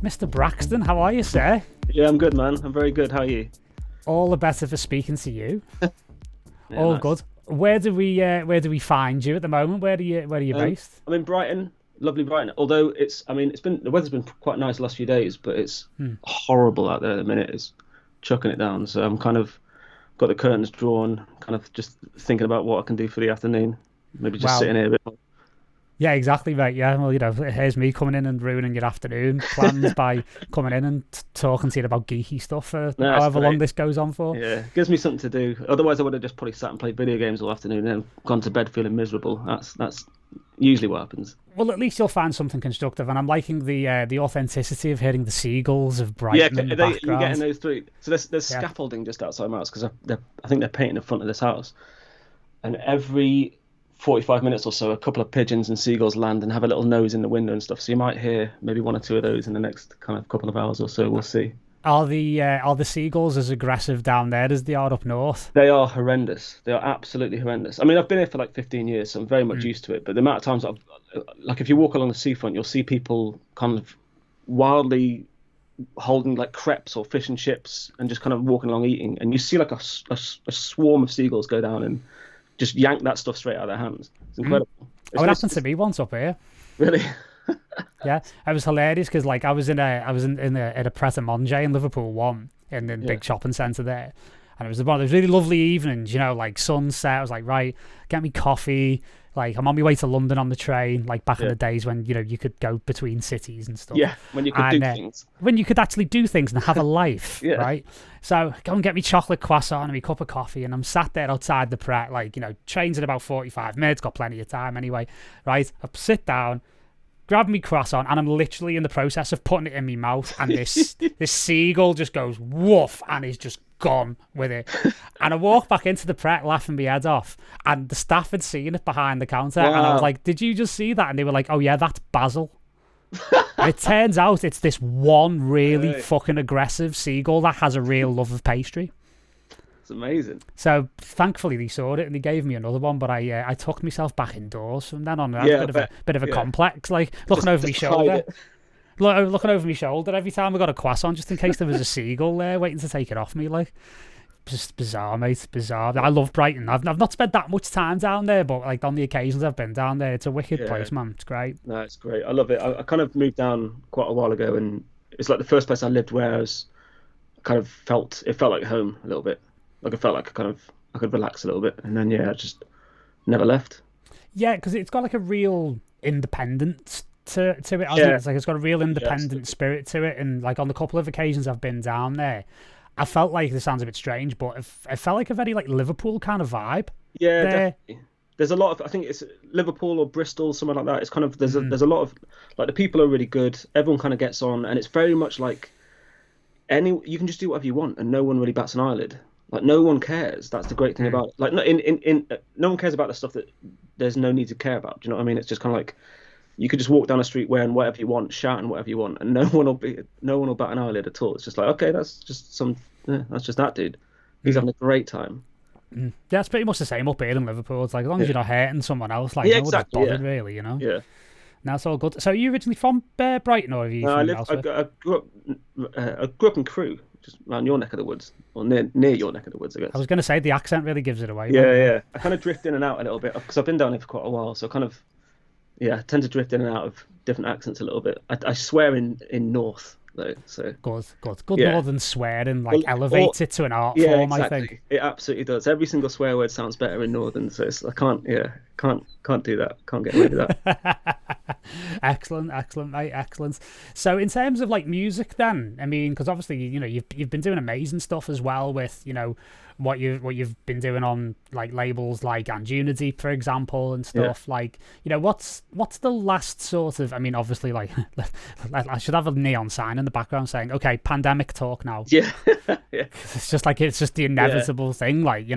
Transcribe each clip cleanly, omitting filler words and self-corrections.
Mr. Braxton, how are you, sir? Yeah, I'm good, man. I'm very good. How are you? All the better for speaking to you. Yeah, All nice. good. Where do we find you at the moment? Where are you based? I'm in Brighton, lovely Brighton. Although the weather's been quite nice the last few days, but it's horrible out there at the minute. It's chucking it down. So I'm kind of got the curtains drawn, kind of just thinking about what I can do for the afternoon. Maybe just Well, sitting here a bit more. yeah, exactly right. Yeah, well, here's me coming in and ruining your afternoon plans by coming in and talking to you about geeky stuff for No, it's however long great. this goes on for. Yeah, gives me something to do. Otherwise, I would have just probably sat and played video games all afternoon and then gone to bed feeling miserable. That's usually what happens. Well, at least you'll find something constructive, and I'm liking the authenticity of hearing the seagulls of Yeah, Brighton in the you're getting background. through. So there's Yeah. scaffolding just outside my house because I think they're painting the front of this house, and every 45 minutes or so, a couple of pigeons and seagulls land and have a little nose in the window and stuff. So you might hear maybe one or two of those in the next kind of couple of hours or so. We'll see. Are the seagulls as aggressive down there as they are up north? They are horrendous. They are absolutely horrendous. I mean, I've been here for like 15 years, so I'm very much used to it. But the amount of times like if you walk along the seafront, you'll see people kind of wildly holding like crepes or fish and chips and just kind of walking along eating. And you see like a swarm of seagulls go down and just yank that stuff straight out of their hands. It's incredible. Oh, it happened to me once up here. Really? Yeah, it was hilarious because like I was at a Pret a Manger in Liverpool one in the big shopping centre there, and it was one of those really lovely evenings, like sunset. I was like, right, get me coffee. Like I'm on my way to London on the train, like back in the days when you could go between cities and stuff. Yeah, when you could do things. When you could actually do things and have a life, Yeah. right? So go and get me chocolate croissant and me cup of coffee, and I'm sat there outside the Pret, like train's in about 45 minutes, got plenty of time anyway, right? I sit down, grab me croissant, and I'm literally in the process of putting it in my mouth, and this seagull just goes woof and is just gone with it. And I walk back into the Pret laughing my head off, and the staff had seen it behind the counter, and I was like, did you just see that? And they were like, oh yeah, that's Basil. And it turns out it's this one really fucking aggressive seagull that has a real love of pastry. It's amazing. So thankfully they saw it and they gave me another one, but I tucked myself back indoors from then on. It was a bit of a complex, like looking over my shoulder. Looking over my shoulder every time I got a croissant, just in case there was a seagull there waiting to take it off me. Like, just bizarre, mate. Bizarre. I love Brighton. I've not spent that much time down there, but like on the occasions I've been down there, it's a wicked place, man. It's great. No, it's great. I love it. I kind of moved down quite a while ago, and it's like the first place I lived where it felt like home a little bit. Like I felt like I could relax a little bit, and then I just never left. Yeah, because it's got like a real independence to it, hasn't it? It's like it's got a real independent spirit to it, and like on the couple of occasions I've been down there, I felt like, this sounds a bit strange, but it felt like a very like Liverpool kind of vibe. Yeah, there. definitely. There's a lot of, I think it's Liverpool or Bristol, somewhere like that. It's kind of there's a lot of, like, the people are really good. Everyone kind of gets on, and it's very much like you can just do whatever you want, and no one really bats an eyelid. Like, no one cares. That's the great thing about it. Like, no one cares about the stuff that there's no need to care about. Do you know what I mean? It's just kind of like you could just walk down the street wearing whatever you want, shouting whatever you want, and no one will bat an eyelid at all. It's just like, okay, that's just that dude. He's having a great time. Yeah, it's pretty much the same up here in Liverpool. It's like, as long as you're not hurting someone else, like, Yeah, no one's exactly, bothered really, Yeah. Now it's all good. So are you originally from Brighton, or are you from elsewhere? I grew up in Crewe, just around your neck of the woods, or near your neck of the woods, I guess. I was going to say the accent really gives it away. Yeah. I kind of drift in and out a little bit because I've been down here for quite a while, so I tend to drift in and out of different accents a little bit. I swear in North though, so Good Yeah. northern swearing, like, elevates it to an art form, exactly. I think. It absolutely does. Every single swear word sounds better in Northern, so I can't do that. Can't get away with that. Excellent, mate, excellent. So in terms of like music then, I mean, because obviously you've been doing amazing stuff as well with what you've been doing on like labels like Anjunadeep, for example, and stuff. Like, what's the last sort of, I mean, obviously, like, I should have a neon sign in the background saying, okay, pandemic talk now. Yeah. It's just the inevitable thing, like,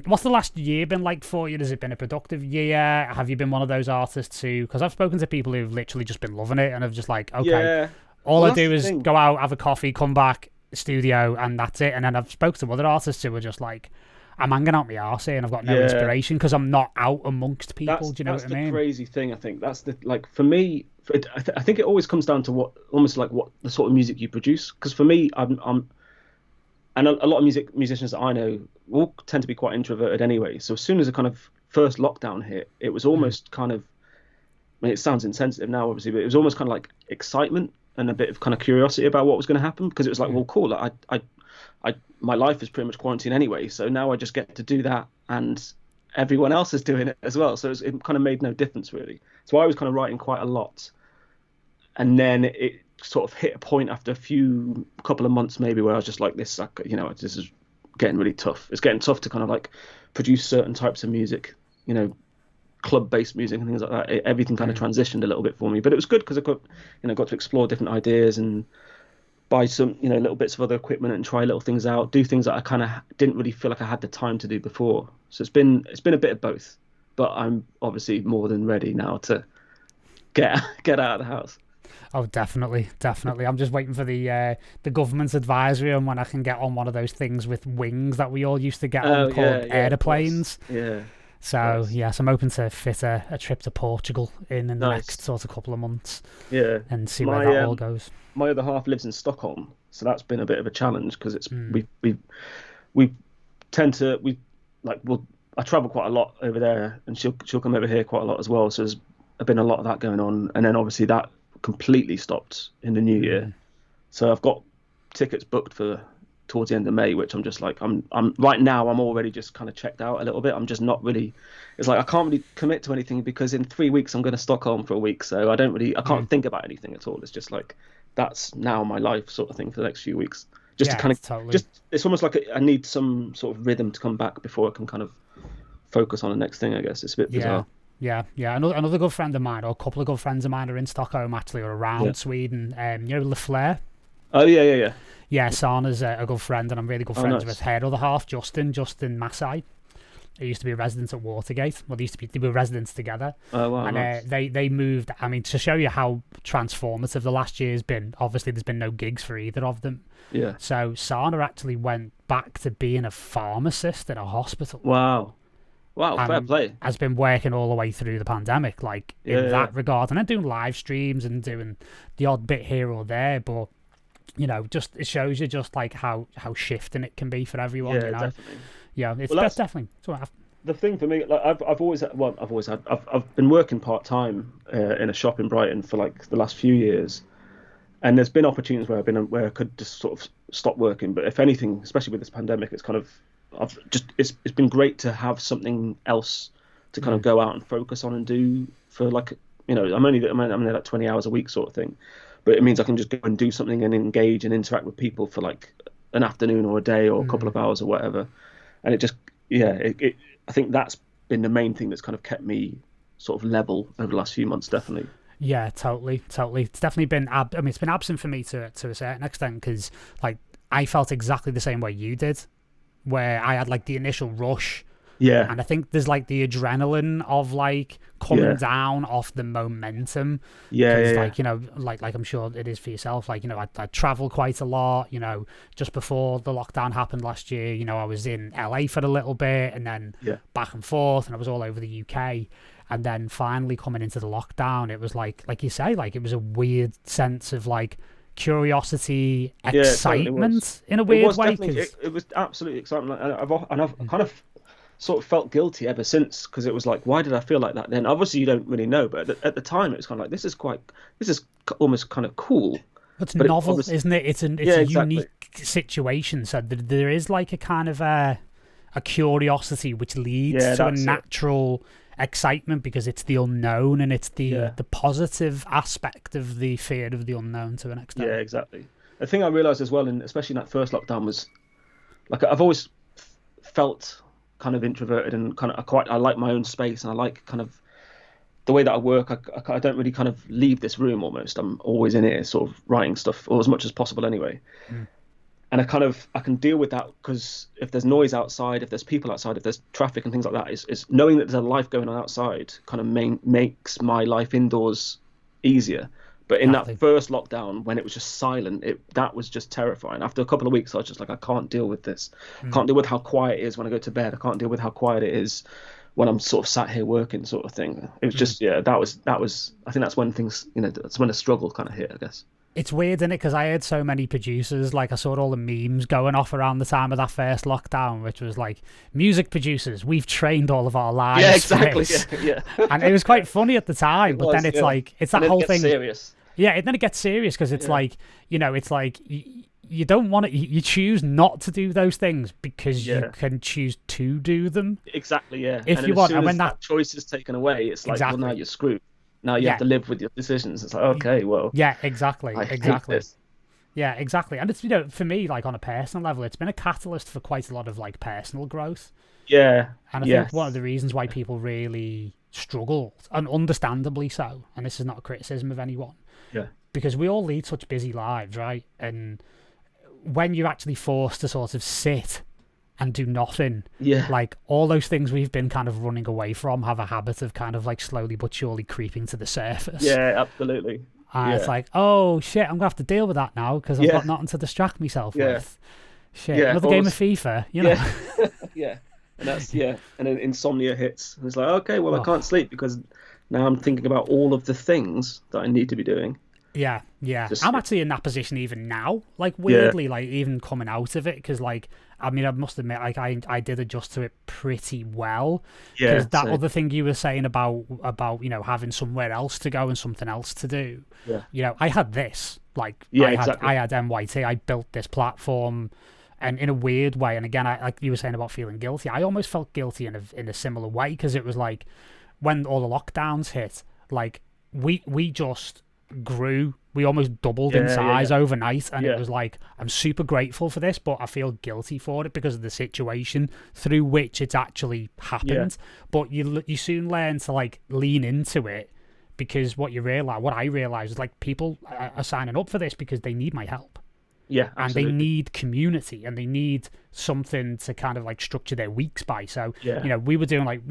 what's the last year been like for you? Has it been a productive year? Have you been one of those artists who, because I've spoken to people who've literally just been loving it and have just like, okay, all I do is go out, have a coffee, come back, studio, and that's it. And then I've spoken to other artists who are just like, I'm hanging out my arse here and I've got no Yeah. inspiration because I'm not out amongst people. Do you know That's what I the mean? crazy thing. I think that's the like for me. I think it always comes down to what almost like what the sort of music you produce. Because for me, I'm and a lot of musicians that I know all tend to be quite introverted anyway. So as soon as the kind of first lockdown hit, it was almost kind of. I mean, it sounds insensitive now, obviously, but it was almost kind of like excitement and a bit of kind of curiosity about what was going to happen because it was like, well, cool. Like, my life is pretty much quarantine anyway, so now I just get to do that, and everyone else is doing it as well. So it kind of made no difference really. So I was kind of writing quite a lot, and then it sort of hit a point after a couple of months maybe where I was just like, this is getting really tough. It's getting tough to kind of like produce certain types of music, club-based music and things like that. Everything kind of transitioned a little bit for me, but it was good because I got to explore different ideas and buy some little bits of other equipment and try little things out, do things that I kind of didn't really feel like I had the time to do before. So it's been a bit of both, but I'm obviously more than ready now to get out of the house. Oh, definitely. I'm just waiting for the government's advisory on when I can get on one of those things with wings that we all used to get on called airplanes. Yeah. So yes, I'm hoping to fit a trip to Portugal in the next sort of couple of months. Yeah, and see where that all goes. My other half lives in Stockholm, so that's been a bit of a challenge because it's we tend to I travel quite a lot over there, and she'll come over here quite a lot as well. So there's been a lot of that going on, and then obviously that completely stopped in the new year. So I've got tickets booked for towards the end of May, which I'm just like, I'm right now, I'm already just kind of checked out a little bit. I'm just not really, it's like, I can't really commit to anything because in 3 weeks I'm going to Stockholm for a week. So I can't think about anything at all. It's just like, that's now my life sort of thing for the next few weeks. Just to kind of, it's almost like I need some sort of rhythm to come back before I can kind of focus on the next thing, I guess. It's a bit bizarre. Yeah. Another good friend of mine, or a couple of good friends of mine, are in Stockholm actually, or around Sweden. LaFleur. Oh yeah. Yeah, Sana's a good friend, and I'm really good friends with her other half, Justin Massai. He used to be a resident at Watergate. Well, they were residents together. Oh wow. And they moved. I mean, to show you how transformative the last year's been. Obviously, there's been no gigs for either of them. Yeah. So Sana actually went back to being a pharmacist in a hospital. Wow, fair play. Has been working all the way through the pandemic, in that regard, and then doing live streams and doing the odd bit here or there, but. Just it shows you just like how shifting it can be for everyone. Definitely. Yeah, that's definitely. The thing for me, like I've been working part time in a shop in Brighton for like the last few years, and there's been opportunities where I could just sort of stop working. But if anything, especially with this pandemic, it's kind of it's been great to have something else to kind of go out and focus on and do for like I'm only like 20 hours a week sort of thing. But it means I can just go and do something and engage and interact with people for like an afternoon or a day or a couple of hours or whatever. And it just, I think that's been the main thing that's kind of kept me sort of level over the last few months, definitely. Yeah, totally. It's definitely been, it's been absent for me to a certain extent because like I felt exactly the same way you did, where I had like the initial rush. Yeah. And I think there's like the adrenaline of like coming down off the momentum. Yeah. Like I'm sure it is for yourself. Like, I travel quite a lot, just before the lockdown happened last year, I was in LA for a little bit and then back and forth, and I was all over the UK. And then finally coming into the lockdown, it was like you say, like it was a weird sense of like curiosity, excitement in a weird way. It was absolutely exciting. I've kind of sort of felt guilty ever since because it was like, why did I feel like that then? Obviously you don't really know, but at the time it was kind of like, this is almost kind of cool. It's novel, isn't it? It's a unique situation, so there is like a kind of a curiosity which leads to a natural excitement because it's the unknown, and it's the positive aspect of the fear of the unknown to an extent. Yeah, exactly. The thing I realized as well, and especially in that first lockdown, was like I've always felt kind of introverted and kind of I like my own space, and I like kind of the way that I work. I don't really kind of leave this room almost. I'm always in here sort of writing stuff, or as much as possible anyway. And I can deal with that because if there's noise outside, if there's people outside, if there's traffic and things like that, is knowing that there's a life going on outside kind of makes my life indoors easier. But in Exactly. that first lockdown, when it was just silent, that was just terrifying. After a couple of weeks, I was just like, I can't deal with this. I can't deal with how quiet it is when I go to bed. I can't deal with how quiet it is when I'm sort of sat here working, sort of thing. It was just, yeah, that was. I think that's when things, that's when a struggle kind of hit, I guess. It's weird, isn't it? Because I heard so many producers, like I saw all the memes going off around the time of that first lockdown, which was like, music producers, we've trained all of our lives. Yeah, exactly. For this. Yeah. And it was quite funny at the time, but then it's like, it's that whole thing. Serious. Yeah, and then it gets serious because it's like, it's like you don't want to, you choose not to do those things because you can choose to do them. Exactly, yeah. If you want, and when that choice is taken away, it's like, exactly. well, now you're screwed. Now you have to live with your decisions. It's like, okay, well. Yeah, exactly. I hate this. Yeah, exactly. And it's, for me, like on a personal level, it's been a catalyst for quite a lot of like personal growth. Yeah. And I think one of the reasons why people really struggled, and understandably so, and this is not a criticism of anyone, because we all lead such busy lives, right? And when you're actually forced to sort of sit and do nothing, like all those things we've been kind of running away from have a habit of kind of like slowly but surely creeping to the surface. Yeah, absolutely. And it's like, oh shit, I'm gonna have to deal with that now because I've got nothing to distract myself with. Shit, another game of FIFA, know? Yeah. And that's and then insomnia hits. And it's like, okay, well, I can't sleep because now I'm thinking about all of the things that I need to be doing. Yeah. I'm actually in that position even now, like weirdly, like even coming out of it, because like, I mean, I must admit, like I did adjust to it pretty well. Because that other thing you were saying about having somewhere else to go and something else to do. Yeah. I had this, like, exactly. I had NYT. I built this platform. And in a weird way, and again, like you were saying about feeling guilty, I almost felt guilty in a similar way, because it was like when all the lockdowns hit, like we just grew, we almost doubled in size overnight, and it was like, I'm super grateful for this, but I feel guilty for it because of the situation through which it's actually happened. But you soon learn to like lean into it, because what I realized is like people are signing up for this because they need my help. Yeah, absolutely. And they need community, and they need something to kind of like structure their weeks by. So, we were doing like,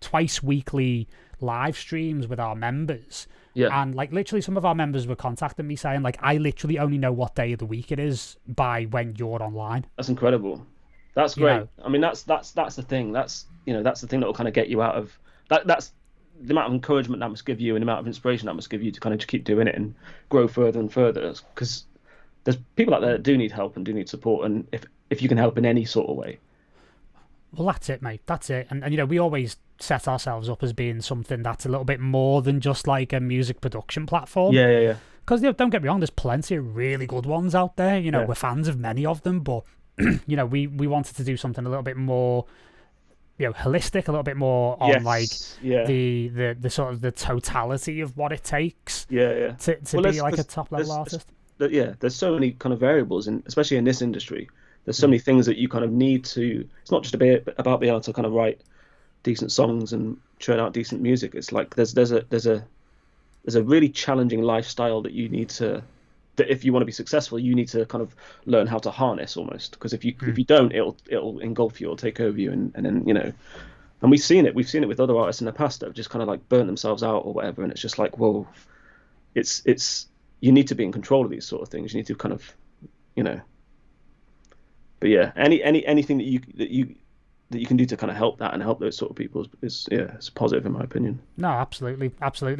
twice weekly live streams with our members. Yeah. And like literally some of our members were contacting me saying like, I literally only know what day of the week it is by when you're online. That's incredible. That's great. I mean, that's the thing. That's the thing that will kind of get you out of that. That's the amount of encouragement that must give you, and the amount of inspiration that must give you to kind of just keep doing it and grow further and further. Because there's people out there that do need help and do need support, and if you can help in any sort of way. Well, that's it, mate. That's it. And we always set ourselves up as being something that's a little bit more than just like a music production platform. Yeah. Because don't get me wrong, there's plenty of really good ones out there. We're fans of many of them, but we wanted to do something a little bit more, holistic, a little bit more on the sort of the totality of what it takes. To be like a top level artist. There's so many kind of variables, especially in this industry. There's so many things that you kind of need to. It's not just about being able to kind of write decent songs and churn out decent music. It's like there's a really challenging lifestyle that you need to. That if you want to be successful, you need to kind of learn how to harness almost. Because if you don't, it'll engulf you or take over you, and then And we've seen it with other artists in the past that have just kind of like burnt themselves out or whatever. And it's just like, whoa, it's you need to be in control of these sort of things. You need to kind of, But yeah, anything that you can do to kind of help that and help those sort of people is it's positive in my opinion. No, absolutely,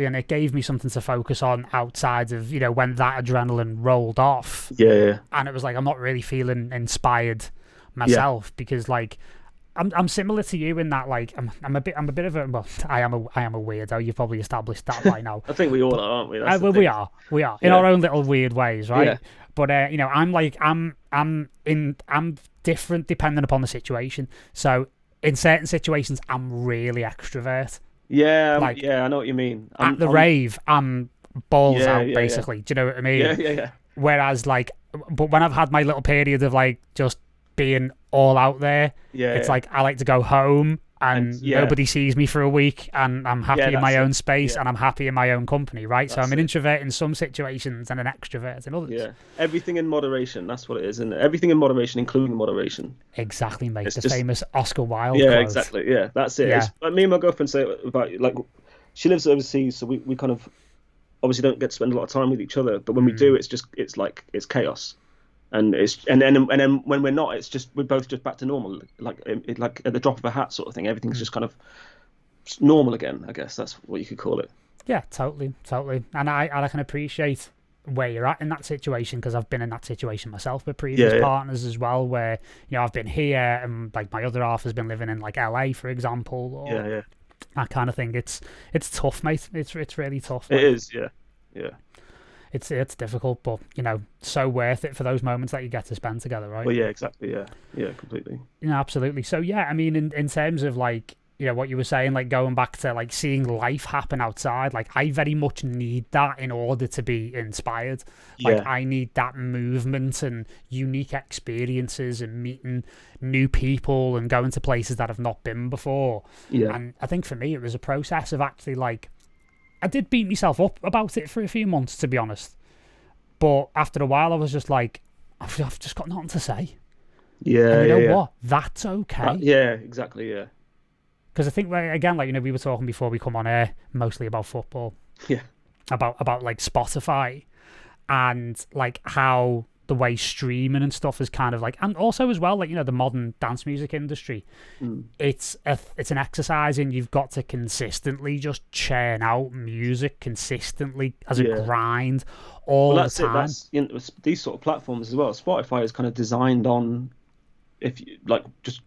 and it gave me something to focus on outside of when that adrenaline rolled off. Yeah. And it was like I'm not really feeling inspired myself because like I'm similar to you in that like I'm a bit of a I am a weirdo. You've probably established that by now. I think we all are, aren't we? Well, we are in our own little weird ways, right? Yeah. But I'm different depending upon the situation. So in certain situations, I'm really extrovert. Yeah, I know what you mean. At the rave, I'm balls out basically. Do you know what I mean? Yeah. Whereas like, but when I've had my little period of like just being all out there, it's like I like to go home and nobody sees me for a week, and I'm happy in my own space, and I'm happy in my own company, right? So I'm an introvert in some situations and an extrovert in others. Yeah, everything in moderation, that's what it is, and everything in moderation, including moderation. Exactly, mate. It's the famous Oscar Wilde quote. Exactly. Yeah, that's it. Yeah. It's, like me and my girlfriend say about, like, she lives overseas, so we kind of, obviously don't get to spend a lot of time with each other, but when we do, it's chaos. And then when we're not, we're both just back to normal, like at the drop of a hat sort of thing. Everything's just kind of normal again. I guess that's what you could call it. Yeah, totally. And I can appreciate where you're at in that situation, because I've been in that situation myself with previous partners as well, where I've been here and like my other half has been living in like LA, for example, or that kind of thing. It's tough, mate. It's really tough. It is, yeah. It's difficult, but so worth it for those moments that you get to spend together, right? Well, yeah, exactly, yeah, completely. Absolutely. So yeah, I mean, in terms of like what you were saying, like going back to like seeing life happen outside, like I very much need that in order to be inspired. Like I need that movement and unique experiences and meeting new people and going to places that I've not been before. Yeah. And I think for me it was a process of actually like, I did beat myself up about it for a few months, to be honest. But after a while, I was just like, I've just got nothing to say. Yeah, and you know what? That's okay. Yeah, exactly, yeah. Because I think, again, like, we were talking before we come on air, mostly about football. Yeah. About like Spotify and like how the way streaming and stuff is kind of like, and also as well, like, the modern dance music industry, it's an exercise in you've got to consistently just churn out music consistently as a grind all the time. That's these sort of platforms as well. Spotify is kind of designed on, if you like, just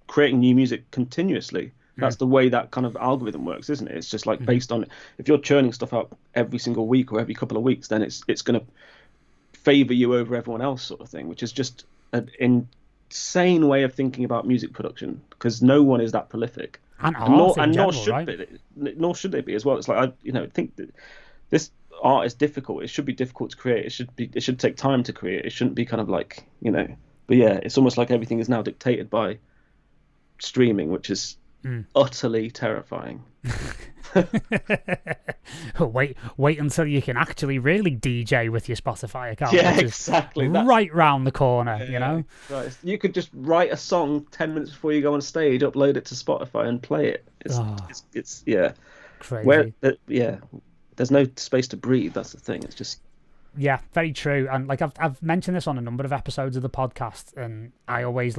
creating new music continuously. That's the way that kind of algorithm works, isn't it? It's just like based on, if you're churning stuff out every single week or every couple of weeks, then it's going to favor you over everyone else, sort of thing, which is just an insane way of thinking about music production, because no one is that prolific, nor should they be as well. It's like I think that this art is difficult. It should be difficult to create. It should take time to create. It shouldn't be kind of like But yeah, it's almost like everything is now dictated by streaming, which is utterly terrifying. Wait until you can actually really DJ with your Spotify account. Yeah, exactly. Right round the corner, Right. You could just write a song 10 minutes before you go on stage, upload it to Spotify, and play it. It's crazy. There's no space to breathe. That's the thing. It's just. Yeah, very true. And like I've mentioned this on a number of episodes of the podcast, and I always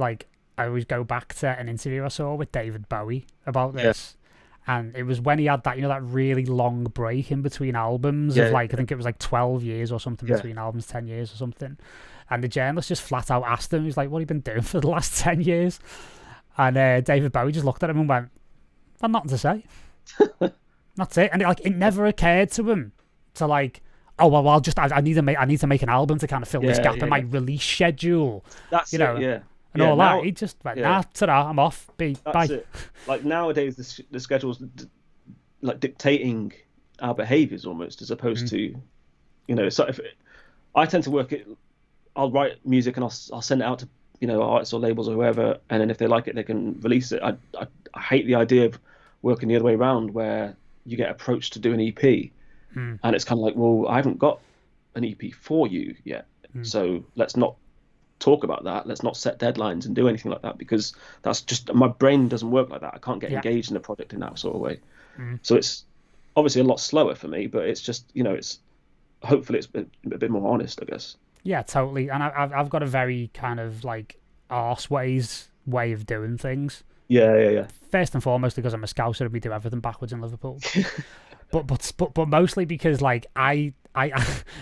go back to an interview I saw with David Bowie about this. And it was when he had that, that really long break in between albums of I think it was like 12 years or something between albums, 10 years or something. And the journalist just flat out asked him, he's like, what have you been doing for the last 10 years? And David Bowie just looked at him and went, I've nothing to say. That's it. And it never occurred to him to like, oh, well, I need to make an album to kind of fill this gap in my release schedule. That's it. And all that, he just went, nah, ta-da, I'm off. Bye. It. Like nowadays, the schedule's like dictating our behaviours almost, as opposed to, So if I tend to work it, I'll write music and I'll send it out to artists or labels or whoever, and then if they like it, they can release it. I hate the idea of working the other way around, where you get approached to do an EP, and it's kind of like, well, I haven't got an EP for you yet, so let's not talk about that. Let's not set deadlines and do anything like that, because that's just, my brain doesn't work like that. I can't get engaged in a project in that sort of way. So it's obviously a lot slower for me, but it's just it's hopefully it's a bit more honest, I guess. Yeah, totally. And I've got a very kind of like arseways way of doing things. Yeah. First and foremost because I'm a Scouser and we do everything backwards in Liverpool. but mostly because like I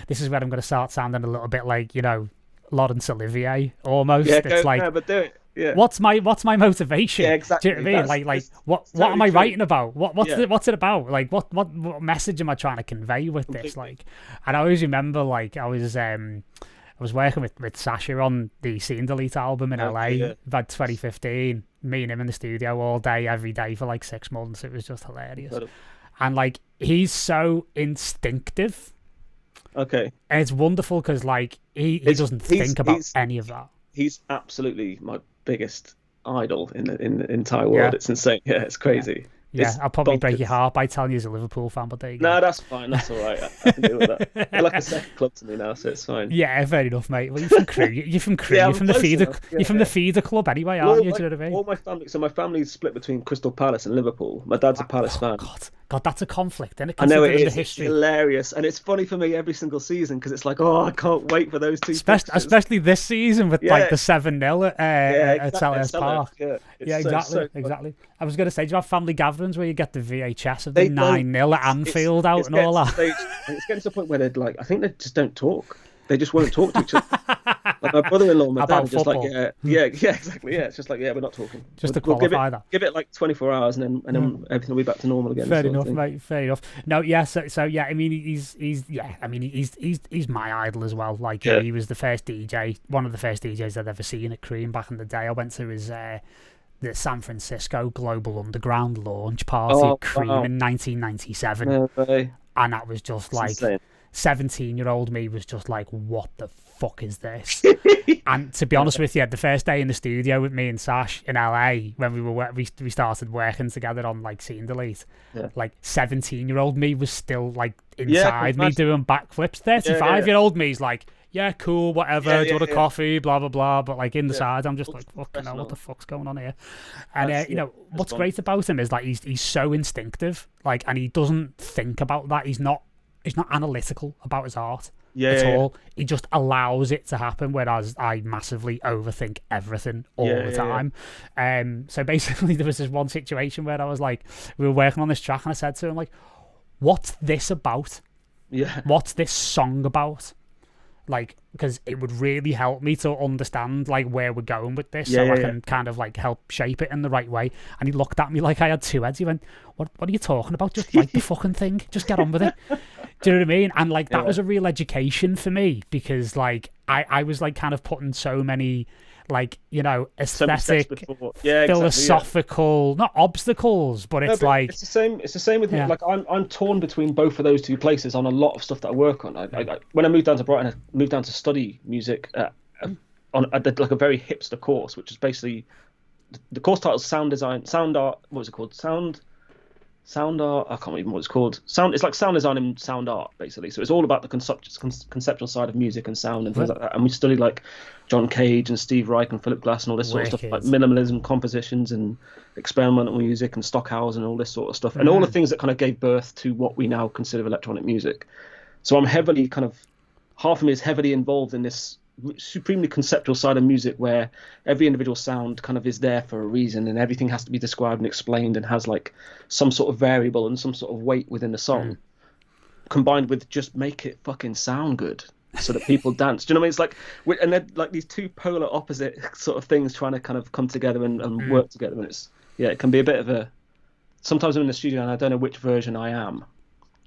this is where I'm going to start sounding a little bit like Laurence Olivier almost. It's like, but do it. Yeah. What's my motivation? Yeah, exactly. Do you know what I mean? Like what am I writing about? What's it about? Like what message am I trying to convey with this? Like, and I always remember like I was working with Sasha on the Scene Delete album in LA about 2015. Me and him in the studio all day, every day for like 6 months. It was just hilarious. And like he's so instinctive. Okay. And it's wonderful because like he doesn't think about any of that. He's absolutely my biggest idol in the entire world. It's insane. Yeah, it's crazy. Yeah, I'll probably break your heart by telling you he's a Liverpool fan, but there you go. No, that's fine. That's all right. I can deal with that. You're like a second club to me now, so it's fine. Yeah, fair enough, mate. Well, you're from Crewe. You're from Crewe. You're from the feeder. You're from the feeder club anyway, aren't you? Do you know what I mean? All my family. So my family's split between Crystal Palace and Liverpool. My dad's a Palace fan. God, God, that's a conflict, isn't it? I know it Considering the is. It's history. hilarious, and it's funny for me every single season because it's like, oh, I can't wait for those two. Especially this season with like the 7-0 at exactly. Selhurst Park. Yeah, exactly. I was going to say, do you have family gatherings where you get the VHS of the 9-0 at Anfield out and all that? It's getting to the point where they're like, I think they just don't talk. They just won't talk to each other. Like my brother-in-law and my dad are just football. like, exactly. Yeah, it's just like, we're not talking. Just to qualify that. Give it like 24 hours and then everything will be back to normal again. Fair enough, mate. Fair enough. No, yeah. So yeah. I mean, he's my idol as well. Like he was the first DJ, one of the first DJs I'd ever seen at Cream back in the day. I went to his the San Francisco Global Underground launch party at Cream in 1997, and that was just like 17-year-old me was just like, what the fuck is this? And to be honest with you, the first day in the studio with me and Sash in LA when we started working together on like Scene Delete, like 17-year-old me was still like inside me doing backflips. 35-year-old me's like, yeah, cool, whatever, do you want a coffee, blah blah blah, but like inside I'm just like, fucking hell, what the fuck's going on here? And you know what's great about him is like he's so instinctive, like, and he doesn't think about that. He's not analytical about his art at all. He just allows it to happen, whereas I massively overthink everything all the time. So basically there was this one situation where I was like, we were working on this track and I said to him like, what's this about? What's this song about? Like, because it would really help me to understand like where we're going with this, I can kind of like help shape it in the right way. And he looked at me like I had two heads. He went, what are you talking about? Just write the fucking thing, just get on with it. Do you know what I mean? And like that was a real education for me, because like I was like kind of putting so many like, you know, aesthetic, philosophical, not obstacles, but it's like it's the same with me. Like I'm torn between both of those two places on a lot of stuff that I work on. I when I moved down to Brighton, I moved down to study music I did like a very hipster course, which is basically the course title is sound art. What was it called? Sound art. I can't remember what it's called. It's like sound design and sound art, basically. So it's all about the conceptual side of music and sound and things like that. And we study like John Cage and Steve Reich and Philip Glass and all this sort of stuff, like minimalism, compositions and experimental music and Stockhausen and all this sort of stuff, and all the things that kind of gave birth to what we now consider electronic music. So I'm heavily half of me is heavily involved in this supremely conceptual side of music, where every individual sound kind of is there for a reason and everything has to be described and explained and has like some sort of variable and some sort of weight within the song, combined with just make it fucking sound good so that people dance. Do you know what I mean? It's like, and they're like these two polar opposite sort of things trying to kind of come together and work together, and it can be a bit of a, sometimes I'm in the studio and I don't know which version I am.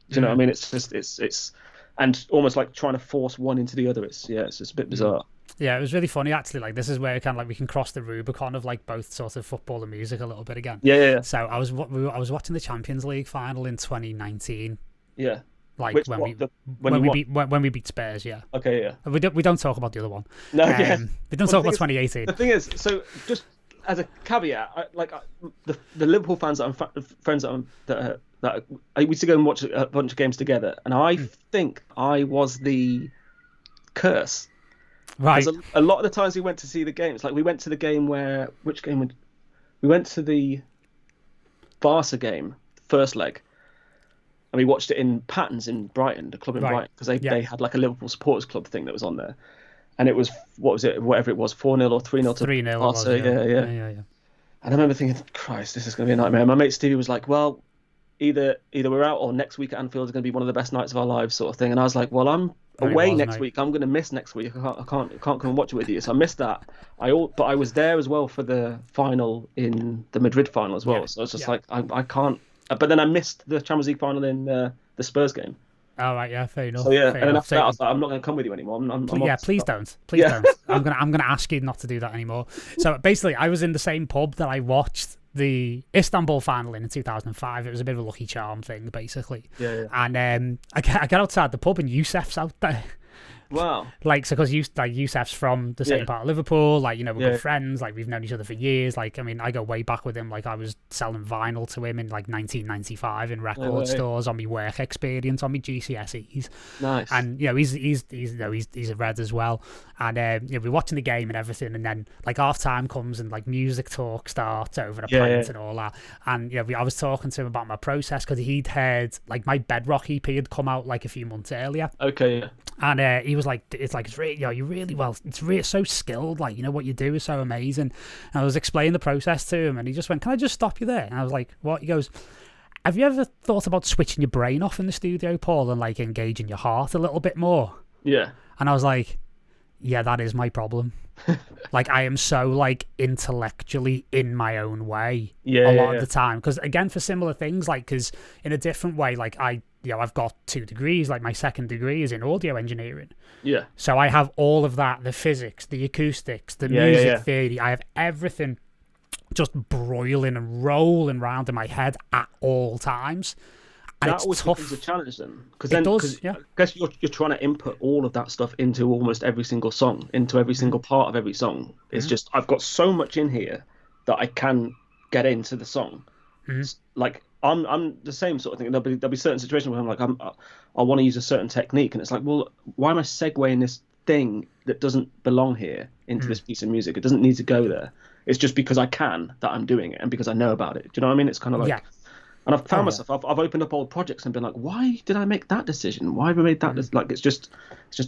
Do you know what I mean? It's just it's and almost like trying to force one into the other. It's just a bit bizarre. Yeah, it was really funny actually. Like, this is where kind of like we can cross the Rubicon of like both sort of football and music a little bit again. Yeah. So I was watching the Champions League final in 2019. Yeah. Like when we beat Spurs. Yeah. Okay. Yeah. We don't talk about the other one. No. We don't talk about 2018. The thing is, so just as a caveat, the Liverpool fans that I'm friends that I used to go and watch a bunch of games together, and I think I was the curse. Right. Because a lot of the times we went to see the games, like we went to the game we went to the Barca game, first leg, and we watched it in Pattons in Brighton, the club in Brighton, because they had like a Liverpool supporters club thing that was on there, and it was whatever it was, 4-0 or 3-0 to 3-0. Barca. Yeah. And I remember thinking, Christ, this is going to be a nightmare. My mate Stevie was like, well, either we're out or next week at Anfield is going to be one of the best nights of our lives, sort of thing. And I was like, well, I'm away next week. I'm going to miss next week. I can't come and watch it with you. So I missed that. But I was there as well for the final in the Madrid final as well. So it's just like I can't. But then I missed the Champions League final in the Spurs game. All right, yeah, fair enough. So and then after that, I was like, I'm not going to come with you anymore. Please don't. I'm gonna ask you not to do that anymore. So basically, I was in the same pub that I watched the Istanbul final in 2005. It was a bit of a lucky charm thing, basically. Yeah. And I get outside the pub and Youssef's out there. Wow. Like, so because Yusef's from the same Yeah. part of Liverpool, like, you know, we're Yeah. good friends, like we've known each other for years. Like, I mean, I go way back with him. Like, I was selling vinyl to him in like 1995 in No record way. stores on my work experience on my GCSEs. Nice. And you know, he's a red as well. And you know, we're watching the game and everything, and then like half time comes and like music talk starts over a pint and all that. And you know, I was talking to him about my process because he'd heard like my Bedrock EP had come out like a few months earlier. Okay. Yeah. And he was like, it's really, you know, you're really well, it's really so skilled, like, you know, what you do is so amazing. And I was explaining the process to him, and he just went, can I just stop you there? And I was like, what? He goes, have you ever thought about switching your brain off in the studio, Paul, and like engaging your heart a little bit more? Yeah. And I was like, yeah, that is my problem. Like, I am so like intellectually in my own way a lot of the time. Because again, for similar things, like, because in a different way, like I've got 2 degrees. Like, my second degree is in audio engineering. Yeah. So I have all of that, the physics, the acoustics, the music theory. I have everything just broiling and rolling around in my head at all times. And That always it's tough. becomes a challenge then, because Yeah. I guess you're trying to input all of that stuff into almost every single song, into every single part of every song. It's just, I've got so much in here that I can get into the song. Like, I'm the same sort of thing. There'll be certain situations where I'm like, I want to use a certain technique, and it's like, well, why am I segueing this thing that doesn't belong here into this piece of music? It doesn't need to go there. It's just because I can that I'm doing it, and because I know about it. Do you know what I mean? It's kind of like, and I've found myself, I've opened up old projects and been like, why did I make that decision? Why have I made that? Like, it's just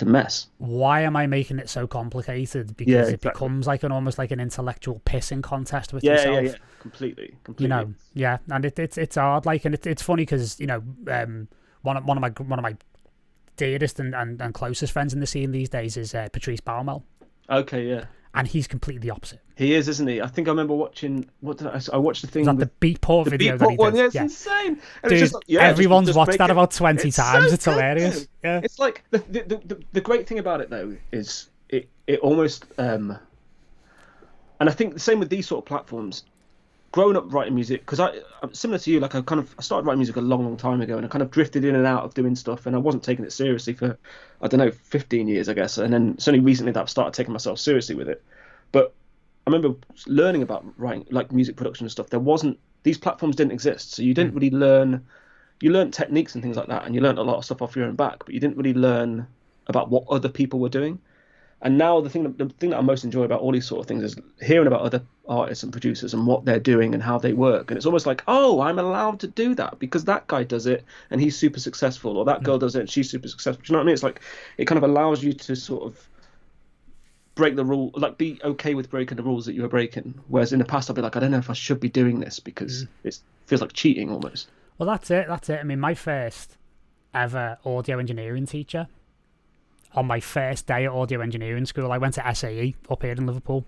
a mess. Why am I making it so complicated? Because it becomes like almost like an intellectual pissing contest with yourself. Yeah, completely. You know, and it's hard. Like, and it's funny because, you know, one of my dearest and closest friends in the scene these days is Patrice Baumel. Okay, yeah. And he's completely the opposite. He is, isn't he? I think I remember watching. I watched the thing. Is that the Beatport video that he did? One, yeah, it's insane. And dude, it's just like, everyone's just watched that about 20 times. So it's hilarious. Dude. Yeah, it's like the great thing about it though is it almost and I think the same with these sort of platforms. Growing up writing music, because I'm similar to you, like I started writing music a long time ago, and I kind of drifted in and out of doing stuff, and I wasn't taking it seriously for, I don't know, 15 years, I guess, and then it's only recently that I've started taking myself seriously with it. But I remember learning about writing, like music production and stuff. These platforms didn't exist, so you didn't really learn. You learned techniques and things like that, and you learned a lot of stuff off your own back, but you didn't really learn about what other people were doing. And now the thing that I most enjoy about all these sort of things is hearing about other artists and producers and what they're doing and how they work. And it's almost like, oh, I'm allowed to do that because that guy does it and he's super successful, or that girl does it and she's super successful. Do you know what I mean? It's like, it kind of allows you to sort of break the rule, like be okay with breaking the rules that you were breaking. Whereas in the past, I'd be like, I don't know if I should be doing this because it feels like cheating almost. Well, that's it. I mean, my first ever audio engineering teacher, on my first day at audio engineering school, I went to SAE up here in Liverpool.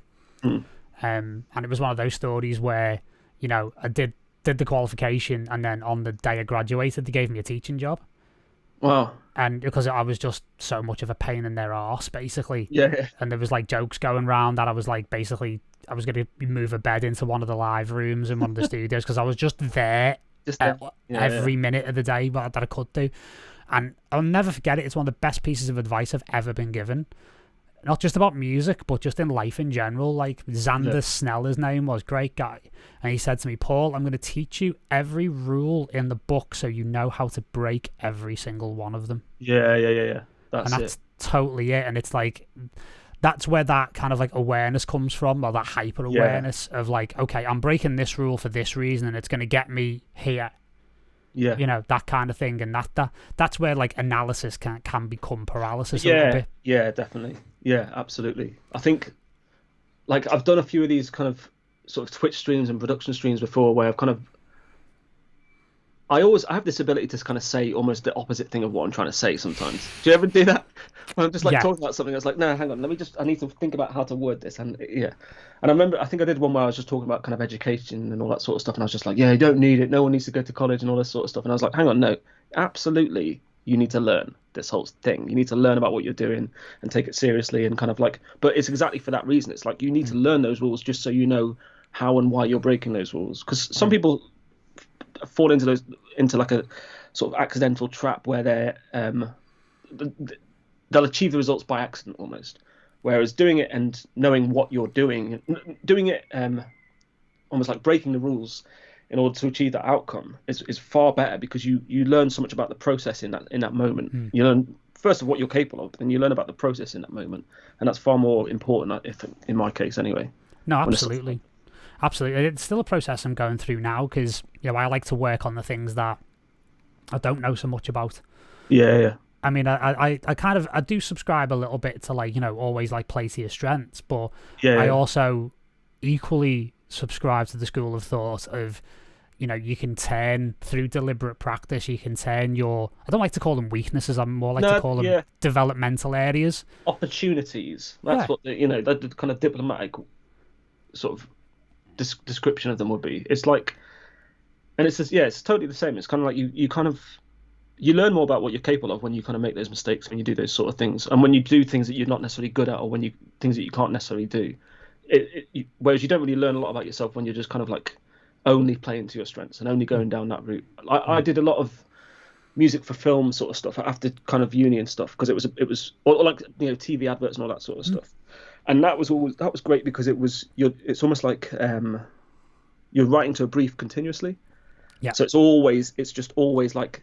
And it was one of those stories where, you know, I did the qualification, and then on the day I graduated, they gave me a teaching job. Wow. And because I was just so much of a pain in their arse, basically. Yeah. And there was like jokes going around that I was like, basically, I was going to move a bed into one of the live rooms in one of the studios because I was just there every minute of the day that I could do. And I'll never forget it. It's one of the best pieces of advice I've ever been given. Not just about music, but just in life in general. Like, Xander Snell, his name was, great guy. And he said to me, Paul, I'm going to teach you every rule in the book so you know how to break every single one of them. Yeah. That's totally it. And it's like, that's where that kind of like awareness comes from, or that hyper awareness of like, okay, I'm breaking this rule for this reason and it's going to get me here. Yeah. You know, that kind of thing. And that's where like analysis can become paralysis a little bit. Yeah, definitely. Yeah, absolutely. I think, like, I've done a few of these kind of sort of Twitch streams and production streams before where I've kind of, I have this ability to kind of say almost the opposite thing of what I'm trying to say sometimes. Do you ever do that? When I'm just like talking about something that's like, no, hang on, I need to think about how to word this. And and I remember, I think I did one where I was just talking about kind of education and all that sort of stuff. And I was just like, yeah, you don't need it. No one needs to go to college and all this sort of stuff. And I was like, hang on, no, absolutely. You need to learn this whole thing. You need to learn about what you're doing and take it seriously and kind of like, but it's exactly for that reason. It's like, you need to learn those rules just so you know how and why you're breaking those rules. Because some people fall into like a sort of accidental trap where they're they'll achieve the results by accident almost. Whereas doing it and knowing what you're doing, doing it almost like breaking the rules in order to achieve that outcome is far better, because you learn so much about the process in that moment. You learn first of what you're capable of, then you learn about the process in that moment, and that's far more important, if in my case anyway. No, absolutely. Absolutely. It's still a process I'm going through now, because I like to work on the things that I don't know so much about. Yeah. I mean, I kind of, I do subscribe a little bit to always play to your strengths, but I also equally subscribe to the school of thought of, you can turn through deliberate practice, you can turn I don't like to call them weaknesses, I'm more like to call them developmental areas. Opportunities. That's what the kind of diplomatic sort of description of them would be. It's like, and it's just, it's totally the same. It's kind of like you learn more about what you're capable of when you kind of make those mistakes, when you do those sort of things, and when you do things that you're not necessarily good at, or things that you can't necessarily do. Whereas you don't really learn a lot about yourself when you're just kind of like only playing to your strengths and only going down that route. I did a lot of music for film sort of stuff after kind of uni and stuff, because it was or like TV adverts and all that sort of stuff, and that was great, because it's almost like you're writing to a brief continuously. So it's just always like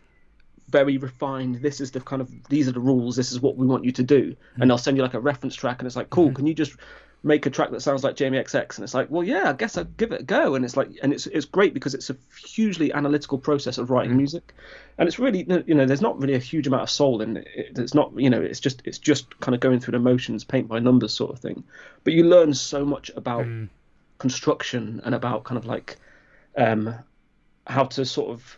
very refined. These are the rules. This is what we want you to do. And they'll send you like a reference track, and it's like, cool. Can you just make a track that sounds like Jamie XX? And it's like, well, yeah, I guess I'll give it a go. And it's like, and it's great, because it's a hugely analytical process of writing music, and it's really, there's not really a huge amount of soul in it. It's not, it's just kind of going through the motions, paint by numbers sort of thing. But you learn so much about construction, and about kind of like how to sort of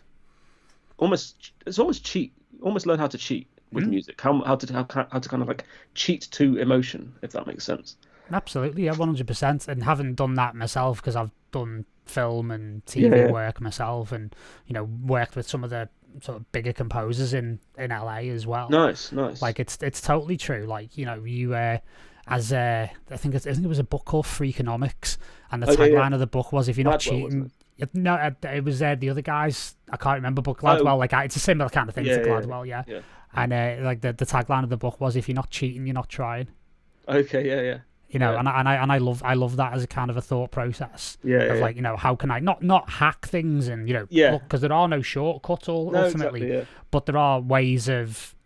almost learn how to cheat with music, how to kind of like cheat to emotion, if that makes sense. Absolutely, 100%. And having done that myself, because I've done film and TV work myself, and worked with some of the sort of bigger composers in LA as well. Nice. Like it's totally true. Like you as I think it was a book called Freakonomics, and the tagline of the book was, if you're not cheating. No, it was the other guys. I can't remember, but Gladwell, it's a similar kind of thing to Gladwell, yeah. And the tagline of the book was, if you're not cheating, you're not trying. Okay, yeah. And I love that as a kind of a thought process. Of like, how can I not hack things, and look, because there are no shortcuts ultimately, exactly, but there are ways of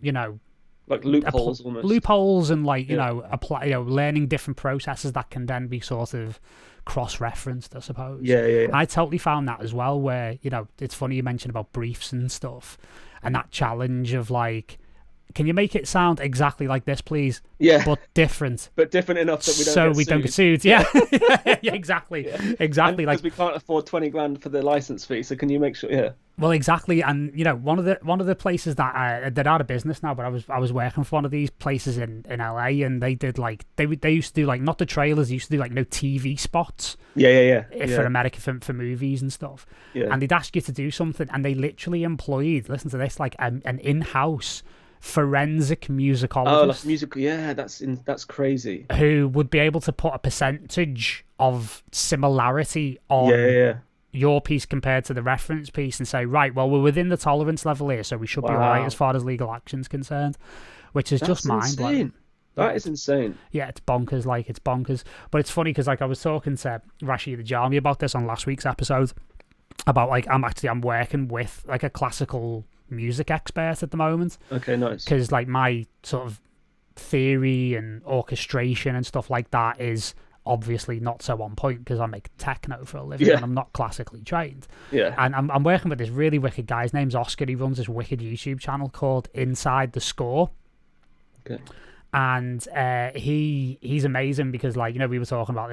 like loopholes, almost loopholes, and apply learning different processes that can then be sort of cross-referenced, I suppose. Yeah. I totally found that as well, where it's funny you mentioned about briefs and stuff, and that challenge of like, can you make it sound exactly like this, please? Yeah. But different enough that we don't get sued. Yeah. Yeah, exactly. Exactly. Because we can't afford 20 grand for the license fee, so can you make sure? Yeah. Well, exactly. And one of the places that they're out of business now, but I was working for one of these places in LA, and they did like they used to do like, not the trailers, they used to do like TV spots. Yeah. For America, for movies and stuff. Yeah. And they'd ask you to do something, and they literally employed, listen to this, like an in-house forensic musicologist. Oh, like musical, yeah, that's crazy. Who would be able to put a percentage of similarity on your piece compared to the reference piece, and say, right, well, we're within the tolerance level here, so we should be all right as far as legal action's concerned, which is just mind-blowing. That is insane. Yeah, it's bonkers. Like, it's bonkers. But it's funny, because like I was talking to Rashid Ajami about this on last week's episode, about like I'm working with like a classical music expert at the moment. Okay, nice. Because like my sort of theory and orchestration and stuff like that is obviously not so on point, because I make techno for a living and I'm not classically trained. Yeah. And I'm working with this really wicked guy. His name's Oscar. He runs this wicked YouTube channel called Inside the Score. Okay. And he's amazing, because like we were talking about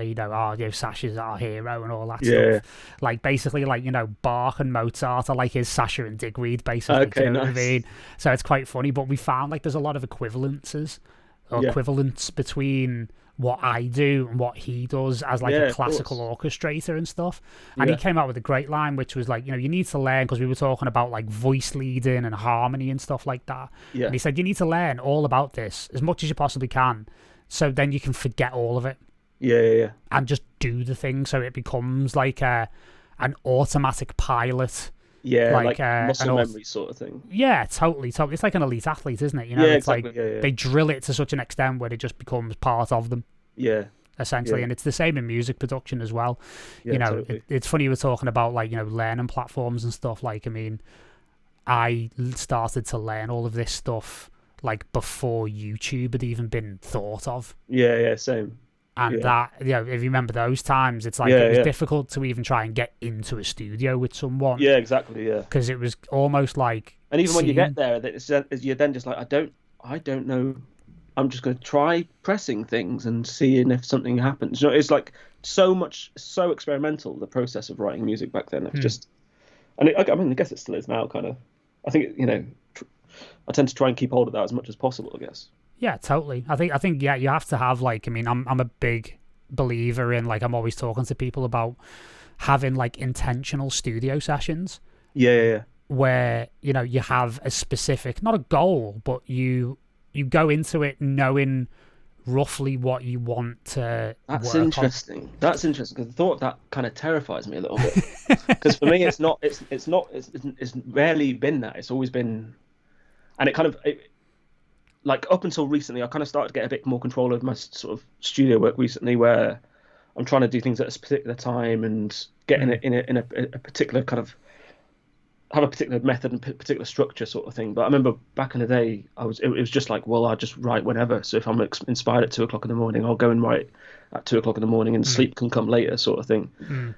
Sasha's our hero and all that stuff. Like basically like Bach and Mozart are like his Sasha and Digweed, basically. Okay, nice. What I mean? So it's quite funny, but we found like there's a lot of equivalence between what I do and what he does as like a classical orchestrator and stuff. And he came out with a great line, which was like, you need to learn, because we were talking about like voice leading and harmony and stuff like that. And he said, you need to learn all about this as much as you possibly can, so then you can forget all of it. And just do the thing, so it becomes like an automatic pilot Yeah, like like muscle an memory sort of thing. yeah, totally. It's like an elite athlete, isn't it? Yeah, It's exactly. like Yeah, they drill it to such an extent where it just becomes part of them, yeah, essentially. yeah, And it's the same in music production as well. yeah, totally. It's funny you were talking about like learning platforms and stuff. Like, I mean, I started to learn all of this stuff like before YouTube had even been thought of. Yeah, yeah, same. And Yeah, that, if you remember those times, it's like yeah, it was yeah, difficult to even try and get into a studio with someone yeah, exactly. Yeah. because it was almost like And even when you seeing. get there, you're then just like, I don't know. I'm just going to try pressing things and seeing if something happens. It's like so experimental, the process of writing music back then. It's just, and I mean, I guess it still is now, kind of. I think, I tend to try and keep hold of that as much as possible, I guess. Yeah, totally. I think yeah, you have to have like, I mean, I'm a big believer in like, I'm always talking to people about having like intentional studio sessions Yeah, yeah, yeah. where you have a specific, not a goal, but you go into it knowing roughly what you want to That's work interesting. That's interesting because the thought of that kind of terrifies me a little bit. Because for me, it's not. It's rarely been that. It's always been, and it kind of like up until recently, I kind of started to get a bit more control over my sort of studio work recently, where I'm trying to do things at a particular time and get in a particular kind of have a particular method and particular structure sort of thing. But I remember back in the day, it was just like, well, I just write whenever. So if I'm inspired at 2 o'clock in the morning, I'll go and write at 2 o'clock in the morning, and sleep can come later, sort of thing.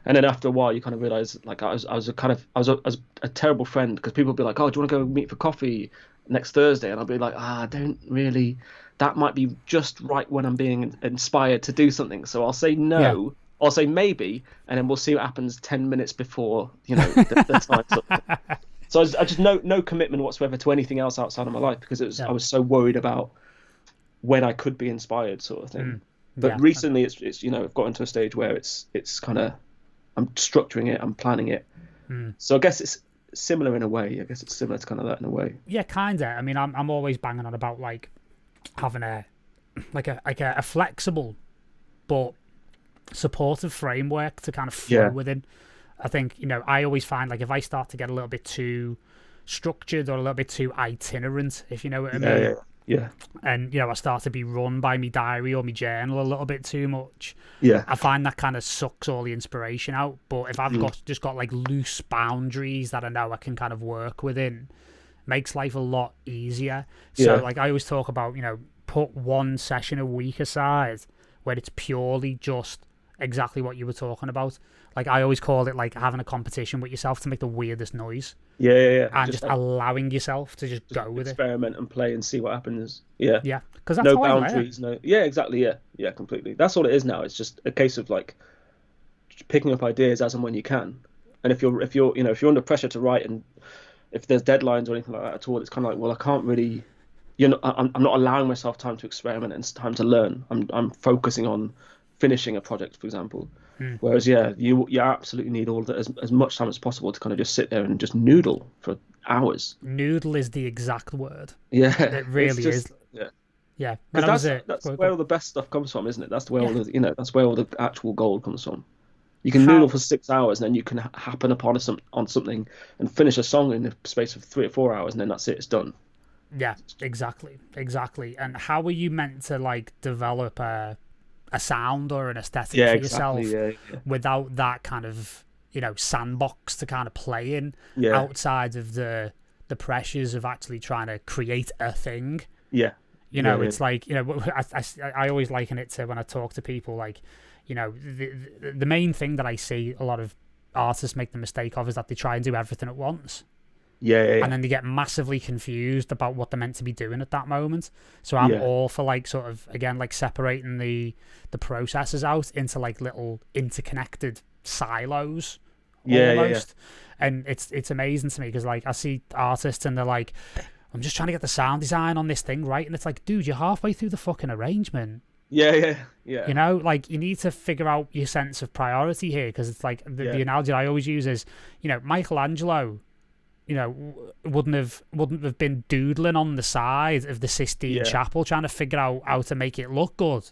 And then after a while, you kind of realize, like, I was a terrible friend, because people would be like, oh, do you want to go meet for coffee next Thursday? And I'll be like, I don't really. That might be just right when I'm being inspired to do something. So I'll say no. Yeah. I'll say maybe, and then we'll see what happens 10 minutes before, the time. Sort of. So I just no commitment whatsoever to anything else outside of my life, because I was so worried about when I could be inspired, sort of thing. But recently, it's I've gotten to a stage where it's kind of, I'm structuring it, I'm planning it. So I guess it's similar in a way. I guess it's similar to kind of that in a way. Yeah, kind of. I mean, I'm always banging on about like having a flexible but supportive framework to kind of flow within. I think I always find, like, if I start to get a little bit too structured or a little bit too itinerant, if you know what I mean. Yeah. And I start to be run by my diary or my journal a little bit too much. Yeah. I find that kind of sucks all the inspiration out. But if I've just got like loose boundaries that I know I can kind of work within, makes life a lot easier. So like I always talk about, put one session a week aside where it's purely just exactly what you were talking about. Like, I always call it like having a competition with yourself to make the weirdest noise. Yeah. And just allowing yourself to just go with experiment and play and see what happens. Yeah. Yeah. Because that's no how boundaries. No. Yeah, exactly. Yeah, completely. That's all it is now. It's just a case of like picking up ideas as and when you can. And if you're under pressure to write, and if there's deadlines or anything like that at all, it's kind of like, well, I can't really. I'm not allowing myself time to experiment and time to learn. I'm focusing on finishing a project, for example. Whereas you absolutely need all that, as much time as possible, to kind of just sit there and just noodle for hours. Noodle is the exact word. Yeah, it really is. Yeah. Because that's where all the best stuff comes from, isn't it? That's where all the that's where all the actual gold comes from. You can noodle for 6 hours, and then you can happen upon something and finish a song in the space of 3 or 4 hours, and then that's it. It's done. Yeah, exactly. And how are you meant to like develop a sound or an aesthetic for yourself without that kind of sandbox to kind of play in outside of the pressures of actually trying to create a thing? It's like I always liken it to when I talk to people, like the main thing that I see a lot of artists make the mistake of is that they try and do everything at once. And then they get massively confused about what they're meant to be doing at that moment. So I'm all for like sort of, again, like separating the processes out into like little interconnected silos almost. And it's amazing to me because like I see artists and they're like, I'm just trying to get the sound design on this thing right, and it's like, dude, you're halfway through the fucking arrangement. Yeah. Like you need to figure out your sense of priority here, because it's like the analogy I always use is, Michelangelo wouldn't have been doodling on the side of the Sistine Chapel trying to figure out how to make it look good.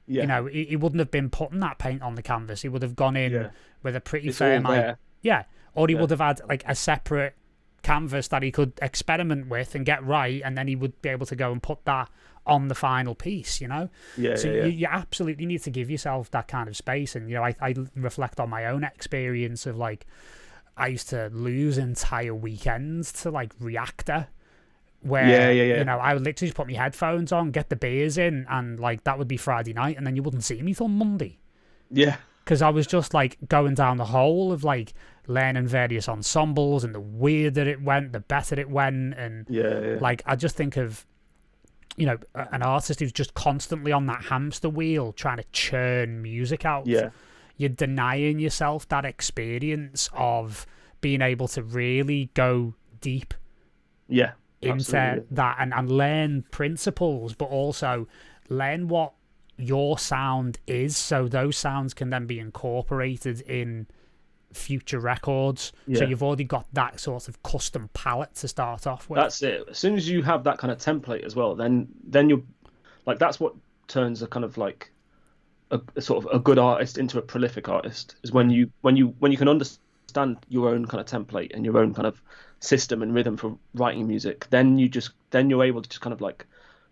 He wouldn't have been putting that paint on the canvas. He would have gone in with a pretty firm idea. Yeah, or he would have had like a separate canvas that he could experiment with and get right, and then he would be able to go and put that on the final piece, you know? You absolutely need to give yourself that kind of space. And, you know, I reflect on my own experience of, like, I used to lose entire weekends to, like, Reactor, where, you know, I would literally just put my headphones on, get the beers in, and, like, that would be Friday night, and then you wouldn't see me till Monday. Yeah. Because I was just, like, going down the hole of, like, learning various ensembles, and the weirder it went, the better it went, and, like, I just think of, you know, an artist who's just constantly on that hamster wheel trying to churn music out. Yeah. You're denying yourself that experience of being able to really go deep into that and learn principles, but also learn what your sound is, so those sounds can then be incorporated in future records. So you've already got that sort of custom palette to start off with. That's it. As soon as you have that kind of template as well, then you're like, that's what turns a kind of like a sort of a good artist into a prolific artist, is when you can understand your own kind of template and your own kind of system and rhythm for writing music. Then you're able to just kind of like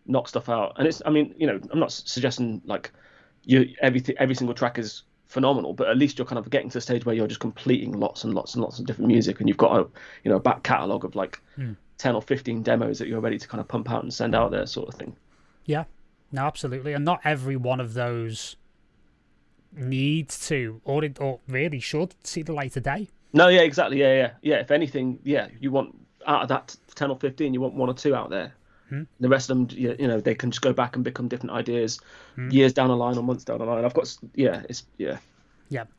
knock stuff out. And it's, I mean, you know, I'm not suggesting like every single track is phenomenal, but at least you're kind of getting to the stage where you're just completing lots and lots and lots of different music, and you've got a back catalogue of like 10 or 15 demos that you're ready to kind of pump out and send out there, sort of thing. Yeah, no, absolutely. And not every one of those needs to or really should see the light of day. No, yeah, exactly. Yeah. If anything, you want out of that 10 or 15, you want one or two out there. The rest of them, you know, they can just go back and become different ideas years down the line or months down the line. I've got,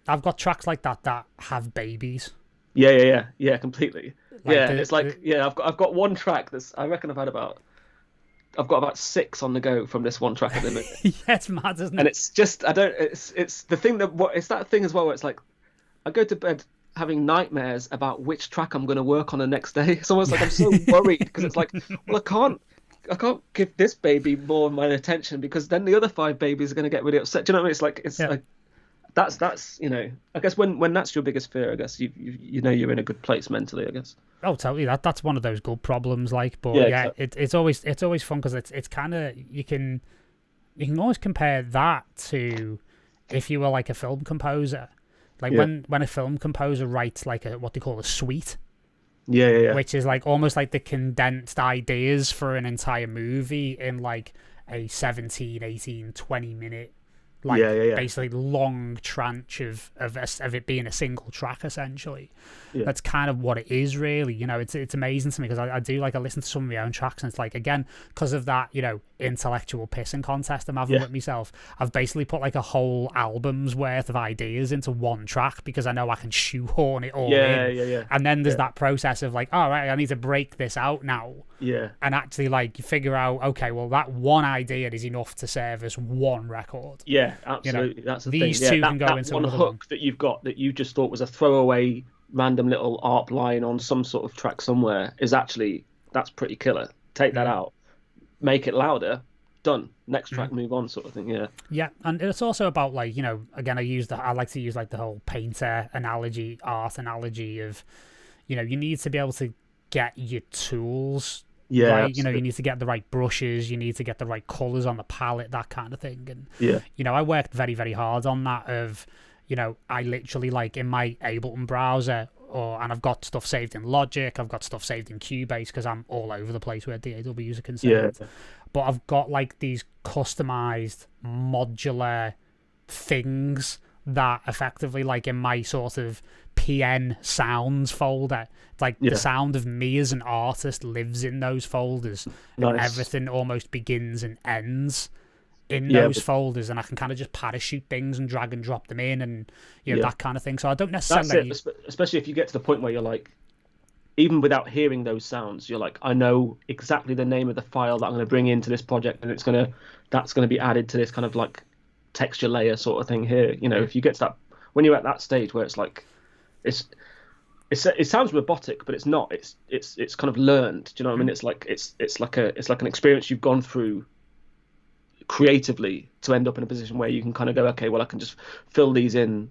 I've got tracks like that have babies. Yeah, completely. It's like, I've got one track that's, I reckon I've got about 6 on the go from this one track at the minute. Yeah, it's mad, isn't it? And it's just, it's the thing it's that thing as well where it's like, I go to bed having nightmares about which track I'm going to work on the next day. It's almost like I'm so worried, because it's like, well, I can't give this baby more of my attention, because then the other 5 babies are going to get really upset. Do you know what I mean? It's like that's you know, I guess when that's your biggest fear, I guess you know you're in a good place mentally, I guess. Oh, totally. That's one of those good problems, like. But exactly. it's always fun, because it's kind of, you can always compare that to if you were like a film composer, like when a film composer writes like what they call a suite. Which is like almost like the condensed ideas for an entire movie in like a 17, 18, 20 minute, like basically long tranche of it being a single track, essentially. That's kind of what it is, really. You know, it's amazing to me, because I do, like, I listen to some of my own tracks, and it's like, again, because of that, you know, intellectual pissing contest I'm having with myself, I've basically put like a whole album's worth of ideas into one track, because I know I can shoehorn it all in. And then there's that process of like, all right, I need to break this out now. And actually, like, you figure out, okay, well, that one idea is enough to serve as one record. Yeah, absolutely. You know, that's the these thing. two can go into one hook that you've got that you just thought was a throwaway random little ARP line on some sort of track somewhere is actually, that's pretty killer. Take that out, make it louder, done. Next track, move on, sort of thing. Yeah, and it's also about, like, you know, again, I like to use like the whole painter analogy, art analogy of, you know, you need to be able to get your tools right. You know, you need to get the right brushes, you need to get the right colors on the palette, that kind of thing. And you know, I worked very, very hard on that. Of, you know, I literally, like, in my Ableton browser, and I've got stuff saved in Logic, I've got stuff saved in Cubase, because I'm all over the place where DAWs are concerned. But I've got like these customized modular things that effectively, like, in my sort of PN sounds folder, like the sound of me as an artist lives in those folders. Nice. And everything almost begins and ends in those folders, and I can kind of just parachute things and drag and drop them in, and you know, that kind of thing. So I don't necessarily. That's it. Especially if you get to the point where you're like, even without hearing those sounds, you're like, I know exactly the name of the file that I'm going to bring into this project, and that's going to be added to this kind of like texture layer sort of thing here. You know, if you get to that, when you're at that stage where it's like, it sounds robotic, but it's not. It's kind of learned. Do you know what I mean? It's like an experience you've gone through creatively to end up in a position where you can kind of go, okay, well, I can just fill these in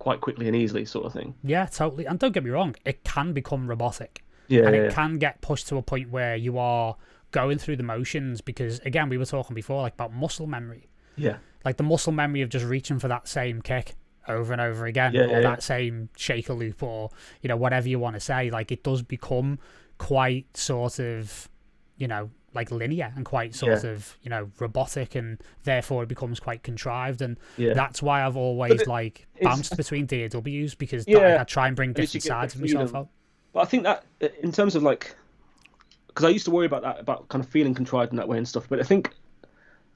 quite quickly and easily, sort of thing. Yeah, totally. And don't get me wrong, it can become robotic. Yeah, And yeah, it yeah. can get pushed to a point where you are going through the motions because, again, we were talking before like about muscle memory. Yeah. Like the muscle memory of just reaching for that same kick over and over again, Yeah, or yeah, that same shaker loop, or, you know, whatever you want to say. Like it does become quite sort of, you know, like linear and quite sort of, you know, robotic, and therefore it becomes quite contrived. And yeah. that's why I've always like bounced between DAWs, because like, I try and bring different sides of myself out. But I think that in terms of like, because I used to worry about that, about kind of feeling contrived in that way and stuff. But I think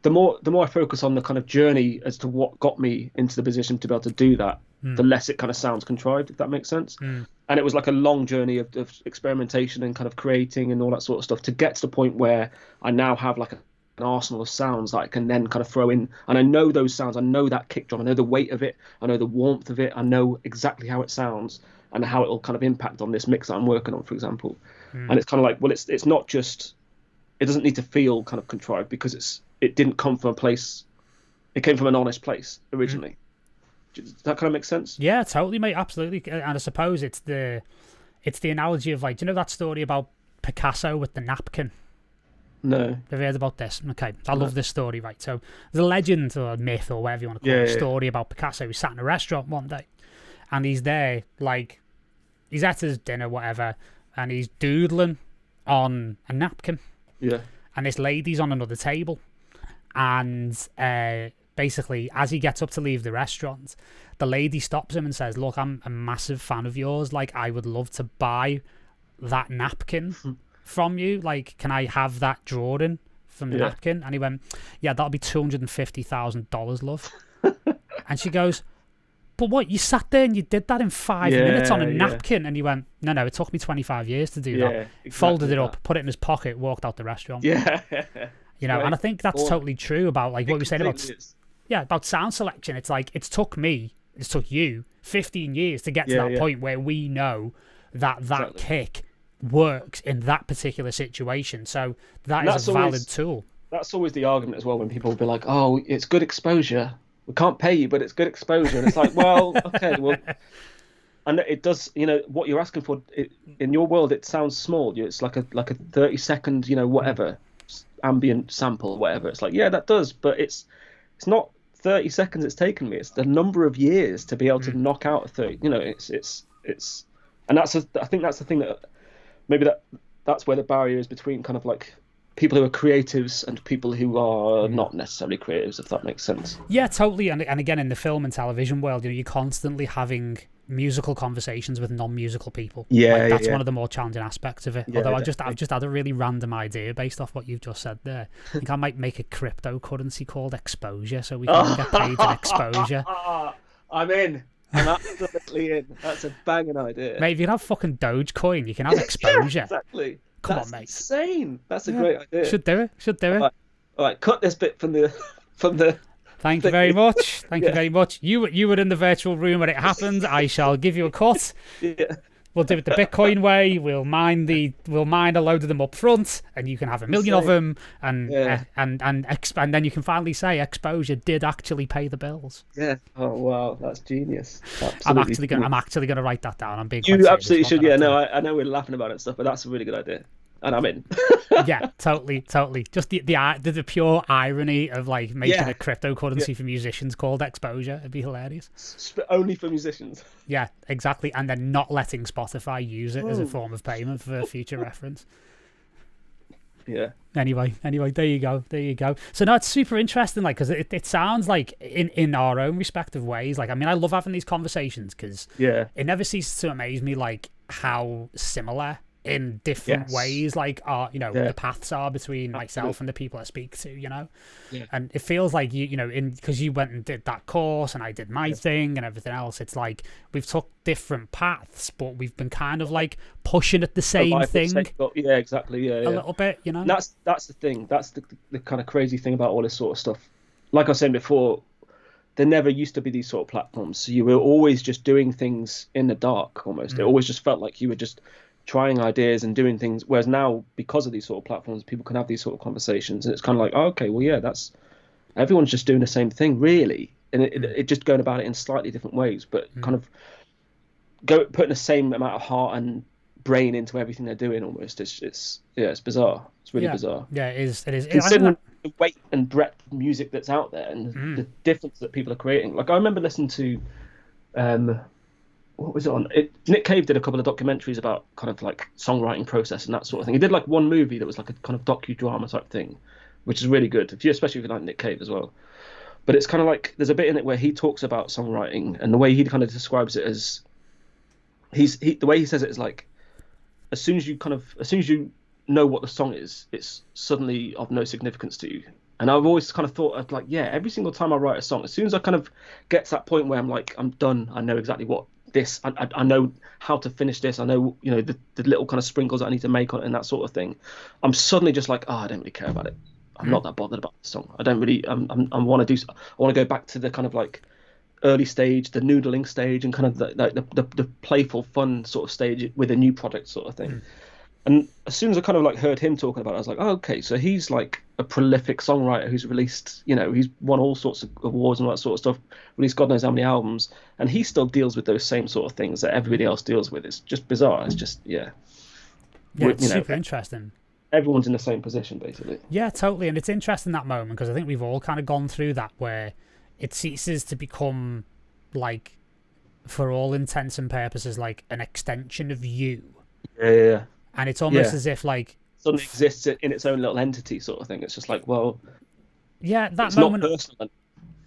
the more I focus on the kind of journey as to what got me into the position to be able to do that, the less it kind of sounds contrived, if that makes sense. And it was like a long journey of experimentation and kind of creating and all that sort of stuff to get to the point where I now have like an arsenal of sounds that I can then kind of throw in. And I know those sounds. I know that kick drum. I know the weight of it. I know the warmth of it. I know exactly how it sounds and how it will kind of impact on this mix that I'm working on, for example. And it's kind of like, well, it's not just, it doesn't need to feel kind of contrived because it didn't come from a place, it came from an honest place originally. Does that kind of make sense? Yeah, totally, mate, absolutely. And I suppose it's the analogy of like, do you know that story about Picasso with the napkin? No. Have you heard about this? Okay, I love this story, right? So there's a legend or a myth or whatever you want to call it, a story about Picasso who sat in a restaurant one day, and he's there, like, he's at his dinner, whatever, and he's doodling on a napkin. Yeah. And this lady's on another table, and basically, as he gets up to leave the restaurant, the lady stops him and says, "Look, I'm a massive fan of yours. Like, I would love to buy that napkin from you. Like, can I have that drawing from the napkin?" And he went, "Yeah, that'll be $250,000, love." And she goes, "But what, you sat there and you did that in 5 minutes on a napkin?" And he went, No, it took me 25 years to do that. Exactly. Folded it up, put it in his pocket, walked out the restaurant. Yeah. You know, and I think that's totally true about like what we were saying about sound selection. It's like it took you 15 years to get to that point where we know that kick works in that particular situation. So that is a valid tool. That's always the argument as well when people will be like, "Oh, it's good exposure. We can't pay you, but it's good exposure." And it's like, well, okay, well, and it does, you know, what you're asking for in your world, it sounds small. It's like a 30-second, you know, whatever ambient sample, whatever. It's like, yeah, that does, but it's not 30 seconds it's taken me. It's the number of years to be able to knock out a 30. You know, it's, and I think that's the thing that maybe that's where the barrier is between kind of like people who are creatives and people who are not necessarily creatives, if that makes sense. Yeah, totally. And again, in the film and television world, you know, you're constantly having musical conversations with non-musical people. That's one of the more challenging aspects of it. Although I've just had a really random idea based off what you've just said there. I think I might make a cryptocurrency called exposure, so we can get paid in exposure. I'm in. I'm absolutely in. That's a banging idea. Mate, if you can have fucking Dogecoin, you can have exposure. Exactly. Come on, mate. Insane. That's a great idea. Should do it. All right. Cut this bit from the. Thank you very much. Thank you very much. You were in the virtual room when it happened. I shall give you a cut. Yeah. We'll do it the Bitcoin way. We'll mine a load of them up front, and you can have 1 million of them, and then you can finally say exposure did actually pay the bills. Yeah. Oh wow, that's genius. I'm actually gonna write that down. I'm being. You absolutely should. Yeah. No, I know we're laughing about it and stuff, but that's a really good idea. And I'm in. Yeah, totally. Just the pure irony of like making a cryptocurrency for musicians called exposure. It'd be hilarious. Only for musicians. Yeah, exactly. And then not letting Spotify use it as a form of payment for future reference. Yeah. Anyway, there you go. So no, it's super interesting, like, because it sounds like in our own respective ways. Like, I mean, I love having these conversations because it never ceases to amaze me, like how similar in different ways, like the paths are between myself and the people I speak to, you know. And it feels like you know, because you went and did that course and I did my thing and everything else, it's like we've took different paths, but we've been kind of like pushing at the same thing. Yeah, exactly. A little bit, you know. And that's the thing. That's the kind of crazy thing about all this sort of stuff. Like I was saying before, there never used to be these sort of platforms, so you were always just doing things in the dark almost. It always just felt like you were just trying ideas and doing things, whereas now, because of these sort of platforms, people can have these sort of conversations, and it's kind of like, oh, okay, well, yeah, that's everyone's just doing the same thing, really. and it just going about it in slightly different ways, but kind of putting the same amount of heart and brain into everything they're doing. Almost, it's bizarre. It's really bizarre. Yeah, it is. Considering the weight and breadth of music that's out there and the difference that people are creating. Like I remember listening to, what was it on? Nick Cave did a couple of documentaries about kind of like songwriting process and that sort of thing. He did like one movie that was like a kind of docudrama type thing, which is really good, especially if you like Nick Cave as well. But it's kind of like there's a bit in it where he talks about songwriting, and the way he kind of describes it as the way he says it is like as soon as you know what the song is, it's suddenly of no significance to you. And I've always kind of thought of like, yeah, every single time I write a song, as soon as I kind of get to that point where I'm like, I'm done, I know exactly what this, I know how to finish this, I know, you know, the little kind of sprinkles that I need to make on it and that sort of thing, I'm suddenly just like, oh, I don't really care about it. I'm not that bothered about the song. I don't really, I want to go back to the kind of like early stage, the noodling stage, and kind of the playful, fun sort of stage with a new project sort of thing. And as soon as I kind of like heard him talking about it, I was like, oh, okay, so he's like a prolific songwriter who's released, you know, he's won all sorts of awards and all that sort of stuff, released God knows how many albums, and he still deals with those same sort of things that everybody else deals with. It's just bizarre. It's just, it's super interesting. Everyone's in the same position, basically. Yeah, totally. And it's interesting that moment, because I think we've all kind of gone through that where it ceases to become like, for all intents and purposes, like an extension of you. Yeah. And it's almost as if like suddenly exists in its own little entity sort of thing. It's just like, well, that it's moment. Not personal.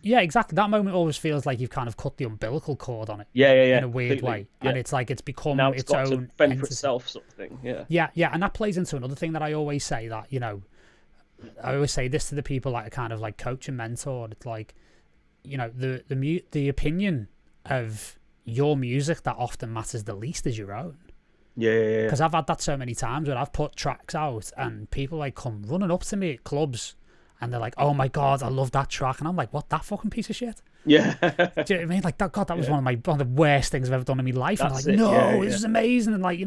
Yeah, exactly. That moment always feels like you've kind of cut the umbilical cord on it. Yeah. In a weird way, and it's like it's become now its got own to fend entity. for itself, sort of thing. Yeah, and that plays into another thing that I always say, that I always say this to the people that I kind of like coach and mentor. It's like, the opinion of your music that often matters the least is your own. Yeah. Because I've had that so many times where I've put tracks out and people like come running up to me at clubs and they're like, "Oh my god, I love that track," and I'm like, "What, that fucking piece of shit?" Yeah. Do you know what I mean? Like that was one of the worst things I've ever done in my life. That's and I'm like, no, this is amazing, and like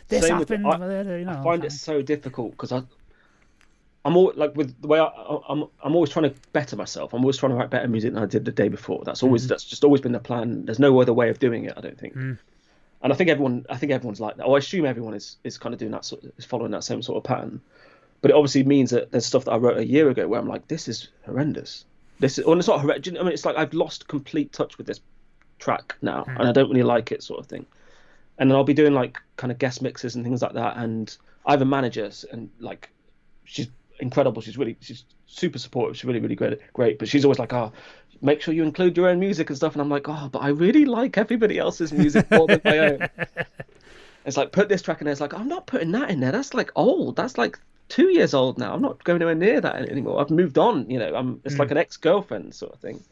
this Same happened. I find it so difficult because I'm all like with the way I'm always trying to better myself. I'm always trying to write better music than I did the day before. That's just always been the plan. There's no other way of doing it, I don't think. And I think everyone's like that. Or I assume everyone is kind of doing that is following that same sort of pattern. But it obviously means that there's stuff that I wrote a year ago where I'm like, this is horrendous. It's not horrendous. I mean, it's like I've lost complete touch with this track now, and I don't really like it, sort of thing. And then I'll be doing like kind of guest mixes and things like that. And I have a manager, and like she's incredible. She's super supportive. She's really, really great. But she's always like, oh, make sure you include your own music and stuff. And I'm like, oh, but I really like everybody else's music more than my own. It's like, put this track in there. It's like, I'm not putting that in there. That's like old. That's like 2 years old now. I'm not going anywhere near that anymore. I've moved on. It's like an ex-girlfriend sort of thing.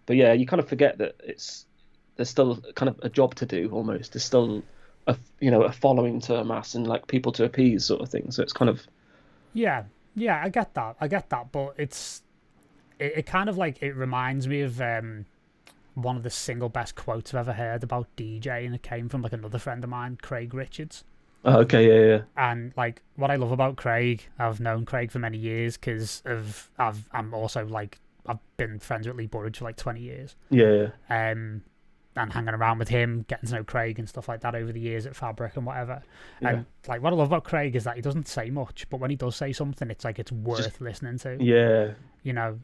But yeah, you kind of forget that there's still kind of a job to do almost. There's still a following to amass and like people to appease sort of thing. So it's kind of yeah, I get that, but it kind of like, it reminds me of one of the single best quotes I've ever heard about DJ, and it came from like another friend of mine, Craig Richards. Oh, okay, yeah. And like, what I love about Craig, I've known Craig for many years because I'm also like, I've been friends with Lee Burridge for like 20 years. Yeah. And hanging around with him, getting to know Craig and stuff like that over the years at Fabric and whatever. Yeah. And like, what I love about Craig is that he doesn't say much, but when he does say something, it's like, it's worth listening to. Yeah.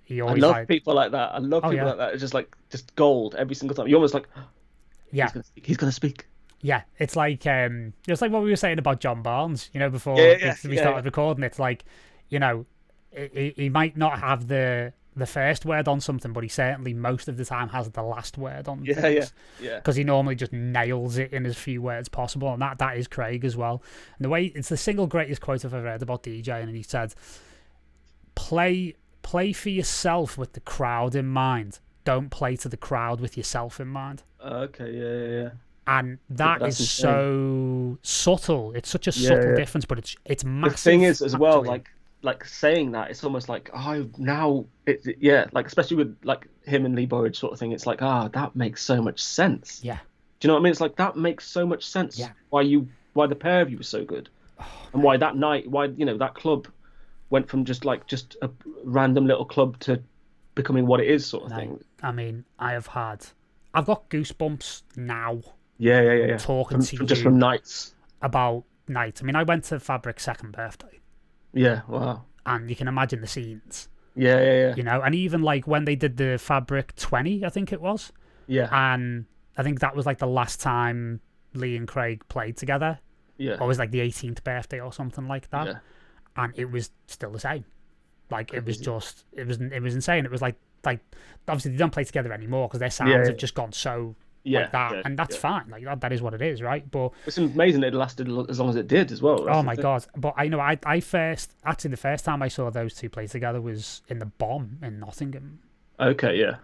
He always. I love people like that. I love people like that. It's just gold every single time. You're almost like, he's gonna speak. Yeah, it's like what we were saying about John Barnes, before we started recording. It's like, he might not have the first word on something, but he certainly most of the time has the last word on things. Yeah. Because he normally just nails it in as few words possible, and that is Craig as well. And the way, it's the single greatest quote I've ever read about DJing, and he said, "Play for yourself with the crowd in mind. Don't play to the crowd with yourself in mind." Okay, yeah. And that's insane. So subtle. It's such a subtle difference, but it's massive. The thing is, as well, like saying that, it's almost like, like especially with like him and Lee Burridge sort of thing. It's like, that makes so much sense. Yeah. Do you know what I mean? It's like, that makes so much sense. Yeah. Why the pair of you were so good, and why that night, that club went from just a random little club to becoming what it is, sort of No, thing. I mean, I've got goosebumps now Yeah. talking to Just you from nights. about night. I mean, I went to Fabric's second birthday, Yeah, wow. and you can imagine the scenes, Yeah. you know. And even like when they did the Fabric 20, I think it was, Yeah, and I think that was like the last time Lee and Craig played together, yeah, or it was like the 18th birthday or something like that, yeah. and it was still the same. Like it was Crazy. just, it was insane. It was like obviously they don't play together anymore because their sounds have just gone so like that, and that's fine. Like that is what it is, right? But It's amazing it lasted as long as it did as well. That's oh the my thing. god! But I know I first actually the first time I saw those two play together was in the Bomb in Nottingham. Okay, yeah.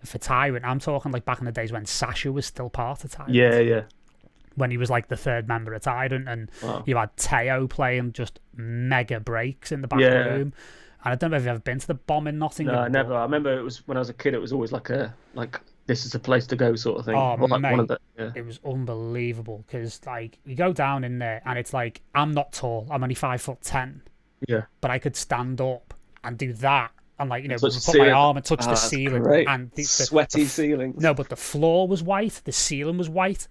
For Tyrant, I'm talking like back in the days when Sasha was still part of Tyrant. Yeah. When he was like the third member of Tyrant, and Wow. you had Teo playing just mega breaks in the back Yeah. room. And I don't know if you've ever been to the Bomb in Nottingham. No, but- never. I remember it was when I was a kid. It was always like this is a place to go sort of thing. Oh, Or like mate, one of the yeah. it was unbelievable because like you go down in there and it's like I'm not tall, I'm only 5'10", Yeah. but I could stand up and do that and like Touch put the my ceiling. arm and touch the That's ceiling great. and Sweaty ceilings. No, but the floor was white, the ceiling was white,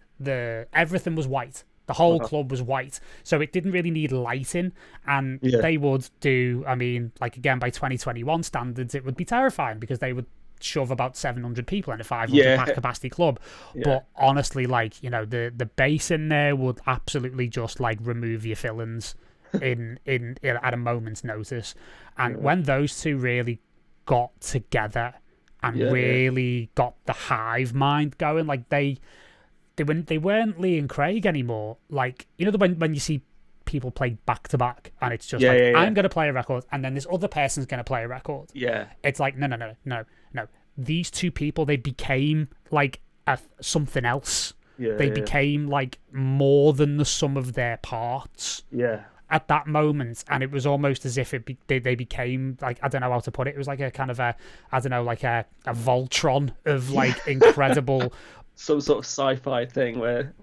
everything was white. The whole club was white, so it didn't really need lighting. And they would do, I mean, like again by 2021 standards, it would be terrifying because they would shove about 700 people in a 500 capacity club. But honestly, like, you know, the bass in there would absolutely just like remove your fillings in at a moment's notice. And when those two really got together and really got the hive mind going, like they weren't Lee and Craig anymore. Like, you know, when you see people play back to back and it's just I'm going to play a record and then this other person's going to play a record. Yeah. It's like, no. These two people, they became like something else. They became like more than the sum of their parts. Yeah. At that moment, and it was almost as if they became like, I don't know how to put it. It was like a kind of a Voltron of like incredible. Some sort of sci-fi thing where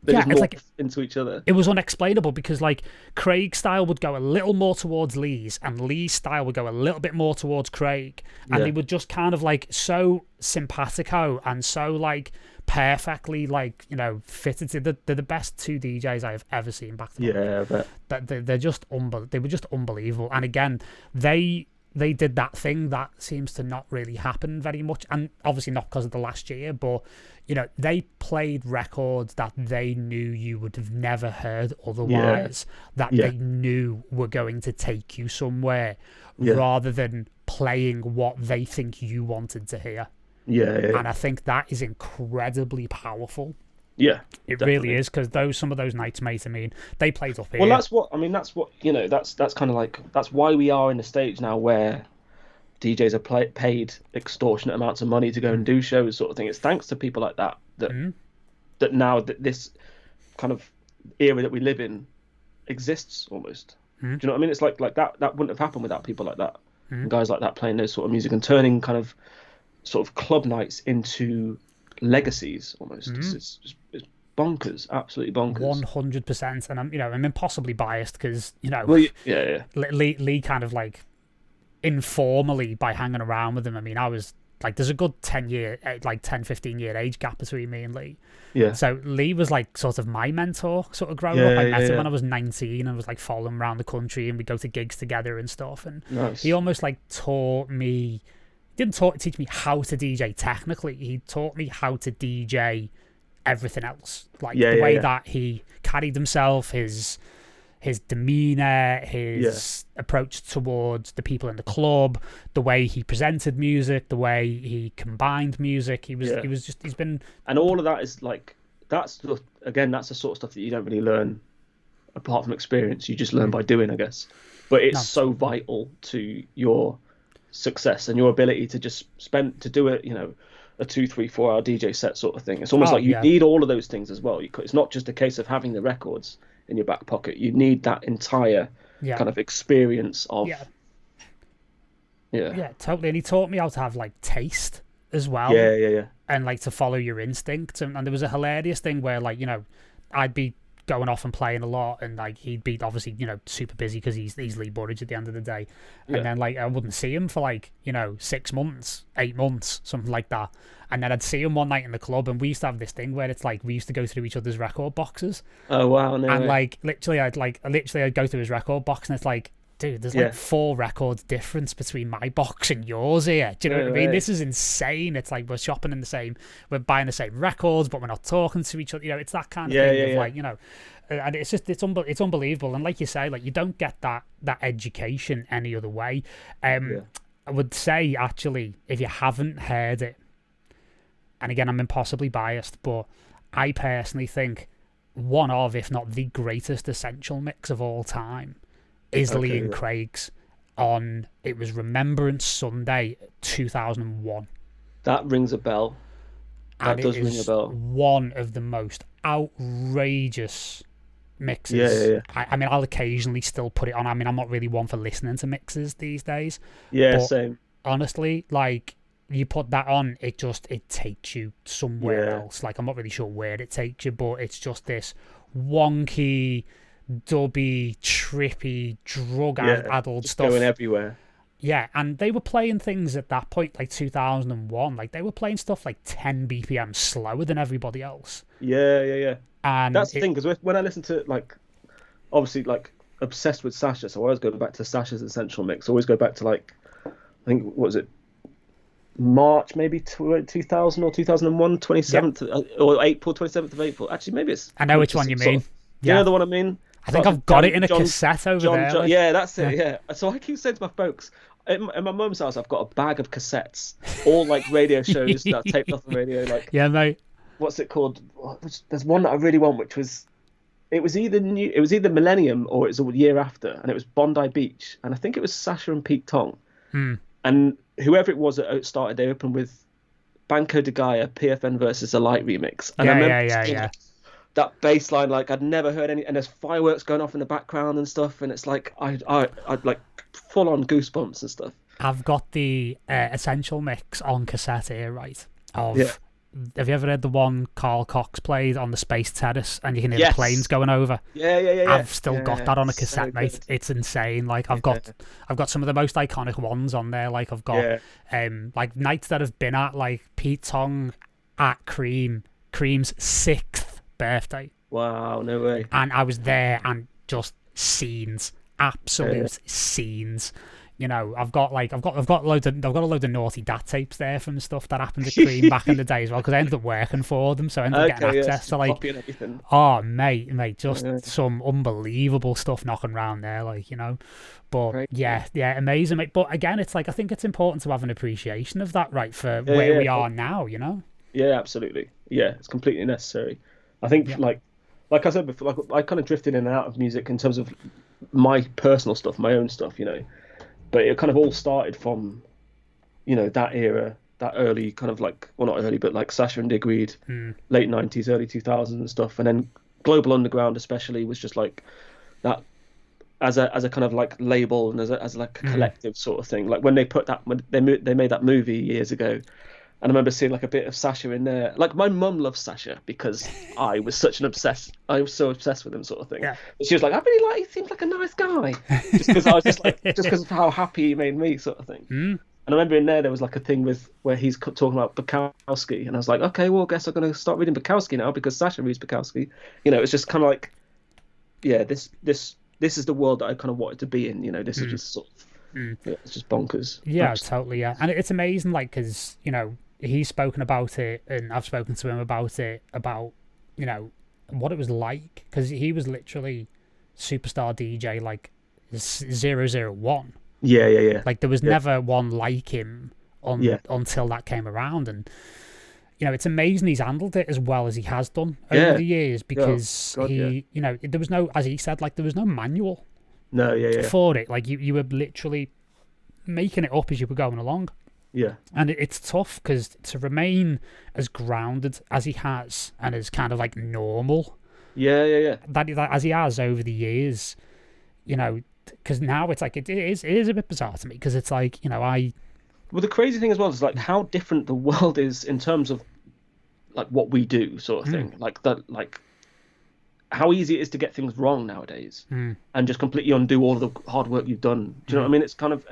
they just it's morph like into each other. It was unexplainable because like Craig's style would go a little more towards Lee's, and Lee's style would go a little bit more towards Craig, and they would just kind of like so simpatico and so like perfectly like, you know, fitted to they're the best two DJs I have ever seen back to back. Yeah, but they're just they were just unbelievable. And again, they did that thing that seems to not really happen very much, and obviously not because of the last year, but you know, they played records that they knew you would have never heard otherwise, that they knew were going to take you somewhere, rather than playing what they think you wanted to hear. And I think that is incredibly powerful. Yeah, it definitely. really is, because some of those nights, mate, I mean, they played up here. Well, that's what you know. That's kind of like, that's why we are in a stage now where DJs are paid extortionate amounts of money to go and do shows, sort of thing. It's thanks to people like that that now that this kind of era that we live in exists almost. Do you know what I mean? It's like that wouldn't have happened without people like that, and guys like that playing those sort of music and turning kind of sort of club nights into legacies almost. It's bonkers, absolutely bonkers. 100%. And I'm impossibly biased because, you know, Lee kind of like informally, by hanging around with him, I mean, I was like, there's a good 10 15 year age gap between me and Lee. So Lee was like sort of my mentor sort of growing up. I met him when I was 19 and was like following him around the country, and we'd go to gigs together and stuff, and he almost like taught me, didn't teach me how to DJ technically, he taught me how to DJ everything else, like the way that he carried himself, his demeanor, his approach towards the people in the club, the way he presented music, the way he combined music. He's been, and all of that is like, that's the sort of stuff that you don't really learn apart from experience. You just learn by doing, I guess. But it's so vital to your success and your ability to just do it, you know, a 2-3-4 hour DJ set sort of thing. It's almost like you need all of those things as well. It's not just a case of having the records in your back pocket. You need that entire kind of experience of totally. And he taught me how to have like taste as well, and like to follow your instinct. And there was a hilarious thing where, like, you know, I'd be going off and playing a lot, and like he'd be obviously, you know, super busy because he's Lee Burridge at the end of the day. And then like I wouldn't see him for like, you know, 6 months, 8 months, something like that. And then I'd see him one night in the club, and we used to have this thing where it's like we used to go through each other's record boxes. Oh wow! No and way. like literally I'd go through his record box, and it's like, dude, there's like 4 records difference between my box and yours here. Do you know what I mean? This is insane. It's like we're shopping in the same, we're buying the same records, but we're not talking to each other. You know, it's that kind of thing of like, you know, and it's just it's unbelievable. And like you say, like you don't get that education any other way. I would say actually, if you haven't heard it, and again I'm impossibly biased, but I personally think one of, if not the greatest essential mix of all time is Lee and Craig's on, it was Remembrance Sunday 2001. That rings a bell. That does ring a bell. One of the most outrageous mixes. I mean, I'll occasionally still put it on. I mean, I'm not really one for listening to mixes these days. Yeah, same. Honestly, like you put that on, it takes you somewhere else. Like I'm not really sure where it takes you, but it's just this wonky, dubby, trippy, drug-addled stuff. Going everywhere. Yeah, and they were playing things at that point, like 2001. Like they were playing stuff like 10 BPM slower than everybody else. Yeah. And that's the thing, because when I listen to, like, obviously, like, obsessed with Sasha, so I always go back to Sasha's Essential Mix. I always go back to, like, I think, what was it? March maybe 2000 or 2001, 27th or April, 27th of April. Actually, maybe it's. I know which one you mean. You know the one I mean? I think I've got it in a cassette over there. Like... Yeah, that's it. Yeah. So I keep saying to my folks, at my mum's house, I've got a bag of cassettes, all like radio shows that I taped off the radio. Like, yeah, mate. What's it called? There's one that I really want, which was. It was either Millennium or it was a year after, and it was Bondi Beach, and I think it was Sasha and Pete Tong. And whoever it was that started, they opened with Banco de Gaia, PFN versus a Light remix. And I remember that bass line, like I'd never heard any, and there's fireworks going off in the background and stuff, and it's like I'd like full on goosebumps and stuff. I've got the Essential Mix on cassette here, right? Have you ever heard the one Carl Cox played on the Space Terrace, and you can hear the planes going over? Yeah. I've still got that on a cassette, so mate. It's insane. Like I've got some of the most iconic ones on there. Like I've got like nights that I've been at, like Pete Tong at Cream's 6th birthday. Wow, no way. And I was there, and just scenes, absolute scenes. You know, I've got a load of naughty DAT tapes there from stuff that happened at Cream back in the day as well, because I ended up working for them, so I ended up getting access to like, oh mate, just some unbelievable stuff knocking around there, like, you know. But yeah, amazing, mate. But again, it's like I think it's important to have an appreciation of that, right, for where we are now, you know. Yeah, absolutely. Yeah, it's completely necessary. I think like I said before, like I kind of drifted in and out of music in terms of my personal stuff, my own stuff, you know. But it kind of all started from, you know, that era, that early kind of like, well, not early, but like Sasha and Digweed, late 90s, early 2000s and stuff. And then Global Underground especially was just like that as a kind of like label and as like a collective sort of thing. Like when they made that movie years ago, and I remember seeing like a bit of Sasha in there. Like my mum loves Sasha because I was so obsessed with him, sort of thing. Yeah. But she was like, I really like, he seems like a nice guy. Just because I was just because of how happy he made me, sort of thing. And I remember in there was like a thing where he's talking about Bukowski, and I was like, okay, well, I guess I'm going to start reading Bukowski now because Sasha reads Bukowski. You know, it's just kind of like, yeah, this is the world that I kind of wanted to be in. You know, this is just sort of, it's just bonkers. Yeah, totally. Yeah, and it's amazing, like, because you know. He's spoken about it, and I've spoken to him about it, about, you know, what it was like, because he was literally superstar DJ, like, 001. Yeah. Like, there was never one like him until that came around, and, you know, it's amazing he's handled it as well as he has done over the years, because you know, there was no, as he said, like, there was no manual for it. Like, you were literally making it up as you were going along. Yeah, and it's tough because to remain as grounded as he has and as kind of like normal, that as he has over the years, you know, because now it's like it is a bit bizarre to me because it's like, you know, well, the crazy thing as well is like how different the world is in terms of like what we do, sort of thing. Like that, like how easy it is to get things wrong nowadays, Mm. and just completely undo all of the hard work you've done. Do you know what I mean? It's kind of,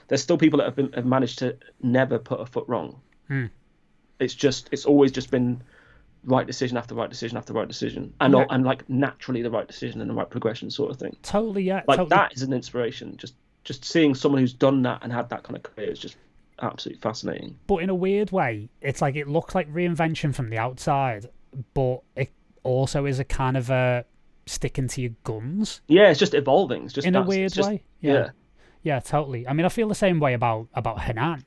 there's still people that have managed to never put a foot wrong. Mm. It's always just been right decision after right decision after right decision, and Yeah. and like naturally the right decision and the right progression sort of thing. Totally, yeah. Like totally. that is an inspiration. Just seeing someone who's done that and had that kind of career is just absolutely fascinating. But in a weird way, it's like it looks like reinvention from the outside, but it also is a kind of a sticking to your guns. Yeah, it's just evolving. It's just in a weird way. Yeah. Yeah, totally. I mean, I feel the same way about Hanan.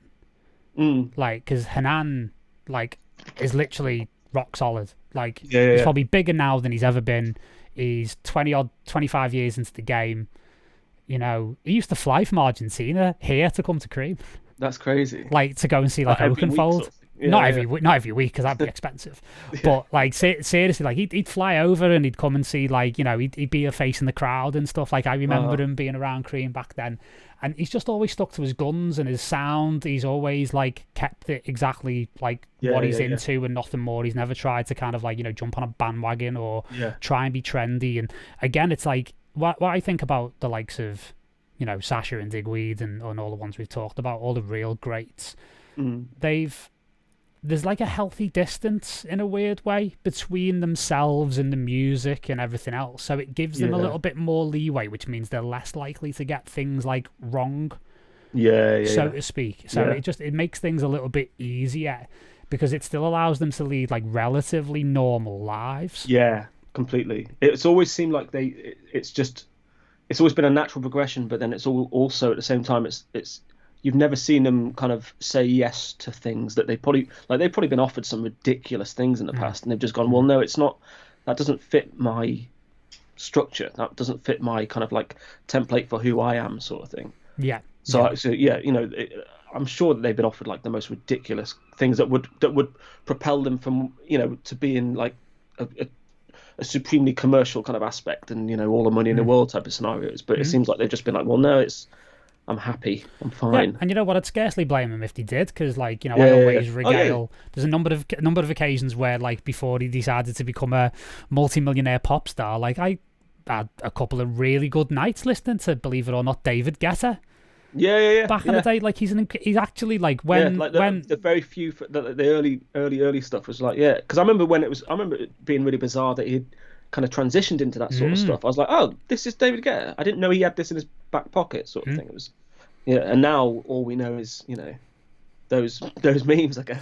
Like, because Hanan, like, is literally rock solid. Like, he's probably bigger now than he's ever been. He's 25 years into the game. You know, he used to fly from Argentina here to come to Cream. That's crazy. Like, to go and see like Oakenfold. Not every week, because that'd be expensive. But like seriously, like he'd fly over and he'd come and see, like, you know, he'd be a face in the crowd and stuff. Like, I remember him being around Cream back then, and he's just always stuck to his guns and his sound. He's always like kept it exactly like what he's into and nothing more. He's never tried to kind of like, you know, jump on a bandwagon or try and be trendy. And again, it's like what I think about the likes of, you know, Sasha and Digweed and all the ones we've talked about, all the real greats. There's like a healthy distance in a weird way between themselves and the music and everything else. So it gives them a little bit more leeway, which means they're less likely to get things like wrong, so to speak. So it makes things a little bit easier because it still allows them to lead like relatively normal lives. Yeah, completely. It's always seemed like it's always been a natural progression, but then it's also at the same time it's you've never seen them kind of say yes to things that they've probably been offered some ridiculous things in the past, and they've just gone, well, no, it's not, that doesn't fit my structure, that doesn't fit my kind of like template for who I am, sort of thing. So yeah, you know, I'm sure that they've been offered like the most ridiculous things that would propel them from, you know, to being like a supremely commercial kind of aspect and, you know, all the money in the world type of scenarios, but it seems like they've just been like, well, no, I'm happy. I'm fine. Yeah, and you know what? I'd scarcely blame him if he did, because, like, you know, I always regale. There's a number of occasions where, like, before he decided to become a multi-millionaire pop star, like, I had a couple of really good nights listening to, believe it or not, David Guetta. Back in the day, like, he's actually like when the very few the early stuff was like, because I remember it being really bizarre that he'd kind of transitioned into that sort of stuff. I was like, oh, this is David Guetta. I didn't know he had this in his back pocket, sort of thing. It was, and now all we know is, you know, those memes, I guess.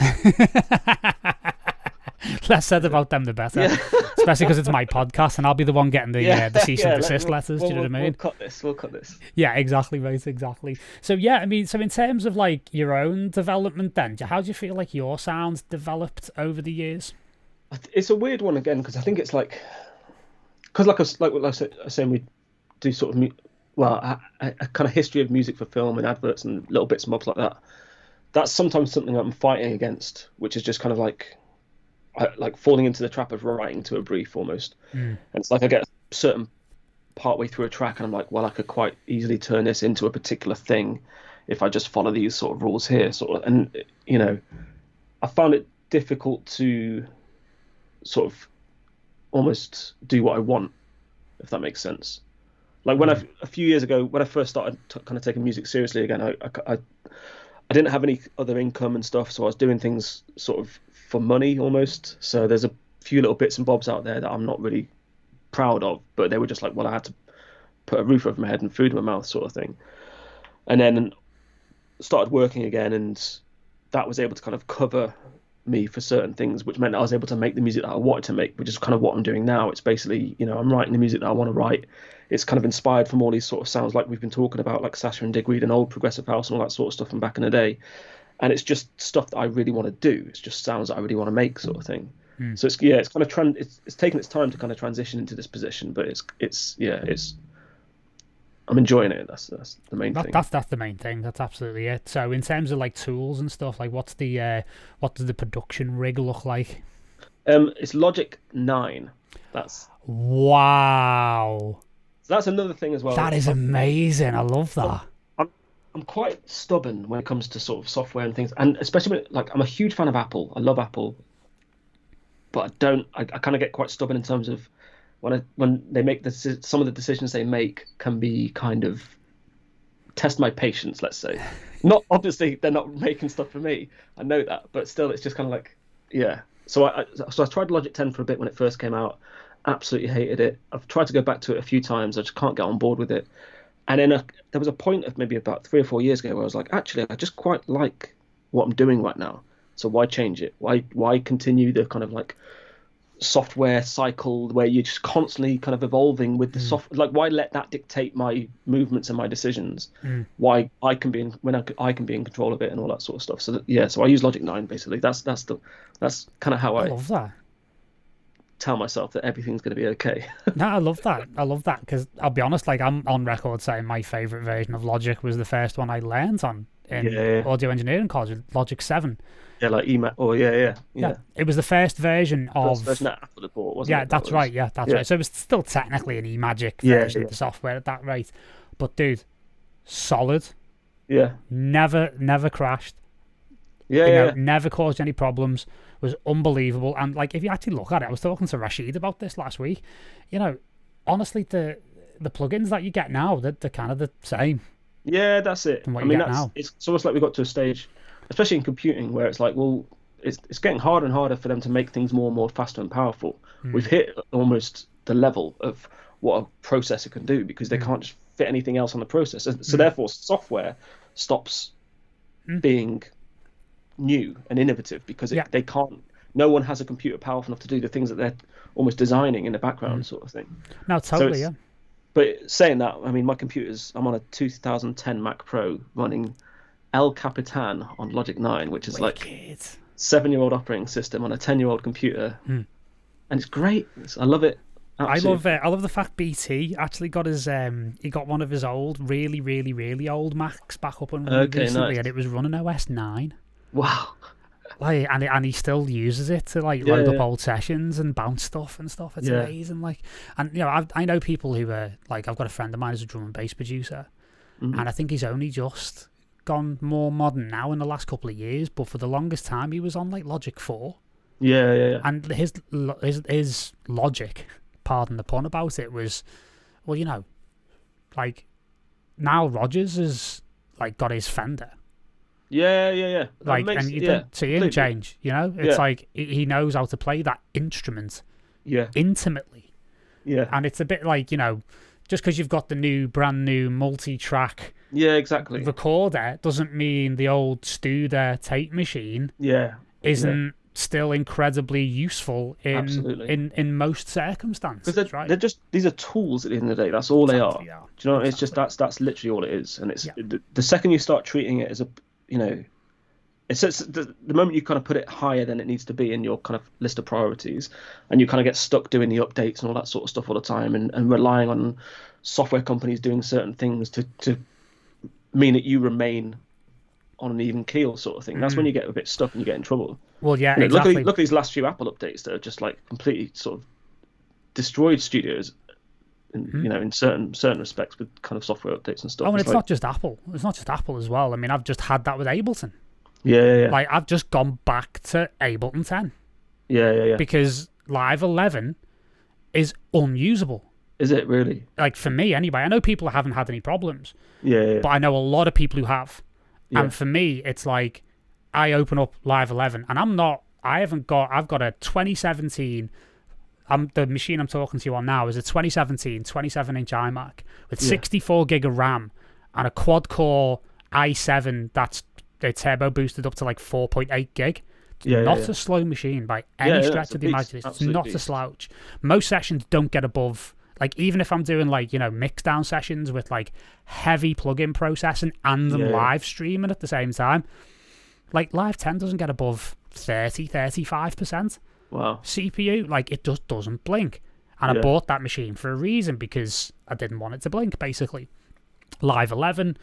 Less said about them, the better. Especially because it's my podcast, and I'll be the one getting the cease and desist letters. Do you know what I mean? We'll cut this. Yeah, exactly, mate. Exactly. So yeah, I mean, so in terms of like your own development, then, how do you feel like your sound's developed over the years? It's a weird one again, because I think it's like, because like I was saying, we do sort of a kind of history of music for film and adverts and little bits and bobs like that. That's sometimes something I'm fighting against, which is just kind of like falling into the trap of writing to a brief almost. And it's like I get a certain partway through a track and I'm like, well, I could quite easily turn this into a particular thing if I just follow these sort of rules here, sort of. And, you know, I found it difficult to sort of almost do what I want, if that makes sense. Like when a few years ago, when I first started kind of taking music seriously again, I didn't have any other income and stuff, so I was doing things sort of for money almost. So there's a few little bits and bobs out there that I'm not really proud of, but they were just like, well, I had to put a roof over my head and food in my mouth, sort of thing. And then started working again, and that was able to kind of cover me for certain things, which meant I was able to make the music that I wanted to make, which is kind of what I'm doing now. It's basically, you know, I'm writing the music that I want to write. It's kind of inspired from all these sort of sounds like we've been talking about, like Sasha and Digweed and old progressive house and all that sort of stuff from back in the day. And it's just stuff that I really want to do. It's just sounds that I really want to make, sort of thing. So it's kind of it's taken its time to kind of transition into this position, but it's I'm enjoying it. That's the main thing. That's the main thing. That's absolutely it. So in terms of like tools and stuff, like what does the production rig look like? It's Logic 9. Wow. So that's another thing as well. That is amazing. I love that. I'm quite stubborn when it comes to sort of software and things, and especially when, like, I'm a huge fan of Apple. I love Apple, but I kind of get quite stubborn in terms of when they make some of the decisions they make can be kind of test my patience, let's say. Not obviously they're not making stuff for me. I know that, but still, it's just kind of like, yeah. So I tried Logic 10 for a bit when it first came out. Absolutely hated it. I've tried to go back to it a few times. I just can't get on board with it. And then there was a point of maybe about 3 or 4 years ago where I was like, actually, I just quite like what I'm doing right now. So why change it? Why continue the kind of like software cycle where you're just constantly kind of evolving with the software? Like, why let that dictate my movements and my decisions? Why I can be I can be in control of it and all that sort of stuff. So so I use Logic 9 basically. That's kind of how I love that. Tell myself that everything's going to be okay. No, I love that because I'll be honest, like I'm on record saying my favorite version of Logic was the first one I learned on in audio engineering college, Logic 7. Yeah, like EMAC. Oh, yeah. It was the first version of. First version that Apple had bought, wasn't it? Yeah, that's right. Yeah, that's right. So it was still technically an eMagic version of the software at that rate, but dude, solid. Yeah. Never crashed. Yeah, Never caused any problems. Was unbelievable. And like, if you actually look at it, I was talking to Rashid about this last week. Honestly, the plugins that you get now, they're kind of the same. Yeah, that's it. I mean, it's almost like we got to a stage, especially in computing, where it's like, well, it's getting harder and harder for them to make things more and more faster and powerful. We've hit almost the level of what a processor can do because they can't just fit anything else on the processor. So therefore, software stops being new and innovative because they can't. No one has a computer powerful enough to do the things that they're almost designing in the background, sort of thing. No, totally, yeah. But saying that, I mean, my computer's, I'm on a 2010 Mac Pro running El Capitan on Logic 9, which is like 7-year-old operating system on a 10-year-old computer, and it's great. I love it. Absolutely. I love the fact BT actually got he got one of his old, really, really, really old Macs back up and running recently, and it was running OS 9. Wow. Like, and he still uses it to like load up old sessions and bounce stuff and stuff. It's amazing. Like, and I know people who are like, I've got a friend of mine who's a drum and bass producer, and I think he's only just gone more modern now in the last couple of years. But for the longest time, he was on like Logic 4. Yeah. And his logic, pardon the pun about it, was, well, like Nile Rodgers has like got his Fender. Yeah. Like, and you don't see him change, It's like he knows how to play that instrument intimately. Yeah. And it's a bit like, just because you've got the brand new multi-track exactly recorder doesn't mean the old Studer tape machine isn't still incredibly useful in most circumstances. Because they're just, these are tools at the end of the day. That's all they are. Do you know? It's just that's literally all it is. And it's the second you start treating it as a it's the moment you kind of put it higher than it needs to be in your kind of list of priorities, and you kind of get stuck doing the updates and all that sort of stuff all the time, and relying on software companies doing certain things to mean that you remain on an even keel, sort of thing. That's when you get a bit stuck and you get in trouble. Well, yeah, exactly. Look at these last few Apple updates that are just like completely sort of destroyed studios. In certain respects with kind of software updates and stuff. Oh, and it's not just Apple. It's not just Apple as well. I mean, I've just had that with Ableton. Yeah. Like, I've just gone back to Ableton 10. Yeah. Because Live 11 is unusable. Is it really? Like, for me, anyway. I know people haven't had any problems. Yeah. But I know a lot of people who have. Yeah. And for me, it's like, I open up Live 11, and I've got a 2017... the machine I'm talking to you on now is a 2017 27-inch iMac with 64 gig of RAM and a quad-core i7 that's turbo boosted up to like 4.8 gig. Not a slow machine by any stretch of the imagination. It's not a slouch. Most sessions don't get above, like, even if I'm doing like, mix down sessions with like heavy plug-in processing and live streaming at the same time, like Live 10 doesn't get above 35%. Wow. CPU, like, it just doesn't blink. And I bought that machine for a reason, because I didn't want it to blink, basically. Live 11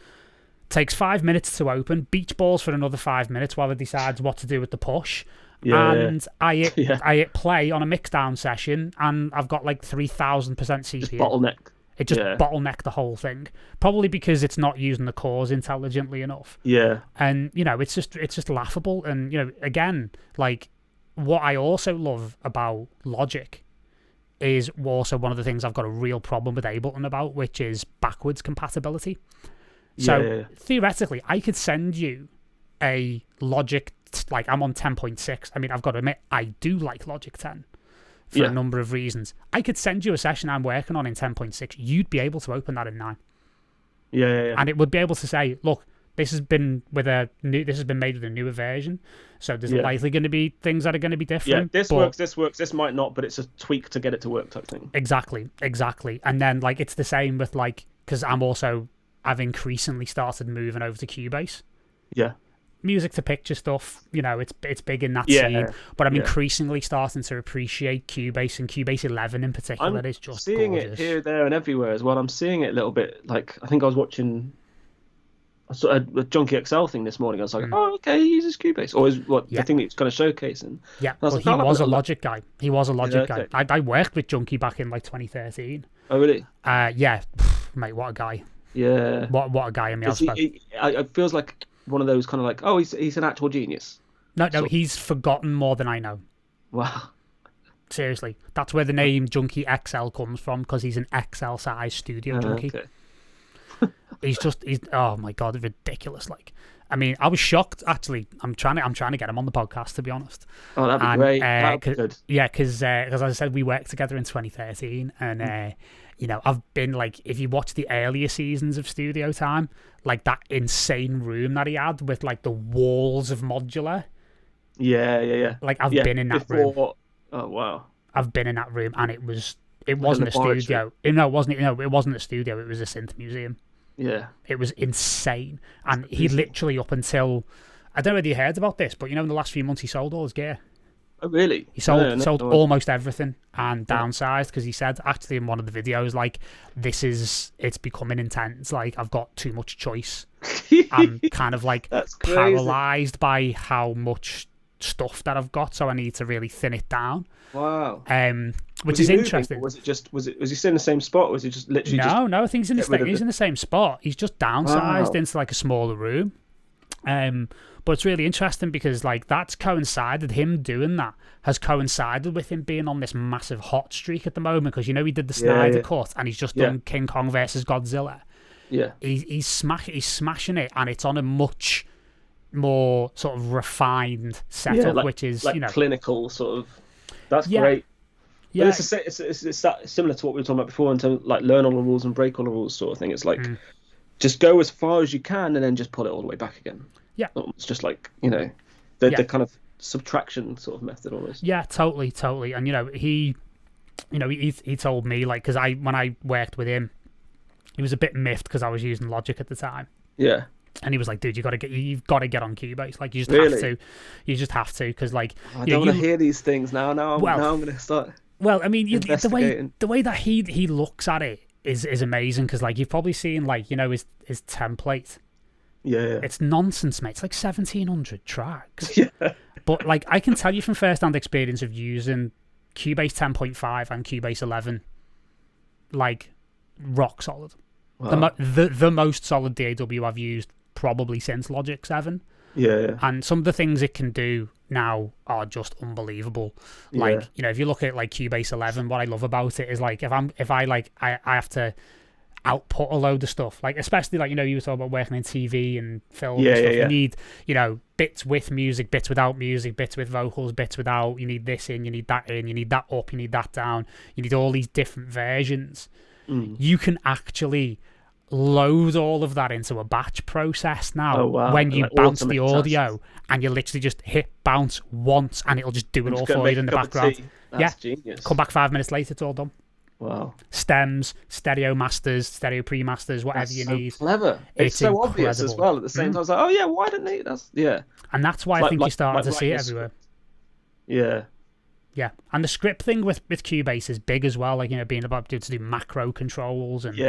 takes 5 minutes to open, beach balls for another 5 minutes while it decides what to do with the push. I hit play on a mixdown session, and I've got like 3,000% CPU. Just bottleneck. It just bottlenecked the whole thing. Probably because it's not using the cores intelligently enough. Yeah. And, it's just laughable. And, again, like, what I also love about Logic is also one of the things I've got a real problem with Ableton about, which is backwards compatibility. So theoretically, I could send you a Logic, like I'm on 10.6. I mean, I've got to admit, I do like Logic 10 for a number of reasons. I could send you a session I'm working on in 10.6. You'd be able to open that in 9. And it would be able to say, look, this has been made with a newer version, so there's likely going to be things that are going to be different. This works, this might not, but it's a tweak to get it to work type thing. Exactly. And then like it's the same with like, because I've increasingly started moving over to Cubase. Music to picture stuff, it's big in that scene, but I'm increasingly starting to appreciate Cubase, and Cubase 11 in particular is just seeing gorgeous. It here, there, and everywhere as well. I'm seeing it a little bit. Like I think I was watching a Junkie XL thing this morning. I was like, oh, okay, he uses Cubase, or is the thing that's kind of showcasing. Well, he was a Logic guy. He was a Logic guy. I worked with Junkie back in like 2013. Oh, really? Mate, what a guy. Yeah. What a guy in the it feels like one of those kind of like, oh, he's an actual genius. No, he's forgotten more than I know. Wow. Seriously, that's where the name Junkie XL comes from, because he's an XL size studio junkie. Okay. he's oh my god, ridiculous. Like, I mean, I was shocked actually. I'm trying to get him on the podcast, to be honest. Oh, that'd be great. That'd be good. Yeah, because as I said, we worked together in 2013, and I've been like, if you watch the earlier seasons of Studio Time, like that insane room that he had with like the walls of modular. Yeah. Like I've been in that room. Oh wow. I've been in that room, and it wasn't a studio. No, it wasn't. No, it wasn't a studio. It was a synth museum. Yeah. It was insane, and he literally, up until, I don't know whether you heard about this, but in the last few months he sold all his gear. Oh, really? He sold almost everything and downsized, because he said actually in one of the videos, like, it's becoming intense. Like, I've got too much choice. I'm kind of like paralyzed by how much stuff that I've got, so I need to really thin it down. Wow. Which is interesting. Was he still in the same spot, or was he just literally No, I think he's in the same spot. He's just downsized into like a smaller room. But it's really interesting because like him doing that has coincided with him being on this massive hot streak at the moment, because he did the Snyder cut, and he's just done King Kong versus Godzilla. Yeah. He's smashing it, and it's on a much more sort of refined setup, which is like clinical sort of. That's great. Yeah, but it's similar to what we were talking about before in terms of like learn all the rules and break all the rules sort of thing. It's like just go as far as you can and then just pull it all the way back again. Yeah, it's just like the kind of subtraction sort of method almost. Yeah, totally. And he told me, like, because when I worked with him, he was a bit miffed because I was using Logic at the time. Yeah. And he was like, "Dude, you've got to get on Cubase. Like, you just have to, because like I don't want to hear these things now. Now I'm going to start. Well, I mean, the way that he looks at it is amazing, because like you've probably seen like his template. Yeah. It's nonsense, mate. It's like 1,700 tracks. Yeah. But like I can tell you from first-hand experience of using Cubase 10.5 and Cubase 11, like rock solid. Wow. The most solid DAW I've used probably since Logic 7. Yeah. And some of the things it can do now are just unbelievable. Like, if you look at like Cubase 11, what I love about it is like if I have to output a load of stuff, like especially like you were talking about working in TV and film and stuff. You need bits with music, bits without music, bits with vocals, bits without. You need this in, you need that in, you need that up, you need that down, you need all these different versions. You can actually load all of that into a batch process now. When you bounce the audio and you literally just hit bounce once and it'll just do it all for you in the background. That's genius. Come back 5 minutes later, it's all done. Wow. Stems, stereo masters, stereo pre-masters, whatever you need. Clever. It's so incredible. Obvious as well. At the same time, I was like, oh yeah, why didn't they? And that's why I think you're starting to see it everywhere. Yeah. Yeah, and the script thing with Cubase is big as well, like, being able to do macro controls and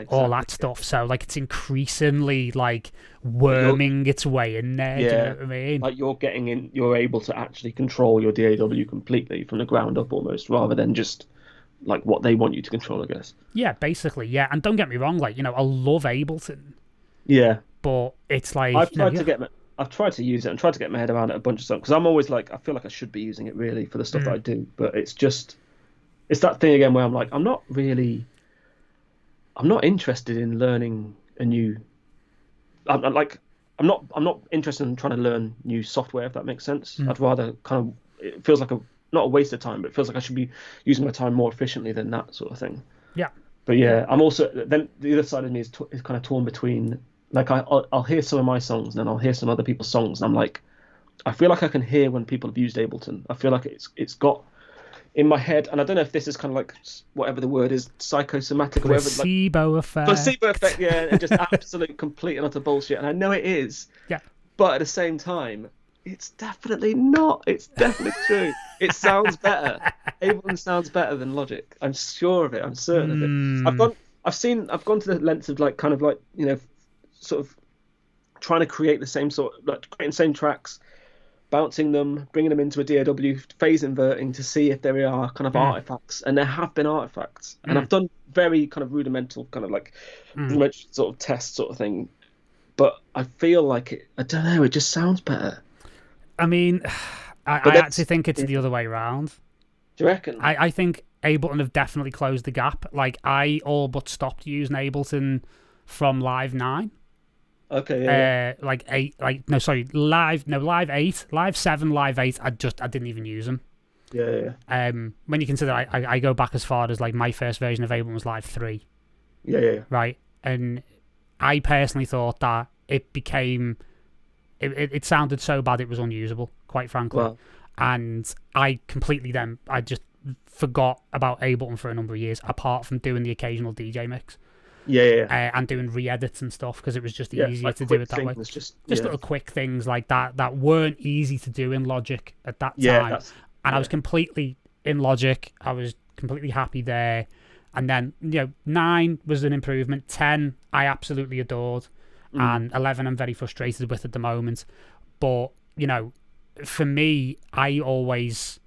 all that stuff. So, like, it's increasingly, like, worming its way in there, do you know what I mean? Like, you're able to actually control your DAW completely from the ground up almost, rather than just, like, what they want you to control, I guess. Yeah, basically, yeah. And don't get me wrong, like, I love Ableton. Yeah. But it's like... I've tried to use it and tried to get my head around it a bunch of stuff, because I'm always like, I feel like I should be using it really for the stuff that I do, but it's just it's that thing again where I'm like, I'm not interested in learning a new. I'm like, I'm not interested in trying to learn new software, if that makes sense. I'd rather kind of, it feels like not a waste of time, but it feels like I should be using my time more efficiently than that sort of thing. Yeah. But yeah, I'm also, then the other side of me is kind of torn between, like, I'll hear some of my songs and then I'll hear some other people's songs, and I'm like, I feel like I can hear when people have used Ableton. I feel like it's got in my head, and I don't know if this is kind of like whatever the word is, psychosomatic or whatever. Placebo effect. Placebo effect, yeah, and just absolute, complete and utter bullshit. And I know it is. Yeah. But at the same time, it's definitely not. It's definitely true. It sounds better. Ableton sounds better than Logic. I'm sure of it. I'm certain of it. I've gone to the lengths of like kind of like, you know, sort of trying to create the same sort, like creating the same tracks, bouncing them, bringing them into a DAW, phase inverting to see if there are kind of artifacts, and there have been artifacts. And I've done very kind of rudimental, kind of like rudimental sort of test sort of thing. But I feel like I don't know, it just sounds better. I mean, I actually think it's the other way around. Do you reckon? I think Ableton have definitely closed the gap. Like, I all but stopped using Ableton from Live 9. Okay, yeah. Live 8, Live 7, Live 8, I didn't even use them. Yeah. When you consider I go back as far as like my first version of Ableton was Live 3. Yeah. Right? And I personally thought that it became... It sounded so bad it was unusable, quite frankly. Wow. And I just forgot about Ableton for a number of years, apart from doing the occasional DJ mix. Yeah. And doing re-edits and stuff, because it was just easier like to do it that way. Just little quick things like that weren't easy to do in Logic at that time. I was completely in Logic. I was completely happy there. And then, 9 was an improvement. 10, I absolutely adored. And 11, I'm very frustrated with at the moment. But, for me, I always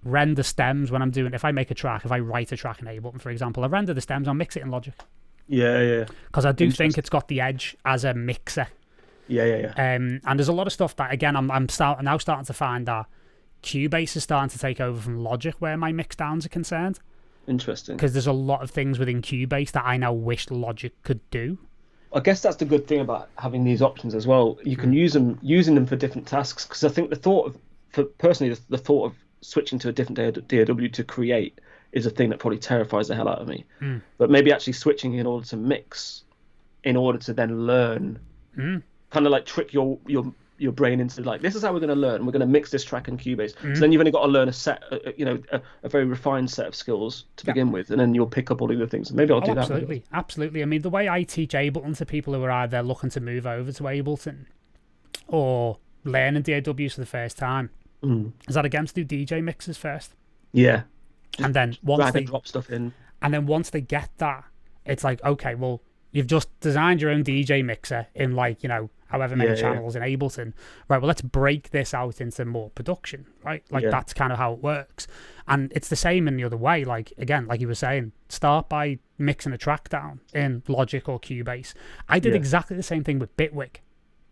render stems when I'm doing... If I make a track, if I write a track in Ableton, for example, I render the stems, I'll mix it in Logic. Yeah. Because I do think it's got the edge as a mixer. Yeah. And there's a lot of stuff that, again, I'm now starting to find that Cubase is starting to take over from Logic where my mix downs are concerned. Interesting. Because there's a lot of things within Cubase that I now wish Logic could do. I guess that's the good thing about having these options as well. You can using them for different tasks. Because I think the thought of switching to a different DAW to create is a thing that probably terrifies the hell out of me. But maybe actually switching in order to mix, in order to then learn, kind of like trick your brain into like, this is how we're going to learn. We're going to mix this track in Cubase. So then you've only got to learn a very refined set of skills to begin with, and then you'll pick up all the other things. Maybe I'll do that. Absolutely. I mean, the way I teach Ableton to people who are either looking to move over to Ableton or learning DAWs for the first time is that I get them to do DJ mixes first. Yeah. And then once they drop stuff in, and then once they get that, it's like, okay, well, you've just designed your own DJ mixer in like, however many channels in Ableton. Right, well, let's break this out into more production, right? Like, that's kind of how it works. And it's the same in the other way. Like, again, like you were saying, start by mixing a track down in Logic or Cubase. I did exactly the same thing with Bitwig.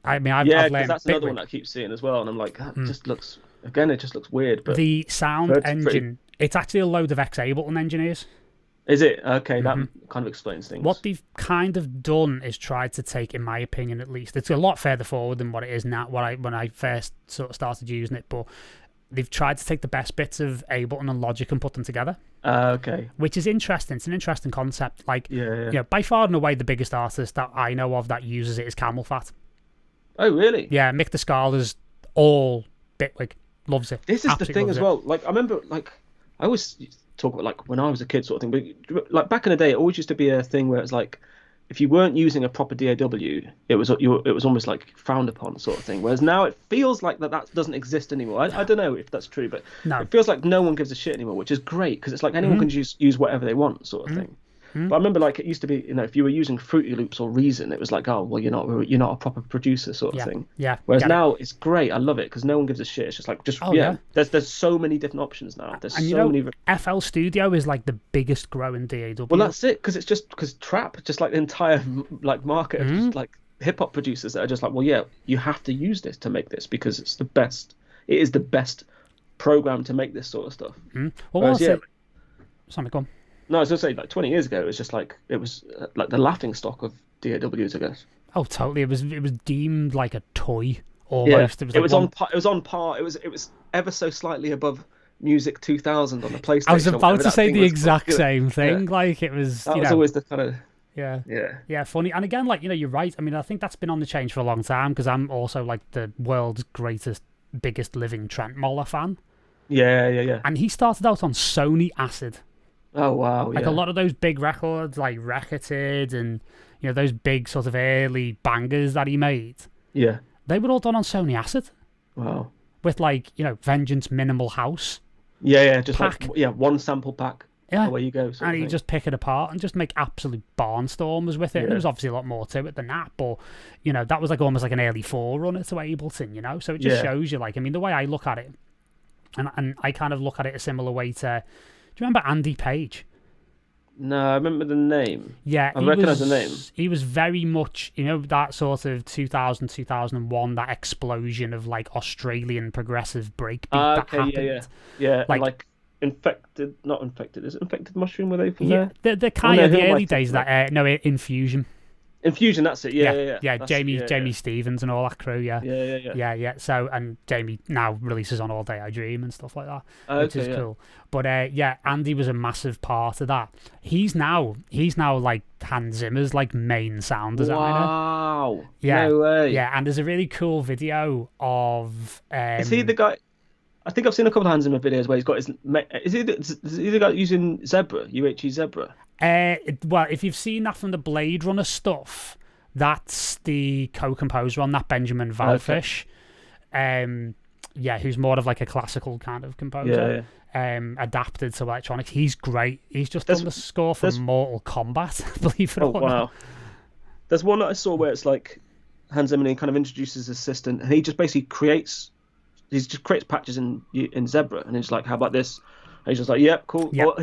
I mean, I've learned that's Bitwig. another one that I keep seeing as well. And I'm like, that just looks, again, it just looks weird. But the sound engine, it's actually a load of ex-Ableton engineers. Is it? Okay, that kind of explains things. What they've kind of done is tried to take, in my opinion at least, it's a lot further forward than what it is now, when I first sort of started using it, but they've tried to take the best bits of Ableton and Logic and put them together. Okay. Which is interesting. It's an interesting concept. Like, by far and away the biggest artist that I know of that uses it is Camel Fat. Oh, really? Yeah, Mick the Scala's all Bitwig. Loves it. This is absolutely the thing as well. Like, I remember, like, I always talk about like when I was a kid sort of thing, but like back in the day, it always used to be a thing where it's like, if you weren't using a proper DAW, it was almost like frowned upon sort of thing. Whereas now it feels like that doesn't exist anymore. I don't know if that's true, but it feels like no one gives a shit anymore, which is great because it's like anyone can use whatever they want sort of thing. But I remember like it used to be, if you were using Fruity Loops or Reason, it was like, oh well, you're not a proper producer sort of thing. Yeah. Whereas now it's great. I love it because no one gives a shit. It's just like There's so many different options now. There's so many. FL Studio is like the biggest growing DAW. Well, that's it, because it's just because trap, just like the entire like market of just like hip hop producers that are just like, well, yeah, you have to use this to make this because it's the best. It is the best program to make this sort of stuff. Well, Something come. No, I was gonna say like 20 years ago, it was just like it was like the laughing stock of DAWs, I guess. Oh, totally. It was deemed like a toy Yeah, almost. It was like it was on par. It was ever so slightly above Music 2000 on the PlayStation. I was or about whatever to that say thing the was exact called. same thing. Yeah, Like it was, that was always the kind of yeah, yeah. yeah, funny. And again, like you're right. I mean, I think that's been on the change for a long time because I'm also like the world's greatest, biggest living Trent Moller fan, Yeah. and he started out on Sony Acid. Oh wow, Like yeah. a lot of those big records, like Racketed, and those big sort of early bangers that he made, Yeah. they were all done on Sony Acid Wow. with like Vengeance Minimal House. Yeah, just Pack. like one sample pack. Yeah. Away you go. Sort And of you thing. just pick it apart and just make absolute barnstormers with it. And Yeah. there was obviously a lot more to it than that, but that was like almost like an early forerunner to Ableton, so it just Yeah. shows you, like, I mean, the way I look at it, and I kind of look at it a similar way to, do you remember Andy Page? No, I remember the name. Yeah, I recognise the name. He was very much, that sort of 2000, 2001, that explosion of like Australian progressive breakbeat that Okay, happened. yeah. Like- And like infected, not infected. Is it infected mushroom? Were they from Yeah, there? the kind no, of who the am I early thinking days that Infusion. Infusion. That's it. Yeah. That's- Jamie Stevens and all that crew. Yeah. Yeah. So, and Jamie now releases on All Day I Dream and stuff like that, which Okay, is yeah. cool. But Andy was a massive part of that. He's now like Hans Zimmer's like main sound designer. Wow. Yeah, No way. yeah. And there's a really cool video of. Is he the guy? I think I've seen a couple of Hans Zimmer videos where he's got his. Is he the guy using Zebra? UHE Zebra. Well, if you've seen that from the Blade Runner stuff, that's the co-composer on that, Benjamin Valfish. Who's more of like a classical kind of composer. Adapted to electronics. He's great. He's just done the score for Mortal Kombat, believe it or not. Wow. There's one that I saw where it's like Hans Zimmer kind of introduces his assistant, and he just basically creates patches in Zebra, and he's like, "How about this?" And he's just like, "Yep, cool." Yep. Or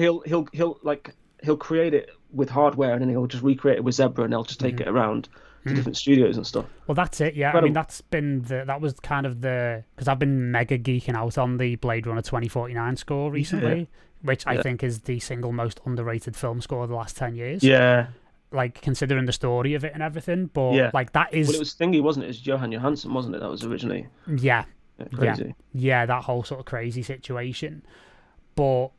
he'll create it with hardware, and then he'll just recreate it with Zebra, and they'll just take it around to different studios and stuff. Well, that's it. Yeah, Incredible. I mean, that was kind of because I've been mega geeking out on the Blade Runner 2049 score recently, which I think is the single most underrated film score of the last 10 years. Yeah. Like, considering the story of it and everything, but like that is. Well, it was thingy, wasn't it? It was Johan Johansson, wasn't it? That was originally. Yeah. Crazy. Yeah, that whole sort of crazy situation. But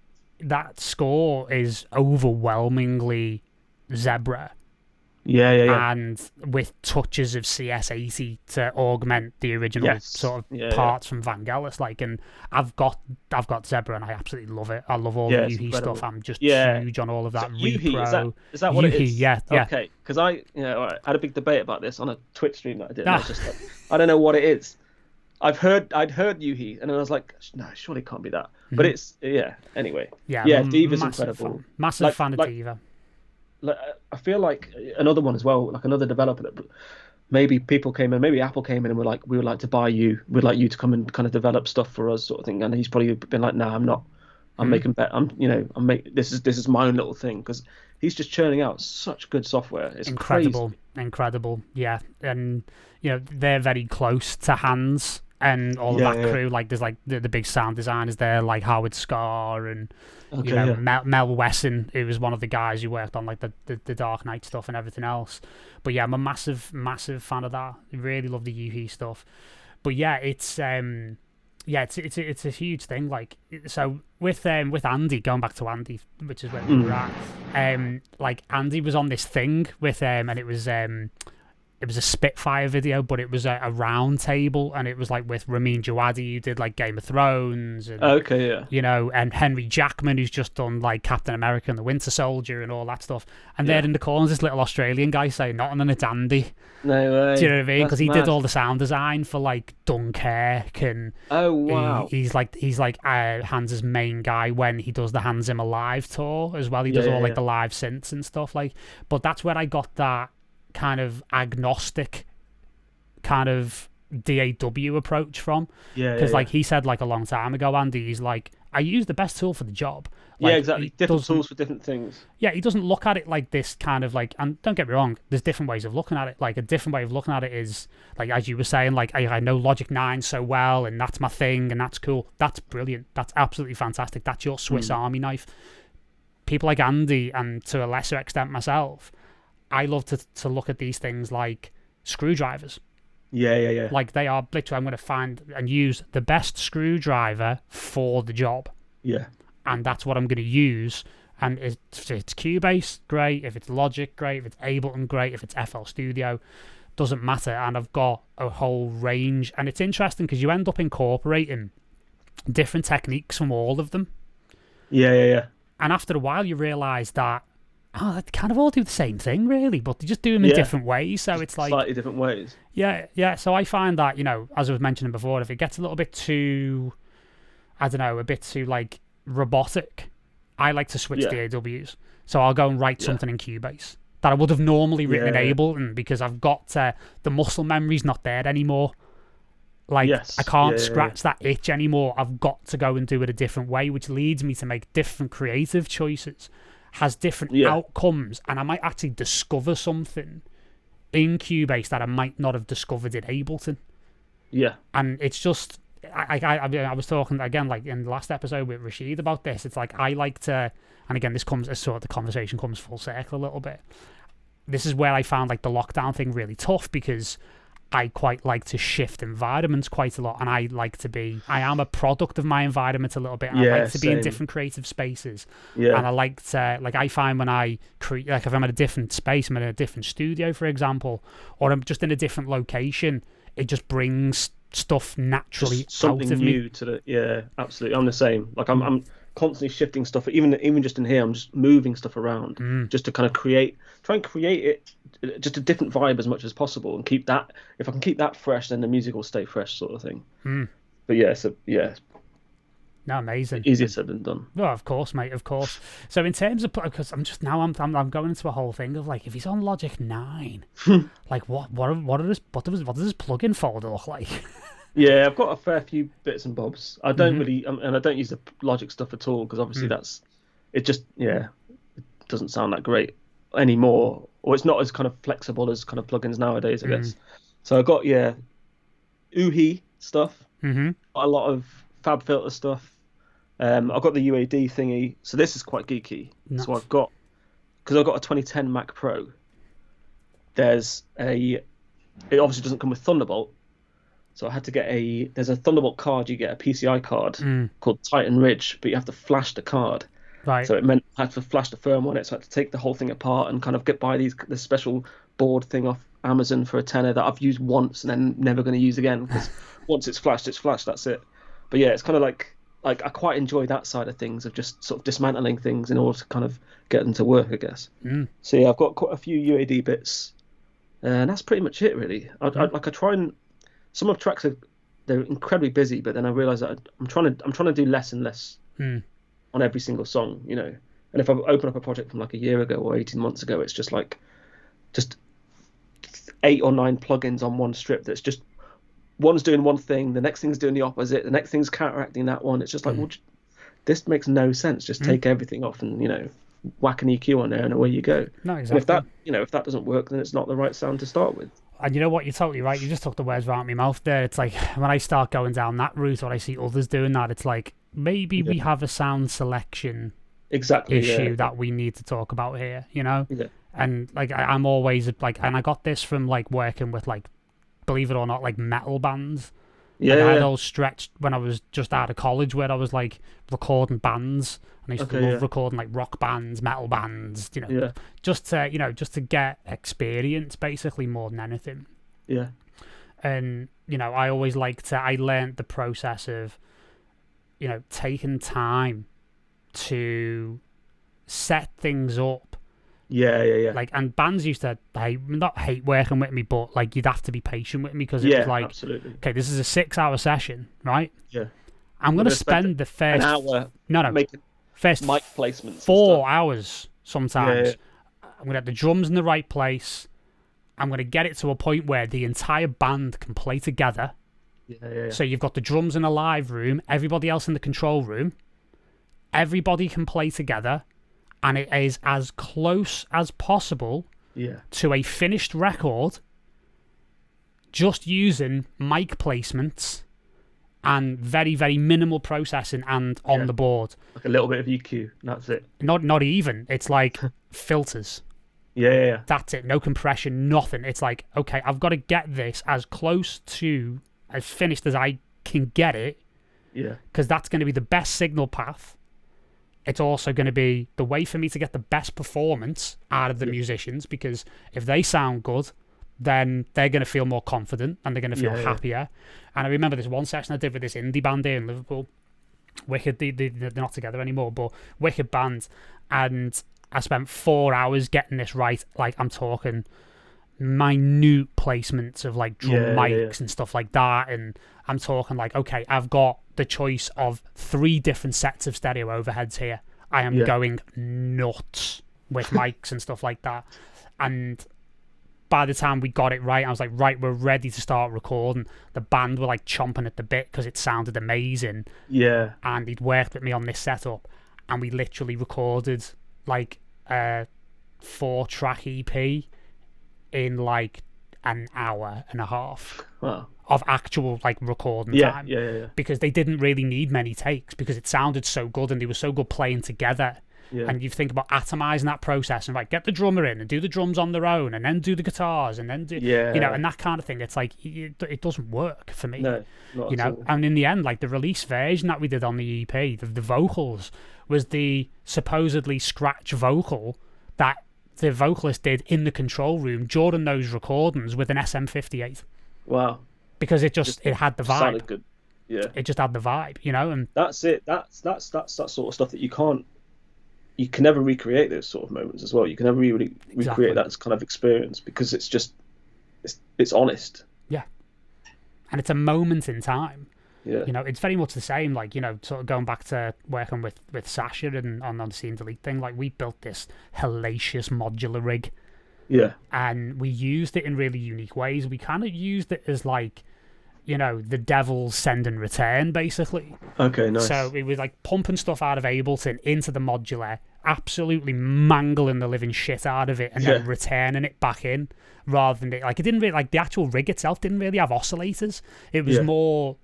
that score is overwhelmingly Zebra. Yeah. And with touches of CS80 to augment the original sort of parts from Vangelis. Like, and I've got Zebra and I absolutely love it. I love all the Yuhi stuff. I'm just huge on all of that. So Yuhi, repro. is that what it is? Yeah. Okay, because I had a big debate about this on a Twitch stream that I did. And I was just like, I don't know what it is. I'd heard Yuhi, and then I was like, no, surely it can't be that. But it's anyway. Yeah. Diva's incredible. Massive fan of Diva. Like, I feel like another one as well, like another developer that maybe people came in, maybe Apple came in and were like, we would like to buy you, we'd like you to come and kind of develop stuff for us, sort of thing. And he's probably been like, no, I'm not. I'm making this is my own little thing, because he's just churning out such good software. It's incredible, crazy. incredible. Yeah, and they're very close to Hans and all of that crew. Like, there's like the big sound designers there, like Howard Scarr and Mel Wesson, who was one of the guys who worked on like the Dark Knight stuff and everything else. But yeah, I'm a massive fan of that. I really love the Yuhi stuff. But yeah, it's a huge thing. Like, so with Andy, going back to Andy, which is where we were at, like Andy was on this thing with and it was a Spitfire video, but it was a round table, and it was like with Ramin Djawadi, who did like Game of Thrones, and and Henry Jackman, who's just done like Captain America and the Winter Soldier and all that stuff. And there in the corner, this little Australian guy saying, "Not and it's Andy." No way. Do you know what I mean? Because he mad. did all the sound design for like Dunkirk, and oh wow, he's like Hans's main guy when he does the Hans Zimmer live tour as well. He does all like the live synths and stuff like. But that's where I got that kind of agnostic kind of DAW approach from, because like he said like a long time ago, Andy, he's like, I use the best tool for the job. Like, exactly, different tools for different things. He doesn't look at it like this kind of like, and don't get me wrong, there's different ways of looking at it. Like, a different way of looking at it is like, as you were saying, like I know Logic 9 so well, and that's my thing, and that's cool, that's brilliant, that's absolutely fantastic, that's your Swiss Army knife. people like Andy, and to a lesser extent myself, I love to look at these things like screwdrivers. Yeah. Like, they are literally, I'm going to find and use the best screwdriver for the job. Yeah. And that's what I'm going to use. And if it's Cubase, great. If it's Logic, great. If it's Ableton, great. If it's FL Studio, doesn't matter. And I've got a whole range. And it's interesting because you end up incorporating different techniques from all of them. Yeah. And after a while, you realise that, they kind of all do the same thing, really, but they just do them in different ways. So it's like slightly different ways. Yeah. So I find that, as I was mentioning before, if it gets a little bit too, a bit too like robotic, I like to switch to AWs. So I'll go and write something in Cubase that I would have normally written in Ableton, because I've got the muscle memory's not there anymore. Like, I can't scratch that itch anymore. I've got to go and do it a different way, which leads me to make different creative choices, has different outcomes, and I might actually discover something in Cubase that I might not have discovered in Ableton. Yeah. And it's just, I was talking, again, like in the last episode with Rashid about this, it's like, I like to, and again, this comes as sort of the conversation comes full circle a little bit. This is where I found like the lockdown thing really tough, because I quite like to shift environments quite a lot, and I am a product of my environment a little bit, and I like to be in different creative spaces. And I like to, like, I find when I create, like if I'm in a different space, I'm in a different studio, for example, or I'm just in a different location, it just brings stuff naturally just something out of new me. Absolutely. I'm the same. Like, I'm constantly shifting stuff. Even just in here, I'm just moving stuff around just to kind of try and create it just a different vibe as much as possible, and keep that. If I can keep that fresh, then the music will stay fresh, sort of thing. But No, amazing. Easier said than done. Oh, of course, mate, of course. So in terms of, because I'm going into a whole thing of like, if he's on Logic 9, like what does his plugin folder look like? Yeah, I've got a fair few bits and bobs. I don't really, and I don't use the Logic stuff at all, because obviously it doesn't sound that great anymore, or it's not as kind of flexible as kind of plugins nowadays, I guess. So I've got Oohee stuff, a lot of FabFilter stuff. I've got the UAD thingy, so this is quite geeky. Nice. So because I've got a 2010 Mac Pro, it obviously doesn't come with Thunderbolt, so I had to get there's a Thunderbolt card, you get a PCI card called Titan Ridge, but you have to flash the card. Right. So it meant I had to flash the firmware on it, so I had to take the whole thing apart and kind of buy this special board thing off Amazon for $10 that I've used once and then never going to use again, because once it's flashed, that's it. But yeah, it's kind of like I quite enjoy that side of things, of just sort of dismantling things in order to kind of get them to work, I guess. So yeah, I've got quite a few UAD bits, and that's pretty much it, really. I try and, some of the tracks they're incredibly busy, but then I realise that I'm trying to do less and less on every single song, And if I open up a project from like a year ago or 18 months ago, it's just 8 or 9 plugins on one strip. That's just, one's doing one thing, the next thing's doing the opposite, the next thing's counteracting that one. It's just like, well, this makes no sense. Just take everything off and whack an EQ on there, and away you go. No, exactly. And if that doesn't work, then it's not the right sound to start with. And you know what? You're totally right. You just took the words right out of my mouth there. It's like, when I start going down that route, or I see others doing that, it's like, maybe we have a sound selection issue that we need to talk about here, Yeah. And like, I'm always like, and I got this from like working with, like, believe it or not, like metal bands. I had all stretched when I was just out of college, where I was like recording bands, and I used to love recording like rock bands, metal bands, just to get experience, basically, more than anything. Yeah. And I always I learned the process of taking time to set things up. Yeah. Like, and bands used to not hate working with me, but like, you'd have to be patient with me, because it was like, absolutely. Okay, this is a 6-hour session, right? Yeah. I'm going to spend the first an hour making first mic placements, 4 hours sometimes. Yeah. I'm going to have the drums in the right place. I'm going to get it to a point where the entire band can play together. Yeah. So you've got the drums in a live room, everybody else in the control room. Everybody can play together, and it is as close as possible to a finished record, just using mic placements and very, very minimal processing and on the board. Like a little bit of EQ, that's it. Not even. It's like filters. Yeah. That's it. No compression, nothing. It's like, okay, I've got to get this as close to as finished as I can get it. Yeah. Because that's going to be the best signal path. It's also going to be the way for me to get the best performance out of the musicians, because if they sound good, then they're going to feel more confident and they're going to feel happier. And I remember this one session I did with this indie band here in Liverpool. Wicked, they're not together anymore, but wicked band. And I spent 4 hours getting this right. Like, I'm talking minute placements of like drum mics and stuff like that. And I'm talking like, okay, I've got the choice of 3 different sets of stereo overheads here. I am going nuts with mics and stuff like that. And by the time we got it right, I was like, right, we're ready to start recording. The band were like chomping at the bit because it sounded amazing. Yeah. And he'd worked with me on this setup, and we literally recorded like a 4-track EP in like an hour and a half. Wow. Of actual like recording time. Yeah. Because they didn't really need many takes because it sounded so good and they were so good playing together. Yeah. And you think about atomizing that process and get the drummer in and do the drums on their own and then do the guitars and then do and that kind of thing. It's like it doesn't work for me. No, not at all. And in the end, like the release version that we did on the EP, the vocals was the supposedly scratch vocal that the vocalist did in the control room during those recordings with an SM58. Wow. Because it had the vibe. Sounded good. Yeah. It just had the vibe, and that's it. That's that sort of stuff that you can never recreate those sort of moments as well. You can never really recreate that kind of experience because it's just it's honest. Yeah. And it's a moment in time. Yeah. It's very much the same, like, sort of going back to working with Sasha and on the See and Delete thing, like we built this hellacious modular rig. Yeah. And we used it in really unique ways. We kind of used it as like, the devil's send and return, basically. Okay, nice. So it was like pumping stuff out of Ableton into the modular, absolutely mangling the living shit out of it, and then returning it back in, rather than it didn't really, like the actual rig itself didn't really have oscillators. It was more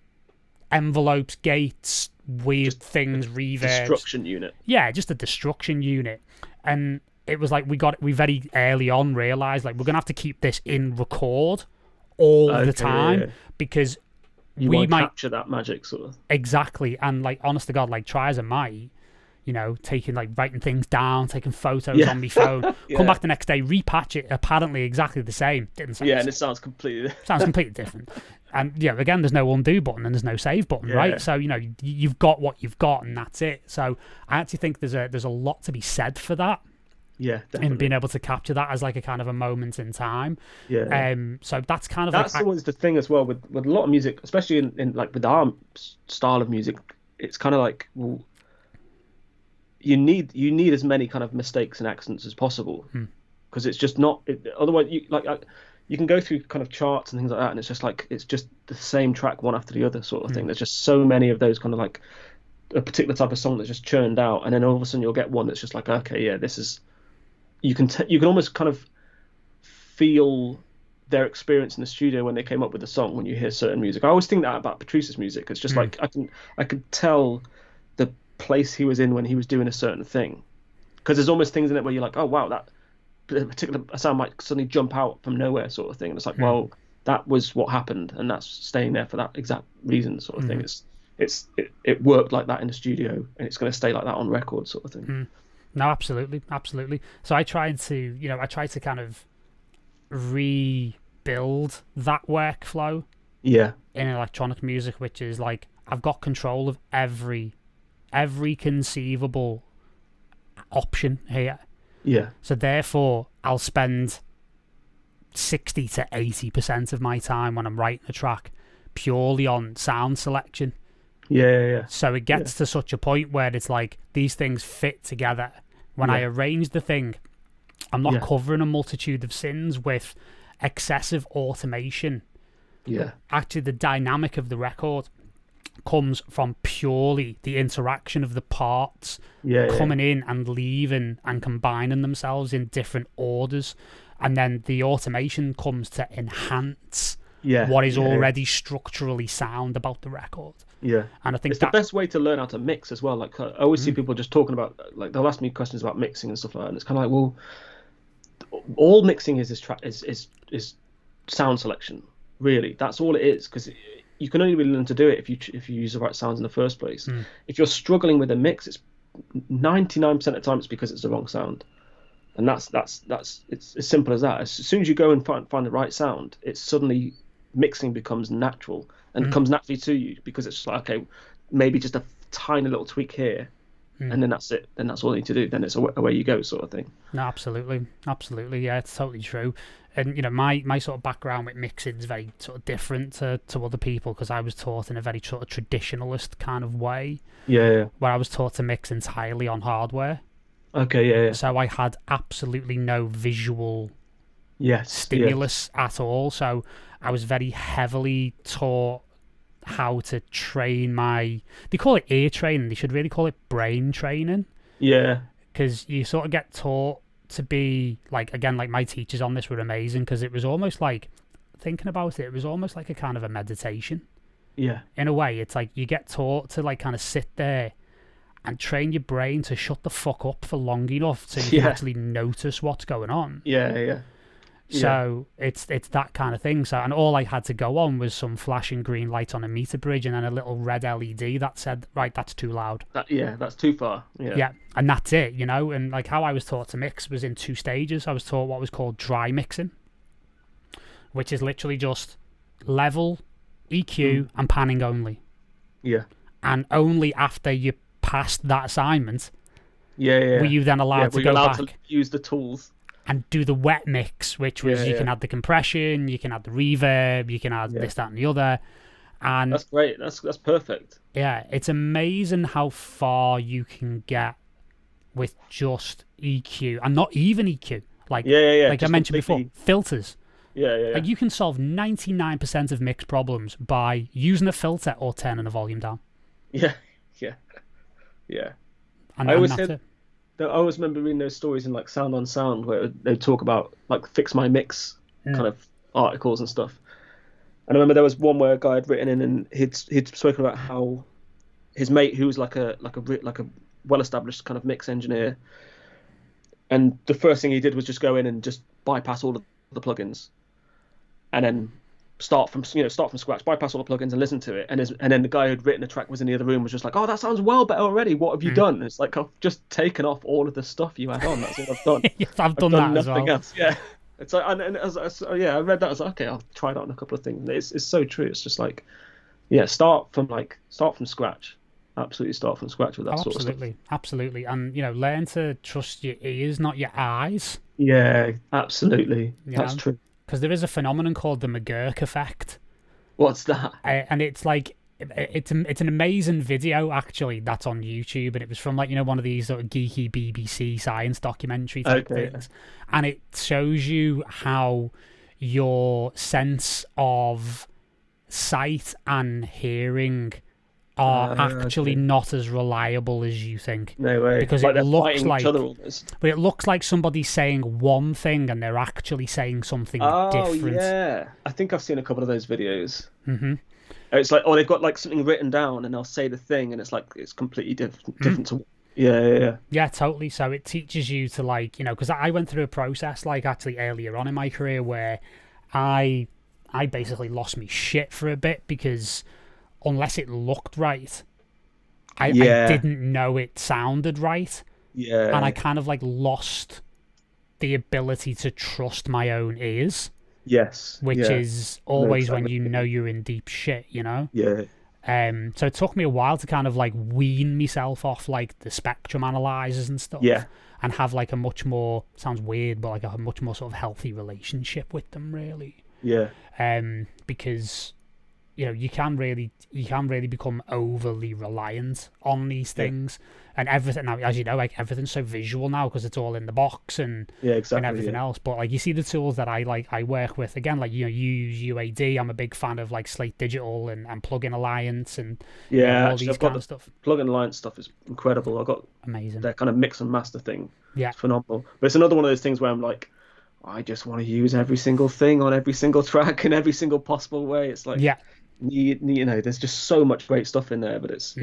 envelopes, gates, weird things, reverbs. Destruction unit. Yeah, just a destruction unit. And it was like we very early on realised like we're going to have to keep this in record all the time because we might capture that magic sort of. Exactly. And like honest to God, like try as I might, taking like writing things down, taking photos on my phone, come back the next day, repatch it apparently exactly the same. Didn't sound and it sounds completely different. And again, there's no undo button and there's no save button, right? So you've got what you've got and that's it. So I actually think there's a lot to be said for that. Yeah, definitely. And being able to capture that as like a kind of a moment in time. Yeah. So that's kind of that's always the thing as well with a lot of music, especially in like with our style of music. It's kind of like you need as many kind of mistakes and accidents as possible because it's just not. Otherwise, you can go through kind of charts and things like that, and it's just the same track one after the other sort of thing. There's just so many of those kind of like a particular type of song that's just churned out, and then all of a sudden you'll get one that's just like, okay, yeah, this is. You can almost kind of feel their experience in the studio when they came up with the song when you hear certain music. I always think that about Patrice's music. It's just like I could tell the place he was in when he was doing a certain thing, because there's almost things in it where you're like, oh wow, that particular sound might suddenly jump out from nowhere sort of thing, and it's like, well, that was what happened, and that's staying there for that exact reason sort of thing. It worked like that in the studio, and it's going to stay like that on record sort of thing. No, absolutely. So I tried to kind of rebuild that workflow in electronic music, which is like I've got control of every conceivable option here. Yeah. So therefore, I'll spend 60 to 80% of my time when I'm writing a track purely on sound selection. Yeah. So it gets to such a point where it's like these things fit together. When I arrange the thing, I'm not covering a multitude of sins with excessive automation. Yeah. Actually, the dynamic of the record comes from purely the interaction of the parts coming in and leaving and combining themselves in different orders. And then the automation comes to enhance what is already structurally sound about the record. Yeah. And I think It's the best way to learn how to mix as well. Like I always see people just talking about, like they'll ask me questions about mixing and stuff like that, and it's kind of like, well, all mixing is sound selection. Really, that's all it is. Because you can only really learn to do it if you use the right sounds in the first place. If you're struggling with a mix, it's 99% of the time it's because it's the wrong sound, and that's it's as simple as that. As soon as you go and find the right sound, it's suddenly mixing becomes natural and comes naturally to you, because it's just like, okay, maybe just a tiny little tweak here, and then that's it. Then that's all you need to do. Then it's away you go, sort of thing. No, absolutely, yeah, it's totally true. And my sort of background with mixing is very sort of different to other people, because I was taught in a very sort of traditionalist kind of way. Yeah. Where I was taught to mix entirely on hardware. Okay. Yeah. So I had absolutely no visual stimulus at all. So I was very heavily taught how to train they call it ear training, they should really call it brain training. Yeah. Because you sort of get taught to be, like, again, like my teachers on this were amazing, because it was almost like, thinking about it, it was almost like a kind of a meditation. Yeah. In a way, it's like you get taught to like kind of sit there and train your brain to shut the fuck up for long enough so you can actually notice what's going on. Yeah. So it's that kind of thing. So, and all I had to go on was some flashing green light on a meter bridge and then a little red LED that said, right, that's too loud. That's too far. Yeah, and that's it, And like how I was taught to mix was in 2 stages. I was taught what was called dry mixing, which is literally just level, EQ, and panning only. Yeah. And only after you passed that assignment, were you then allowed to go back to use the tools and do the wet mix, which was you can add the compression, you can add the reverb, you can add this, that, and the other. And that's great. That's perfect. Yeah, it's amazing how far you can get with just EQ, and not even EQ. Like like I mentioned before, filters. Yeah. Like you can solve 99% of mix problems by using a filter or turning the volume down. Yeah. And I always remember reading those stories in like Sound on Sound where they talk about like Fix My Mix kind of articles and stuff. And I remember there was one where a guy had written in and he'd spoken about how his mate, who was like a well-established kind of mix engineer, and the first thing he did was just go in and just bypass all of the plugins, and then start from scratch, bypass all the plugins and listen to it. And then the guy who'd written the track was in the other room, was just like, oh, that sounds well better already. What have you done? And it's like, I've just taken off all of the stuff you had on. That's all I've done. I've done that as well. Else. Yeah. It's like, I read that. I was like, okay, I'll try that on a couple of things. It's so true. It's just like, start from scratch. Absolutely start from scratch with that sort of stuff. Absolutely. And, learn to trust your ears, not your eyes. Yeah, absolutely. That's true. Because there is a phenomenon called the McGurk effect. What's that? And it's like, it's an amazing video, actually, that's on YouTube. And it was from, like, one of these sort of geeky BBC science documentary type things. Yeah. And it shows you how your sense of sight and hearing are actually not as reliable as you think. No way. Because it looks like, but it looks like somebody's saying one thing and they're actually saying something different. Oh yeah, I think I've seen a couple of those videos. Mm-hmm. It's like, they've got like something written down and they'll say the thing and it's like it's completely different to. Yeah, totally. So it teaches you to, like, because I went through a process, like, actually earlier on in my career where I basically lost me shit for a bit, because unless it looked right, I didn't know it sounded right. Yeah. And I kind of like lost the ability to trust my own ears. Yes. Which is always when you're in deep shit, Yeah. So it took me a while to kind of like wean myself off like the spectrum analyzers and stuff. Yeah. And have like a much more, sounds weird, but like a much more sort of healthy relationship with them, really. Yeah. Because you can really become overly reliant on these things, and everything now, as you know, like everything's so visual now because it's all in the box and and everything else. But like you see the tools that I work with, again, like you use UAD. I'm a big fan of like Slate Digital and Plugin Alliance and all these kind of stuff. Plugin Alliance stuff is incredible. I've got amazing. Their kind of mix and master thing. Yeah, it's phenomenal. But it's another one of those things where I'm like, I just want to use every single thing on every single track in every single possible way. It's like, There's just so much great stuff in there, but it's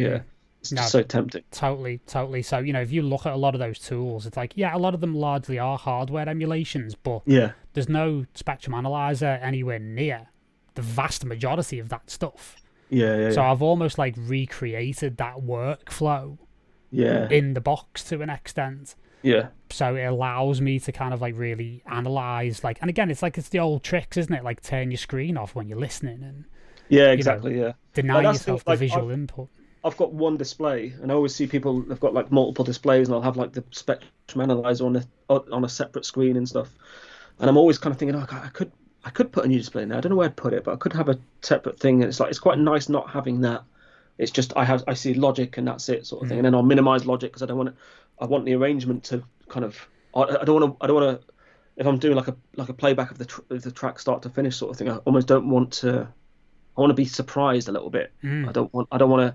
it's just No, so tempting. totally. So, if you look at a lot of those tools, it's like, yeah, a lot of them largely are hardware emulations, but Yeah, there's no spectrum analyzer anywhere near the vast majority of that stuff. So yeah, I've almost like recreated that workflow yeah, in the box to an extent. yeah, So it allows me to kind of like really analyze, like, and again, it's the old tricks, isn't it? Like turn your screen off when you're listening and, yeah, you know, exactly, yeah. deny Like that's the thing. yourself the Like visual input. I've got one display, and I always see people they've got like multiple displays, and I'll have like the spectrum analyzer on a separate screen and stuff. And I'm always kind of thinking, oh, God, I could put a new display in there. I don't know where I'd put it, but I could have a separate thing. And it's like it's quite nice not having that. It's just I see Logic and that's it sort of thing, and then I'll minimize Logic because I don't want I want the arrangement to kind of I don't want to if I'm doing like a playback of the track start to finish sort of thing. I almost don't want to. I want to be surprised a little bit. I don't want to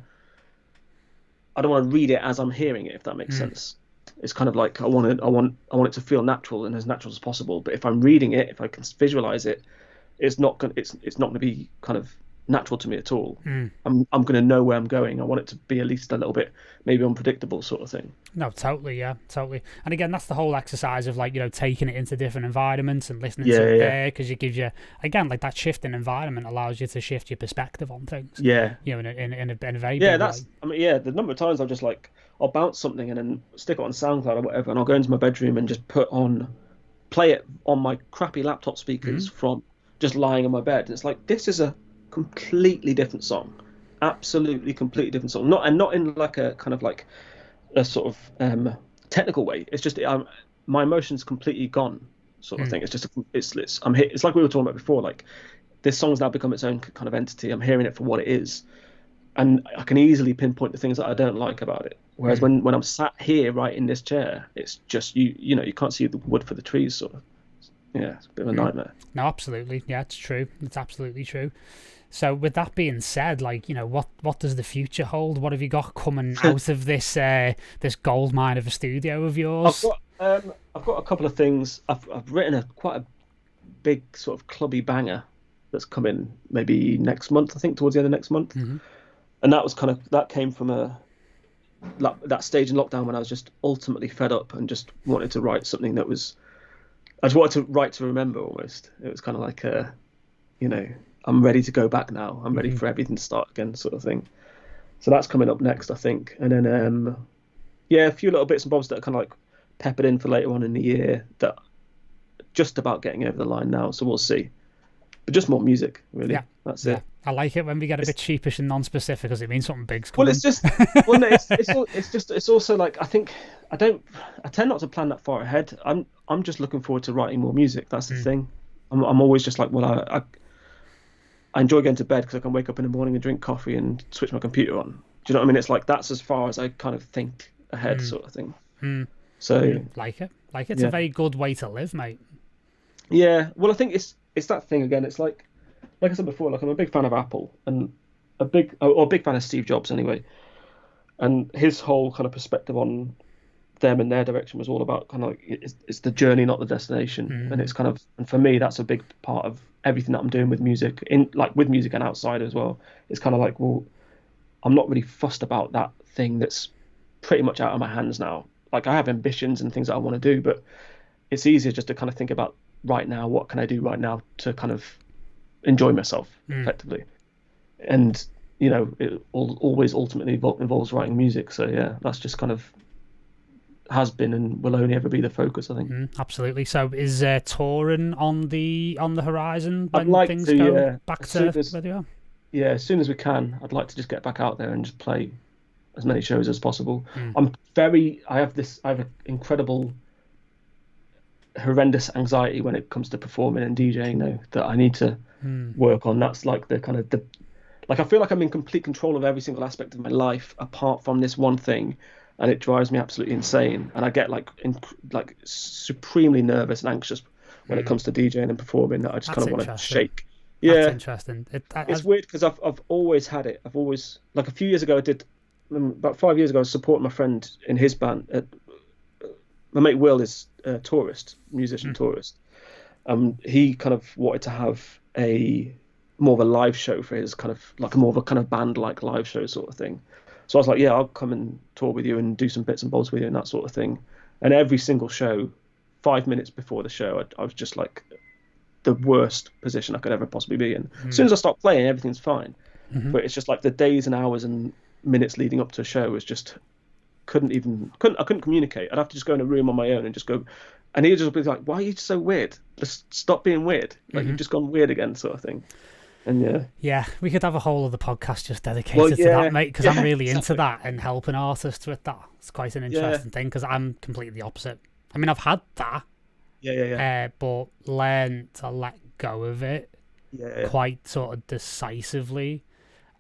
read it as I'm hearing it, if that makes sense. It's kind of like I want it to feel natural and as natural as possible. But if I'm reading it, if I can visualize it, it's not going to be kind of natural to me at all. I'm going to know where I'm going. I want it to be at least a little bit maybe unpredictable sort of thing. No, totally, yeah, totally. And again, that's the whole exercise of like, taking it into different environments and listening to it there, because it gives you, again, like that shift in environment allows you to shift your perspective on things. Yeah. In a very big way. I mean, yeah, the number of times I'll bounce something and then stick it on SoundCloud or whatever, and I'll go into my bedroom and just play it on my crappy laptop speakers from just lying on my bed. And it's like, this is a completely different song, absolutely completely different song. Not in like a kind of like a sort of technical way. It's just my emotions completely gone, sort of thing. It's just it's like we were talking about before. Like this song's now become its own kind of entity. I'm hearing it for what it is, and I can easily pinpoint the things that I don't like about it. Whereas when I'm sat here right in this chair, it's just you can't see the wood for the trees, sort of. Yeah, it's a bit of a nightmare. No, absolutely. Yeah, it's true. It's absolutely true. So with that being said, like, what does the future hold? What have you got coming out of this this gold mine of a studio of yours? I've got a couple of things. I've written quite a big sort of clubby banger that's coming maybe next month. I think towards the end of next month. And that came from that stage in lockdown when I was just ultimately fed up and just wanted to write something that was. I just wanted to write to remember almost. It was kind of like I'm ready to go back now. I'm ready for everything to start again, sort of thing. So that's coming up next, I think. And then, a few little bits and bobs that are kind of like peppered in for later on in the year that are just about getting over the line now. So we'll see. But just more music, really. Yeah, that's it. I like it when we get a bit cheapish and non-specific because it means something big's coming. Well, it's just, it's also like I tend not to plan that far ahead. I'm just looking forward to writing more music. That's the thing. I'm always just like, well, I enjoy going to bed because I can wake up in the morning and drink coffee and switch my computer on. Do you know what I mean? It's like that's as far as I kind of think ahead, sort of thing. So like it. It's a very good way to live, mate. Yeah. Well, I think it's that thing again. It's like I said before. Like I'm a big fan of Apple and a big fan of Steve Jobs anyway. And his whole kind of perspective on them and their direction was all about kind of like it's the journey, not the destination. And it's kind of, and for me, that's a big part of everything that I'm doing with music, with music and outside as well. It's kind of like, well, I'm not really fussed about that thing that's pretty much out of my hands now. Like I have ambitions and things that I want to do, but it's easier just to kind of think about right now, what can I do right now to kind of enjoy myself effectively. And it always ultimately involves writing music. So yeah, that's just kind of has been and will only ever be the focus, I think. Absolutely. So is touring on the horizon when like things to, go back to where they are? Yeah, as soon as we can, I'd like to just get back out there and just play as many shows as possible. I have an incredible horrendous anxiety when it comes to performing and DJing now that I need to work on. That's like the kind of like I feel like I'm in complete control of every single aspect of my life apart from this one thing, and it drives me absolutely insane. And I get like supremely nervous and anxious when it comes to DJing and performing, that I just kind of want to shake. Yeah, that's interesting. It's weird because I've always had it. I've always, like a few years ago, about 5 years ago, I was supporting my friend in his band. My mate Will is a tourist, musician tourist. He kind of wanted to have a more of a live show for his kind of like more of a kind of band like live show sort of thing. So I was like, yeah, I'll come and tour with you and do some bits and bobs with you and that sort of thing. And every single show, 5 minutes before the show, I was just like the worst position I could ever possibly be in. As soon as I start playing, everything's fine. But it's just like the days and hours and minutes leading up to a show was just I couldn't communicate. I'd have to just go in a room on my own and just go, and he'd just be like, why are you so weird? Just stop being weird. Like you've just gone weird again, sort of thing. And yeah, we could have a whole other podcast just dedicated to that, mate, because I'm really into that and helping artists with that. It's quite an interesting thing because I'm completely the opposite. I mean, I've had that, but learned to let go of it quite sort of decisively.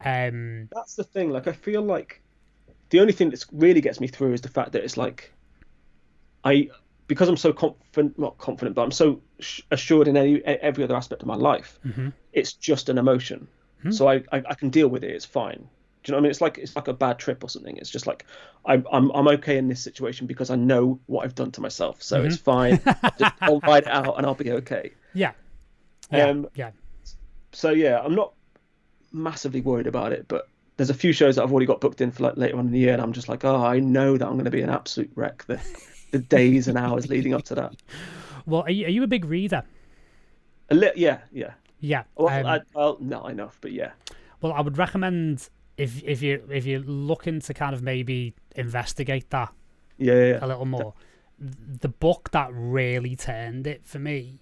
That's the thing. Like, I feel like the only thing that really gets me through is the fact that it's like because I'm so not confident, but I'm so assured in every other aspect of my life. It's just an emotion, so I can deal with it. It's fine. Do you know what I mean? It's like a bad trip or something. It's just like I'm okay in this situation because I know what I've done to myself, so it's fine. I'll ride it out and I'll be okay. So yeah, I'm not massively worried about it, but there's a few shows that I've already got booked in for like later on in the year, and I'm just like, I know that I'm going to be an absolute wreck the days and hours leading up to that. Well, are you a big reader? Yeah. Well, not enough, but yeah. Well, I would recommend if you're looking to kind of maybe investigate that a little more. The book that really turned it for me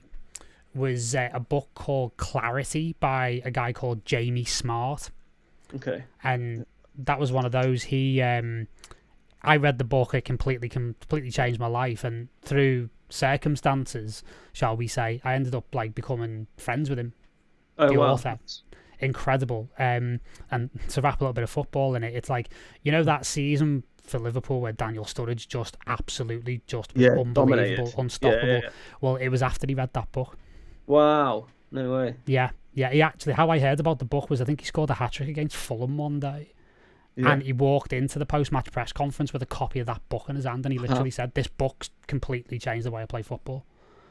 was a book called Clarity by a guy called Jamie Smart. Okay. And that was one of those. I read the book. It completely changed my life, and through circumstances, shall we say, I ended up like becoming friends with him. The author. Incredible. And to wrap a little bit of football in it, it's like, you know, that season for Liverpool where Daniel Sturridge just absolutely unbelievable, dominated. Unstoppable. Well, it was after he read that book. Wow. No way. Yeah. He actually, how I heard about the book was, I think he scored a hat-trick against Fulham one day. And he walked into the post-match press conference with a copy of that book in his hand, and he literally said, "This book's completely changed the way I play football."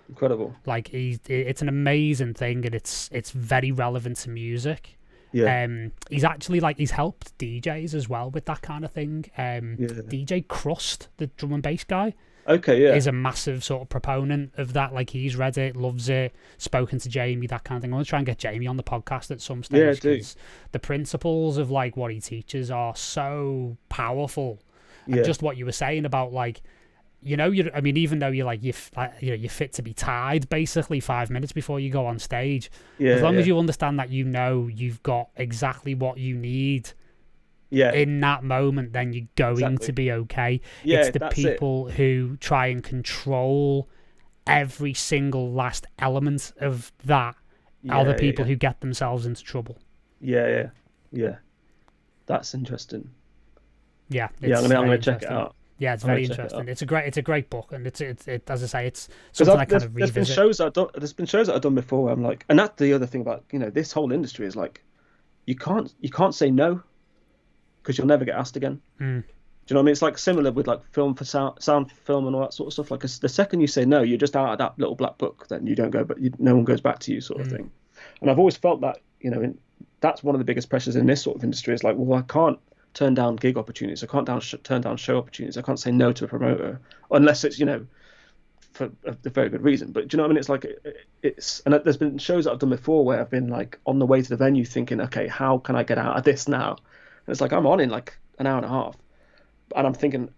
Incredible. Like it's an amazing thing, and it's very relevant to music. He's actually he's helped DJs as well with that kind of thing. DJ Crust, the drum and bass guy, is a massive sort of proponent of that. Like, he's read it, loves it, spoken to Jamie, that kind of thing. I want to try and get Jamie on the podcast at some stage, because the principles of like what he teaches are so powerful. And just what you were saying about like, you know, even though you're fit to be tied basically 5 minutes before you go on stage, as long as you understand that, you know, you've got exactly what you need in that moment, then you're going to be okay. It's the people who try and control every single last element of that are the people who get themselves into trouble. That's interesting. I'm gonna check it out. Yeah, it's very interesting. It's a great book, and it's as I say, it's something I kind of revisit. There's been shows that I've done before where I'm like, and that's the other thing about, you know, this whole industry is like, you can't say no, because you'll never get asked again. Do you know what I mean? It's like similar with like film for sound film and all that sort of stuff. Like, the second you say no, you're just out of that little black book. Then you don't go, but no one goes back to you, sort of thing. And I've always felt that, you know, that's one of the biggest pressures in this sort of industry. Is like, well, I can't turn down gig opportunities. I can't turn down show opportunities. I can't say no to a promoter unless it's, you know, for a very good reason. But do you know what I mean? It's like, and there's been shows that I've done before where I've been like on the way to the venue thinking, okay, how can I get out of this now? And it's like, I'm on in like an hour and a half, and I'm thinking,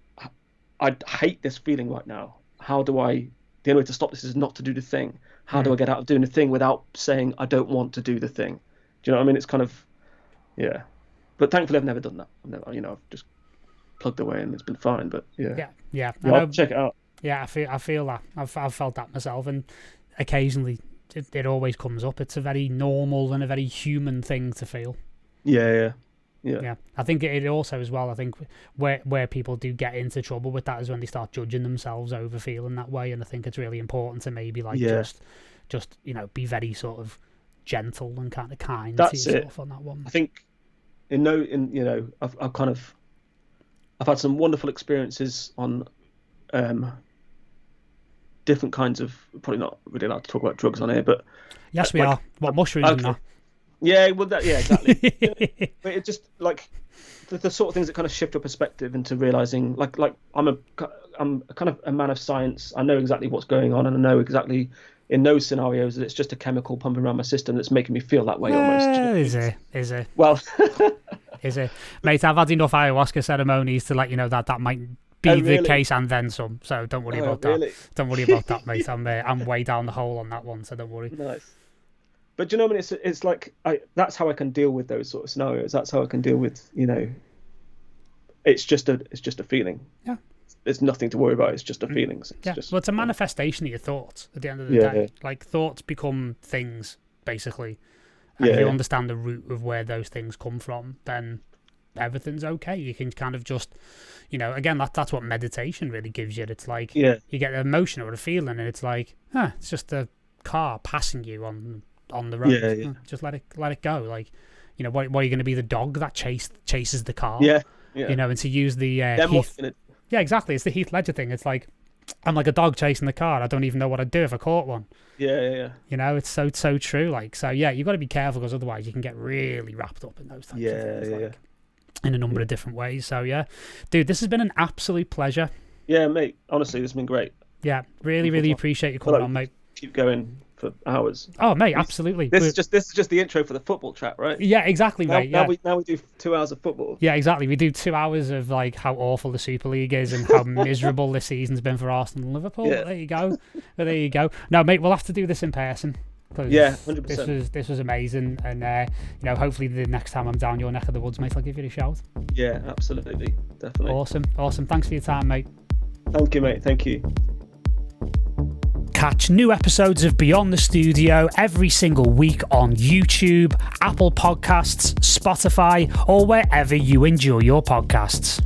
I hate this feeling right now. The only way to stop this is not to do the thing. How do I get out of doing the thing without saying I don't want to do the thing? Do you know what I mean? It's kind of, but thankfully I've never done that. I've just plugged away and it's been fine. But I'll check it out. Yeah, I feel that. I've felt that myself, and occasionally it always comes up. It's a very normal and a very human thing to feel. Yeah. I think it also as well, I think where people do get into trouble with that is when they start judging themselves over feeling that way. And I think it's really important to maybe like just you know, be very sort of gentle and kind of kind to yourself on that one. I think I've had some wonderful experiences on different kinds of, probably not really allowed to talk about drugs on here, but yes, we are. What, mushrooms and that? Yeah, well, yeah, exactly. But it just like the sort of things that kind of shift your perspective into realizing, like I'm kind of a man of science. I know exactly what's going on, and I know exactly in those scenarios that it's just a chemical pumping around my system that's making me feel that way almost. Is it? Is it? Well, is it, mate? I've had enough ayahuasca ceremonies to let you know that might be the case and then some. So don't worry about that. Don't worry about that, mate. I'm way down the hole on that one, so don't worry. Nice. But do you know what I mean? It's like that's how I can deal with those sort of scenarios. That's how I can deal with, it's just a feeling. Yeah. There's nothing to worry about. It's just a feeling. Well, it's a manifestation of your thoughts at the end of the day. Like thoughts become things, basically. And if you understand the root of where those things come from, then everything's okay. You can kind of just, again, that's what meditation really gives you. It's like you get an emotion or a feeling, and it's like, it's just a car passing you on the road. Just let it go. Like, what are you going to be, the dog that chases the car? And to use the Heath. Yeah, exactly. It's the Heath Ledger thing. It's like, I'm like a dog chasing the car. I don't even know what I'd do if I caught one. Yeah. It's so true. Like, so yeah, you've got to be careful, because otherwise you can get really wrapped up in those types of things. In a number of different ways. So yeah, dude, this has been an absolute pleasure. Yeah, mate. Honestly, this has been great. Yeah, really appreciate you coming on, mate. Keep going for hours. Oh, mate, absolutely. This is just the intro for the football chat, right? Yeah, exactly, mate. Now we do 2 hours of football. Yeah, exactly. We do 2 hours of like how awful the Super League is and how miserable this season's been for Arsenal and Liverpool. Yeah. There you go. No, mate, we'll have to do this in person. Yeah, 100%. This was amazing, and hopefully the next time I'm down your neck of the woods, mate, I'll give you a shout. Yeah, absolutely, definitely. Awesome. Thanks for your time, mate. Thank you, mate. Thank you. Catch new episodes of Beyond the Studio every single week on YouTube, Apple Podcasts, Spotify, or wherever you enjoy your podcasts.